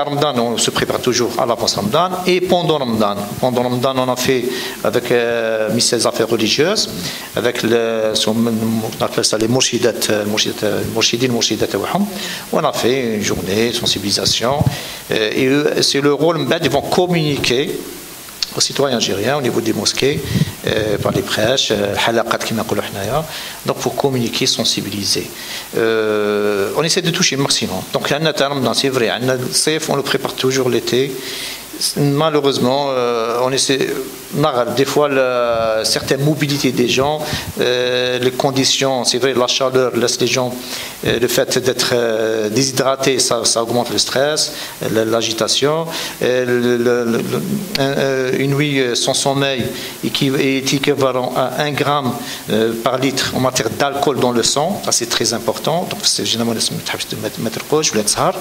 Ramadan, on se prépare toujours à l'avance Ramadan et pendant Ramadan. Pendant Ramadan, on a fait avec ministère des Affaires religieuses, avec on appelle ça les mourchidat, on a fait une journée de sensibilisation. Et c'est le rôle, ils vont communiquer aux citoyens algériens au niveau des mosquées, par les prêches, donc pour communiquer, sensibiliser. On essaie de toucher le maximum. Donc c'est vrai, on le prépare toujours l'été. malheureusement, on essaie, des fois, certaines mobilités des gens, les conditions, c'est vrai, la chaleur laisse les gens, le fait d'être déshydraté, ça augmente le stress, l'agitation. Une nuit sans sommeil est équivalent à 1 gramme par litre en matière d'alcool dans le sang, ça c'est très important. Donc, c'est généralement de mettre gauche ou le tsar.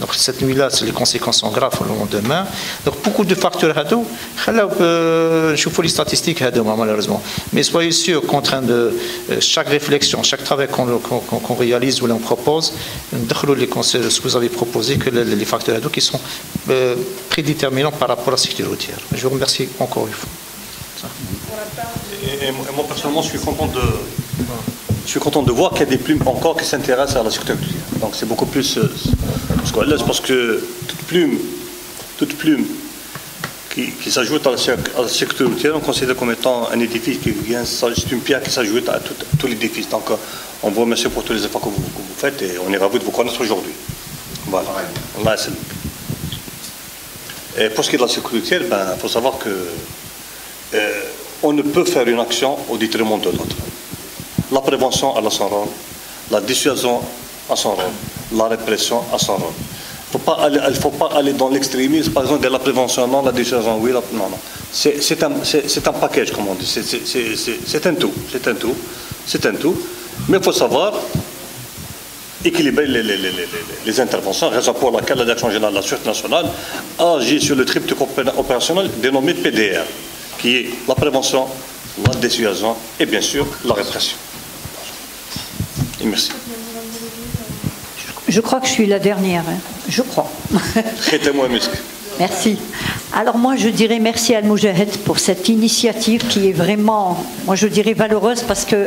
Donc cette nuit-là, les conséquences sont graves le lendemain. Donc beaucoup de facteurs هادو خلاو نشوفوا les statistiques هادو malheureusement. Mais soyez sûr qu'en train de chaque réflexion, chaque travail qu'on réalise ou l'on propose, ندخلوا les conseils, ce que vous avez proposé, que les facteurs هادو qui sont prédéterminants par rapport à la sécurité routière. Je vous remercie encore une fois. Et moi personnellement, je suis content de voir qu'il y a des plumes encore qui s'intéressent à la sécurité routière. Donc c'est beaucoup plus parce que toute plume qui s'ajoute à la sécurité routière, on considère comme étant un édifice qui vient, c'est une pierre qui s'ajoute à tout l'édifice. Donc on vous remercie pour tous les efforts que vous faites et on est ravis de vous connaître aujourd'hui. Voilà. Et pour ce qui est de la sécurité routière, il faut savoir que on ne peut faire une action au détriment de l'autre. La prévention a son rôle, la dissuasion a son rôle, la répression a son rôle. Il ne faut pas aller dans l'extrémisme, par exemple, de la prévention, non, la dissuasion, oui, non. C'est un package, comme on dit. C'est un tout. Mais il faut savoir équilibrer les interventions, raison pour laquelle la Direction générale de la Sûreté nationale agit sur le triptyque opérationnel dénommé PDR, qui est la prévention, la dissuasion et bien sûr la répression. Et merci. Je crois que je suis la dernière, hein. Je crois. Merci. Alors moi je dirais merci à Al-Moujahid pour cette initiative qui est vraiment, moi je dirais valeureuse parce que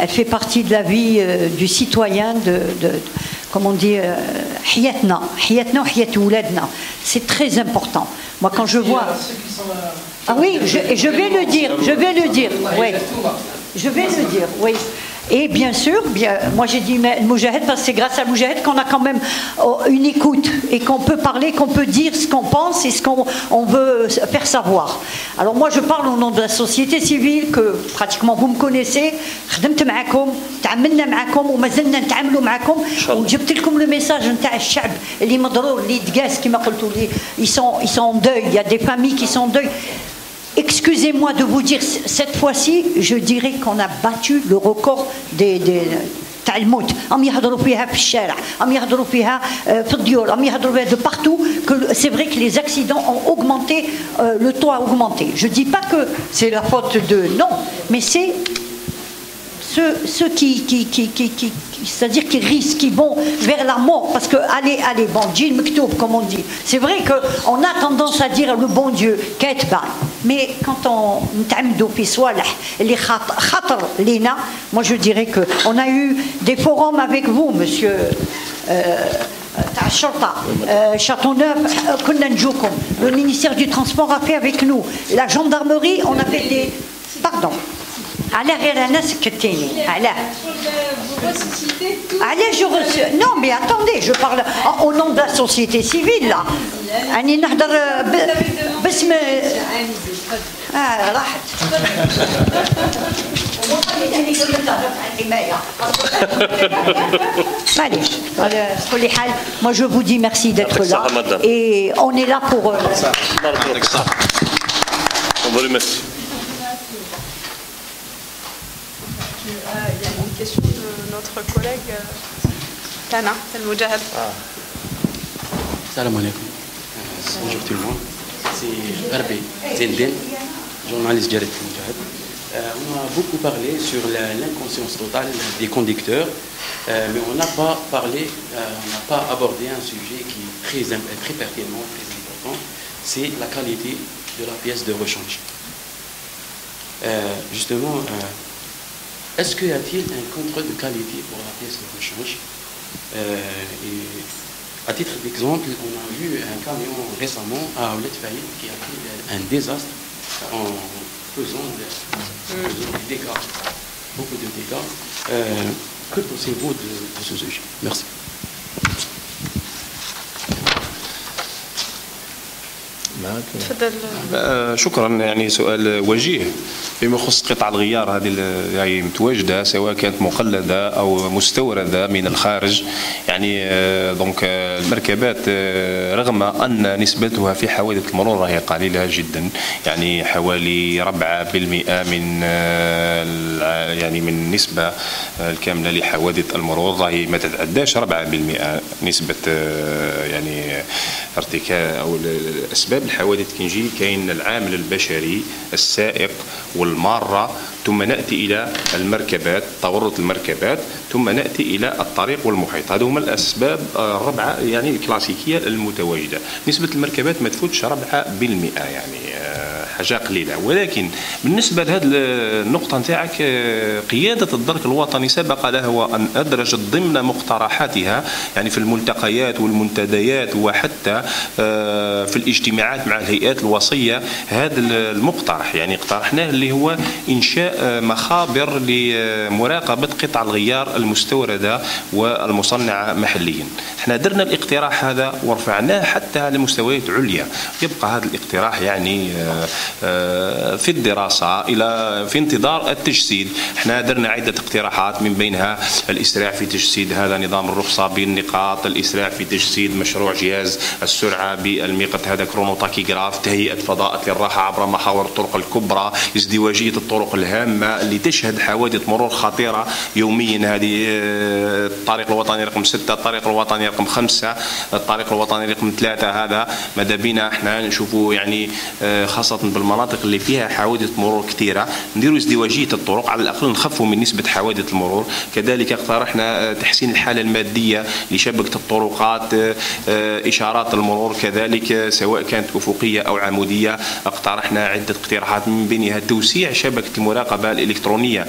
elle fait partie de la vie du citoyen, comme on dit, hiyatna, hiyat ouladna. C'est très important. Moi quand je vois... Ah oui, je vais le dire, oui. Je vais le dire, oui. Et bien sûr, moi j'ai dit Moujahid parce que c'est grâce à Moujahid qu'on a quand même une écoute et qu'on peut parler, qu'on peut dire ce qu'on pense et ce qu'on veut faire savoir. Alors moi je parle au nom de la société civile que pratiquement vous me connaissez. خدمت معكم تعاملنا معكم وما زلنا نتعاملوا معكم وجبت لكم le message نتاع الشعب اللي مضرور اللي دقاس كما قلتوا لي ils sont en deuil, il y a des familles qui sont en deuil. Excusez-moi de vous dire, cette fois-ci, je dirais qu'on a battu le record des الموت عم يحضروا فيها في الشارع عم يحضروا فيها في الديور عم يحضروا فيها de partout que c'est vrai que les accidents ont augmenté, le taux a augmenté. Je dis pas que c'est la faute de non, mais c'est ceux qui c'est-à-dire qui risquent, qui vont vers la mort, parce que allez, bon, Jil Mektoub, comme on dit. C'est vrai qu'on a tendance à dire le bon Dieu, Ketba. Mais quand on t'amdou fi swalih, les khatar lina, moi je dirais que on a eu des forums avec vous, monsieur. Châteauneuf, le ministère du Transport a fait avec nous. La gendarmerie, on a fait des. Pardon. Non mais attendez, je parle au nom de la société civile là. Moi je vous dis merci d'être là et on est là pour... On vous remercie. Il y a une question de notre collègue Tana Al-Moujahid. Salam alaikum. Bonjour tout le monde. C'est Garbi Zendel, journaliste direct Al-Moujahid. On a beaucoup parlé sur l'inconscience totale des conducteurs, mais on n'a pas parlé, on n'a pas abordé un sujet qui est très pertinent, très important, c'est la qualité de la pièce de rechange. Justement, est-ce qu'il y a-t-il un contrôle de qualité pour la pièce de rechange? À titre d'exemple, on a vu un camion récemment à Oulet Faïd qui a fait un désastre en faisant des dégâts, beaucoup de dégâts. Que pensez-vous de ce sujet? Merci. تفضل. شكرا. يعني سؤال وجيه فيما يخص قطع الغيار هذه يعني متواجده سواء كانت مقلده او مستورده من الخارج. يعني دونك المركبات رغم ان نسبتها في حوادث المرور راهي قليله جدا، يعني حوالي 4% من يعني من النسبه الكامله لحوادث المرور راهي ما تتعداش 4% نسبه يعني ارتكاب او الاسباب الحوادث كنجي. كاين العامل البشري السائق والماره، ثم ناتي الى المركبات تورط المركبات، ثم ناتي الى الطريق والمحيط. هذو هما الاسباب الربعه يعني الكلاسيكيه المتواجده. نسبه المركبات ما تفوتش 4%، يعني حاجه قليله. ولكن بالنسبه لهذه النقطه نتاعك، قياده الدرك الوطني سبق لها وان ادرجت ضمن مقترحاتها يعني في الملتقيات والمنتديات وحتى في الاجتماعات مع الهيئات الوصيه هذا المقترح. يعني اقترحناه اللي هو انشاء مخابر لمراقبه قطع الغيار المستورده والمصنعه محليا. احنا درنا الاقتراح هذا ورفعناه حتى على مستويات عليا. يبقى هذا الاقتراح يعني في الدراسه الى في انتظار التجسيد. احنا درنا عده اقتراحات من بينها الاسراع في تجسيد هذا نظام الرخصه بالنقاط، الاسراع في تجسيد مشروع جهاز السرعه بالميقت هذا كرونوتاكيغراف، تهيئه فضاءات للراحه عبر محاور الطرق الكبرى، ازدواجيه الطرق الهامه اللي تشهد حوادث مرور خطيره يوميا. هذه الطريق الوطني رقم 6، الطريق الوطني رقم 5، الطريق الوطني رقم 3. هذا ماذا بينا احنا نشوفوا يعني خاصه بالمناطق اللي فيها حوادث مرور كثيره نديروا ازدواجيه الطرق، على الاقل نخفوا من نسبه حوادث المرور. كذلك اقترحنا تحسين الحاله الماديه لشبكه الطرقات، اشارات المرور كذلك سواء كانت افقيه او عموديه. اقترحنا عده اقتراحات من بينها توسيع شبكه المراقبه الالكترونيه،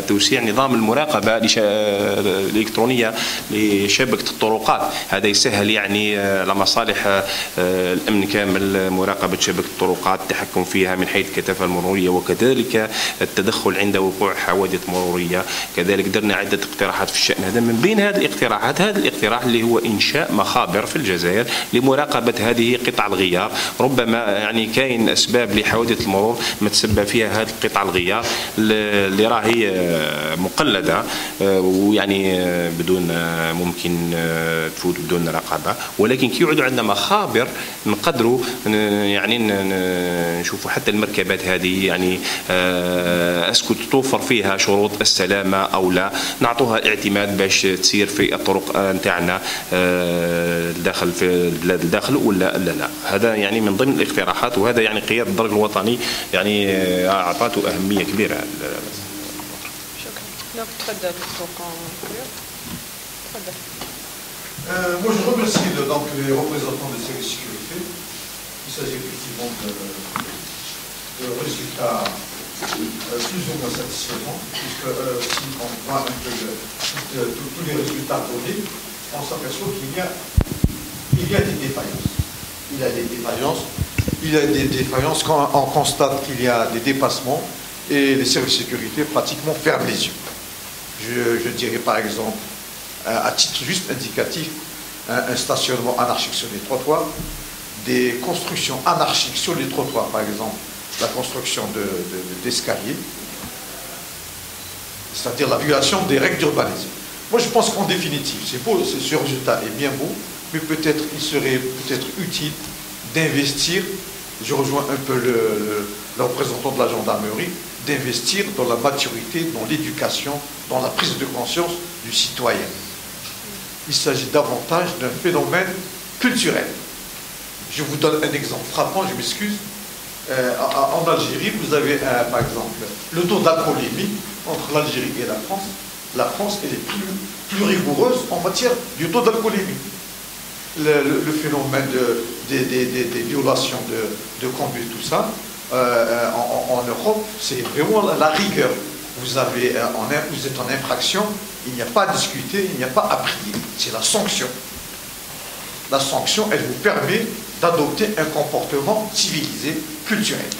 توسيع نظام المراقبه الالكترونيه لشبكه الطرقات. هذا يسهل يعني لمصالح الامن كامل مراقبه شبكه الطرقات، التحكم فيها من حيث الكثافه المروريه، وكذلك التدخل عند وقوع حوادث مروريه. كذلك درنا عده اقتراحات في الشان هذا. من بين هذه الاقتراحات هذا الاقتراح اللي هو انشاء مخابر في الجزائر لمراقبه هذه قطع الغيار. ربما يعني كاين اسباب لحوادث المرور متسبب فيها هذه قطع الغيار اللي راهي مقلده ويعني بدون ممكن تفوت بدون رقابه. ولكن كي يعودوا عندنا مخابر نقدروا يعني نشوفوا حتى المركبات هذه يعني اسكو توفر فيها شروط السلامه او لا، نعطوها الاعتماد باش تسير في الطرق نتاعنا الداخل في البلاد الداخل ولا لا. هذا يعني من ضمن الاقتراحات، وهذا يعني قياده الدرك الوطني يعني اعطته اهميه كبيره. شكرا. تفضل. Moi, je remercie donc les représentants des services de sécurité. Il s'agit effectivement de résultats plus ou moins satisfaisants, puisque si on voit un peu tous les résultats donnés, on s'aperçoit qu'il y a des défaillances. Il y a des défaillances quand on constate qu'il y a des dépassements et les services de sécurité pratiquement ferment les yeux. Je dirais par exemple, à titre juste indicatif, un stationnement anarchique sur les trottoirs, des constructions anarchiques sur les trottoirs, par exemple la construction d'escaliers, c'est-à-dire la violation des règles d'urbanisme. Moi je pense qu'en définitive, c'est beau, ce résultat est bien beau, mais peut-être il serait utile d'investir, je rejoins un peu le représentant de la gendarmerie, d'investir dans la maturité, dans l'éducation, dans la prise de conscience du citoyen. Il s'agit davantage d'un phénomène culturel. Je vous donne un exemple frappant, je m'excuse. En Algérie, vous avez par exemple le taux d'alcoolémie entre l'Algérie et la France. La France elle est plus rigoureuse en matière du taux d'alcoolémie. Le phénomène des violations de conduite, tout ça, en Europe, c'est vraiment la rigueur. Vous êtes en infraction, il n'y a pas à discuter, il n'y a pas à prier. C'est la sanction. La sanction, elle vous permet d'adopter un comportement civilisé, culturel.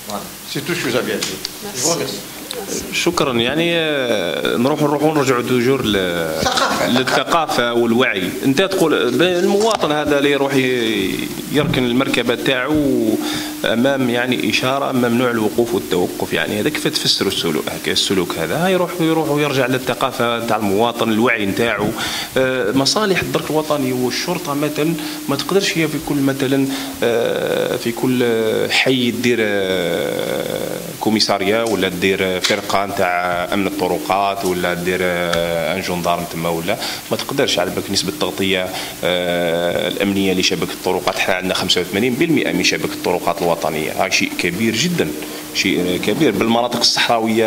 Voilà. C'est tout ce que j'avais à dire. Je vous remercie. شكرا. يعني نروحوا نرجعوا توجور للثقافه والوعي. انت تقول المواطن هذا اللي يروح يركن المركبه تاعو امام يعني اشاره ممنوع الوقوف والتوقف. يعني هذا كيف تفسروا السلوك هذا؟ يروح ويرجع للثقافه تاع المواطن، الوعي نتاعو. مصالح الدرك الوطني والشرطه مثلا ما تقدرش هي في كل مثلا في كل حي دير كوميساريا ولا دير فرقه نتاع امن الطرقات ولا دير ان جندارم تما، ولا ما تقدرش على بالك نسبه التغطيه الامنيه لشبكه الطرقات. حنا عندنا 85% من شبكه الطرقات الوطنيه، هذا شيء كبير جدا، شيء كبير. بالمناطق الصحراويه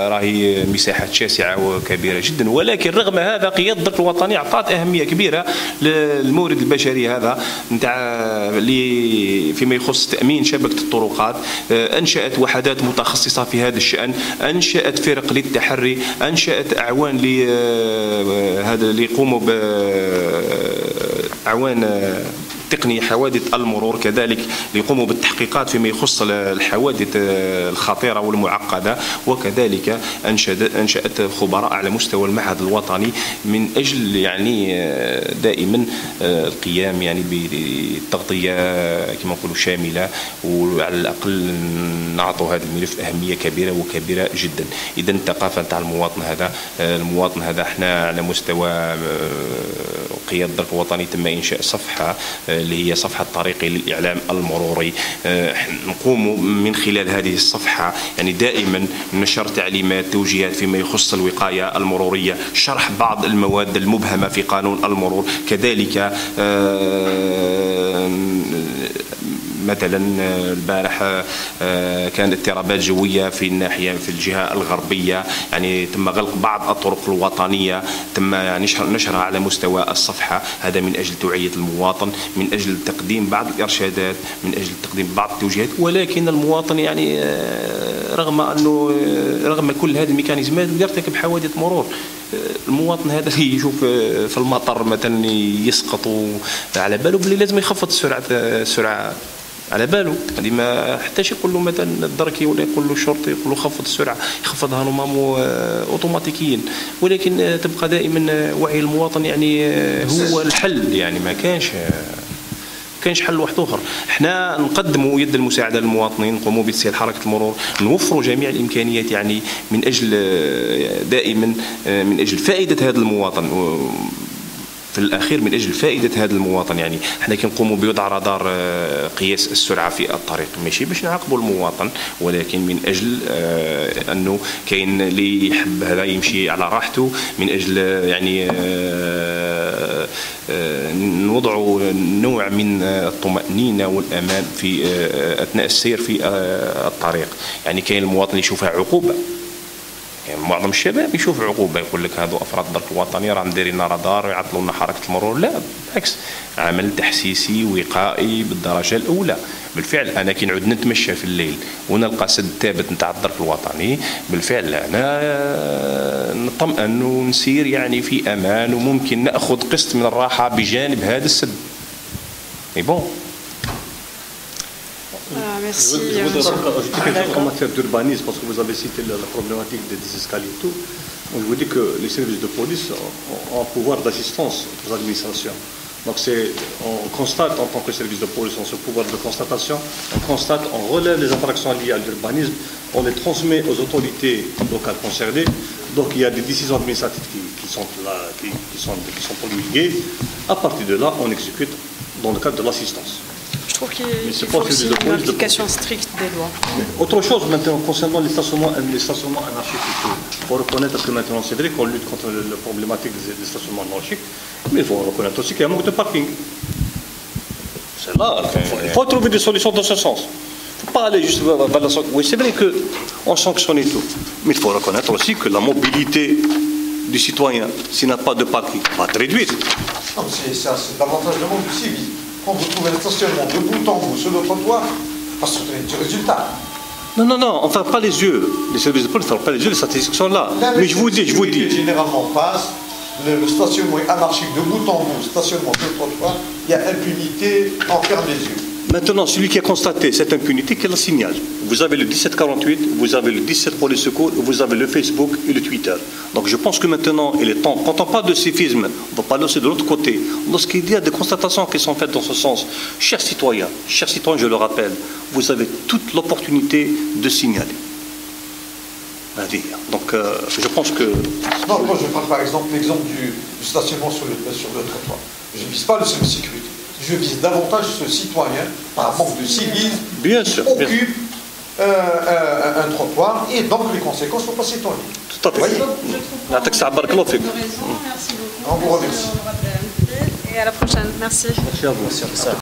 راهي مساحات شاسعه وكبيره جدا، ولكن رغم هذا قياده الدرك الوطني اعطت اهميه كبيره للمورد البشري هذا نتاع فيما يخص تامين شبكه الطرقات. انشات وحدات متخصصه في هذا الشان، انشات فرق للتحري، انشات اعوان هذا اللي يقوموا باعوان تقنية حوادث المرور، كذلك يقوموا بالتحقيقات فيما يخص الحوادث الخطيرة والمعقدة، وكذلك أنشأت خبراء على مستوى المعهد الوطني من أجل يعني دائما القيام يعني بالتغطية كما نقولوا شاملة، وعلى الأقل نعطوا هذا الملف أهمية كبيرة جدا. إذا الثقافة نتاع المواطن هذا احنا على مستوى قيادة الدرك الوطني تم إنشاء صفحة اللي هي صفحة طريقي للإعلام المروري. نقوم من خلال هذه الصفحة يعني دائما نشر تعليمات توجيهات فيما يخص الوقاية المرورية، شرح بعض المواد المبهمة في قانون المرور، كذلك مثلا البارح كانت اضطرابات جويه في الناحيه في الجهه الغربيه، يعني تم غلق بعض الطرق الوطنيه، تم نشرها على مستوى الصفحه، هذا من اجل توعيه المواطن، من اجل تقديم بعض الارشادات، من اجل تقديم بعض التوجيهات. ولكن المواطن يعني رغم كل هذه الميكانيزمات يرتكب حوادث مرور. المواطن هذا يشوف في المطر مثلا يسقط على باله بلي لازم يخفض السرعه على باله، هذه ما حتىش يقول له مثلا الدركي ولا يقول له الشرطي يقول له خفض السرعه، يخفضها نورمالمون اوتوماتيكيا. ولكن تبقى دائما وعي المواطن يعني هو الحل، يعني ما كانش حل واحد اخر. احنا نقدموا يد المساعده للمواطنين، نقوموا بتسهيل حركه المرور، نوفروا جميع الامكانيات يعني من اجل دائما من اجل فائده هذا المواطن، في الاخير من اجل فائده هذا المواطن. يعني احنا كنقوموا بوضع رادار قياس السرعه في الطريق، ماشي باش نعاقبوا المواطن، ولكن من اجل انه كاين اللي يحب هذا يمشي على راحته، من اجل يعني نوضعوا نوع من الطمأنينة والأمان في أثناء السير في الطريق. يعني كاين المواطن يشوفها عقوبة، يعني معظم الشباب يشوف عقوبة، يقول لك هذو أفراد الدرك الوطني راهم دايرين رادار يعطلوا لنا حركة المرور. لا بالعكس، عمل تحسيسي وقائي بالدرجة الأولى. بالفعل أنا كي نعود نتمشى في الليل ونلقى سد ثابت نتاع الدرك الوطني، بالفعل أنا نطمئن ونسير يعني في أمان، وممكن نأخذ قسط من الراحة بجانب هذا السد. Mais bon. Merci. Je voudrais ajouter quelque chose en matière d'urbanisme, parce que vous avez cité la problématique des escaliers et tout. Donc, je vous dis que les services de police ont un pouvoir d'assistance aux administrations. Donc on constate en tant que service de police, on a ce pouvoir de constatation, on constate, on relève les infractions liées à l'urbanisme, on les transmet aux autorités locales concernées. Donc il y a des décisions administratives qui sont promulguées. À partir de là, on exécute dans le cadre de l'assistance. Je trouve qu'il faut aussi une application stricte des lois. Autre chose maintenant concernant les stationnements anarchiques, il faut reconnaître que maintenant c'est vrai qu'on lutte contre la problématique des stationnements anarchiques, mais il faut reconnaître aussi qu'il y a un manque de parking. C'est là, il faut trouver des solutions dans ce sens. Il ne faut pas aller juste vers la sanction. Oui, c'est vrai qu'on sanctionne et tout, mais il faut reconnaître aussi que la mobilité du citoyen, s'il n'a pas de parking, va être réduite. C'est davantage le monde du civil. Quand vous trouvez le stationnement de bout en bout sur le trottoir, parce que c'est du résultat. Non, on ne ferme pas les yeux. Les services de police ne ferment pas les yeux, les statistiques sont là. Mais je vous dis. Généralement passe, le stationnement est anarchique de bout en bout, stationnement sur le trottoir, il y a impunité, on ferme les yeux. Maintenant, celui qui a constaté cette impunité, qu'il la signale. Vous avez le 1748, vous avez le 17 pour les secours, vous avez le Facebook et le Twitter. Donc je pense que maintenant, il est temps, quand on parle de civisme, on va parler aussi de l'autre côté. Lorsqu'il y a des constatations qui sont faites dans ce sens, chers citoyens, je le rappelle, vous avez toute l'opportunité de signaler. Donc je pense que... Non, moi je prends par exemple l'exemple du stationnement sur le trottoir. Je ne vise pas le service de sécurité. Je vise davantage ce citoyen, par manque de civisme, occupe un trottoir et donc les conséquences sont pas s'étonner. Tout à fait. Voyez. Merci beaucoup. On vous remercie. Et à la prochaine. Merci. Merci à vous.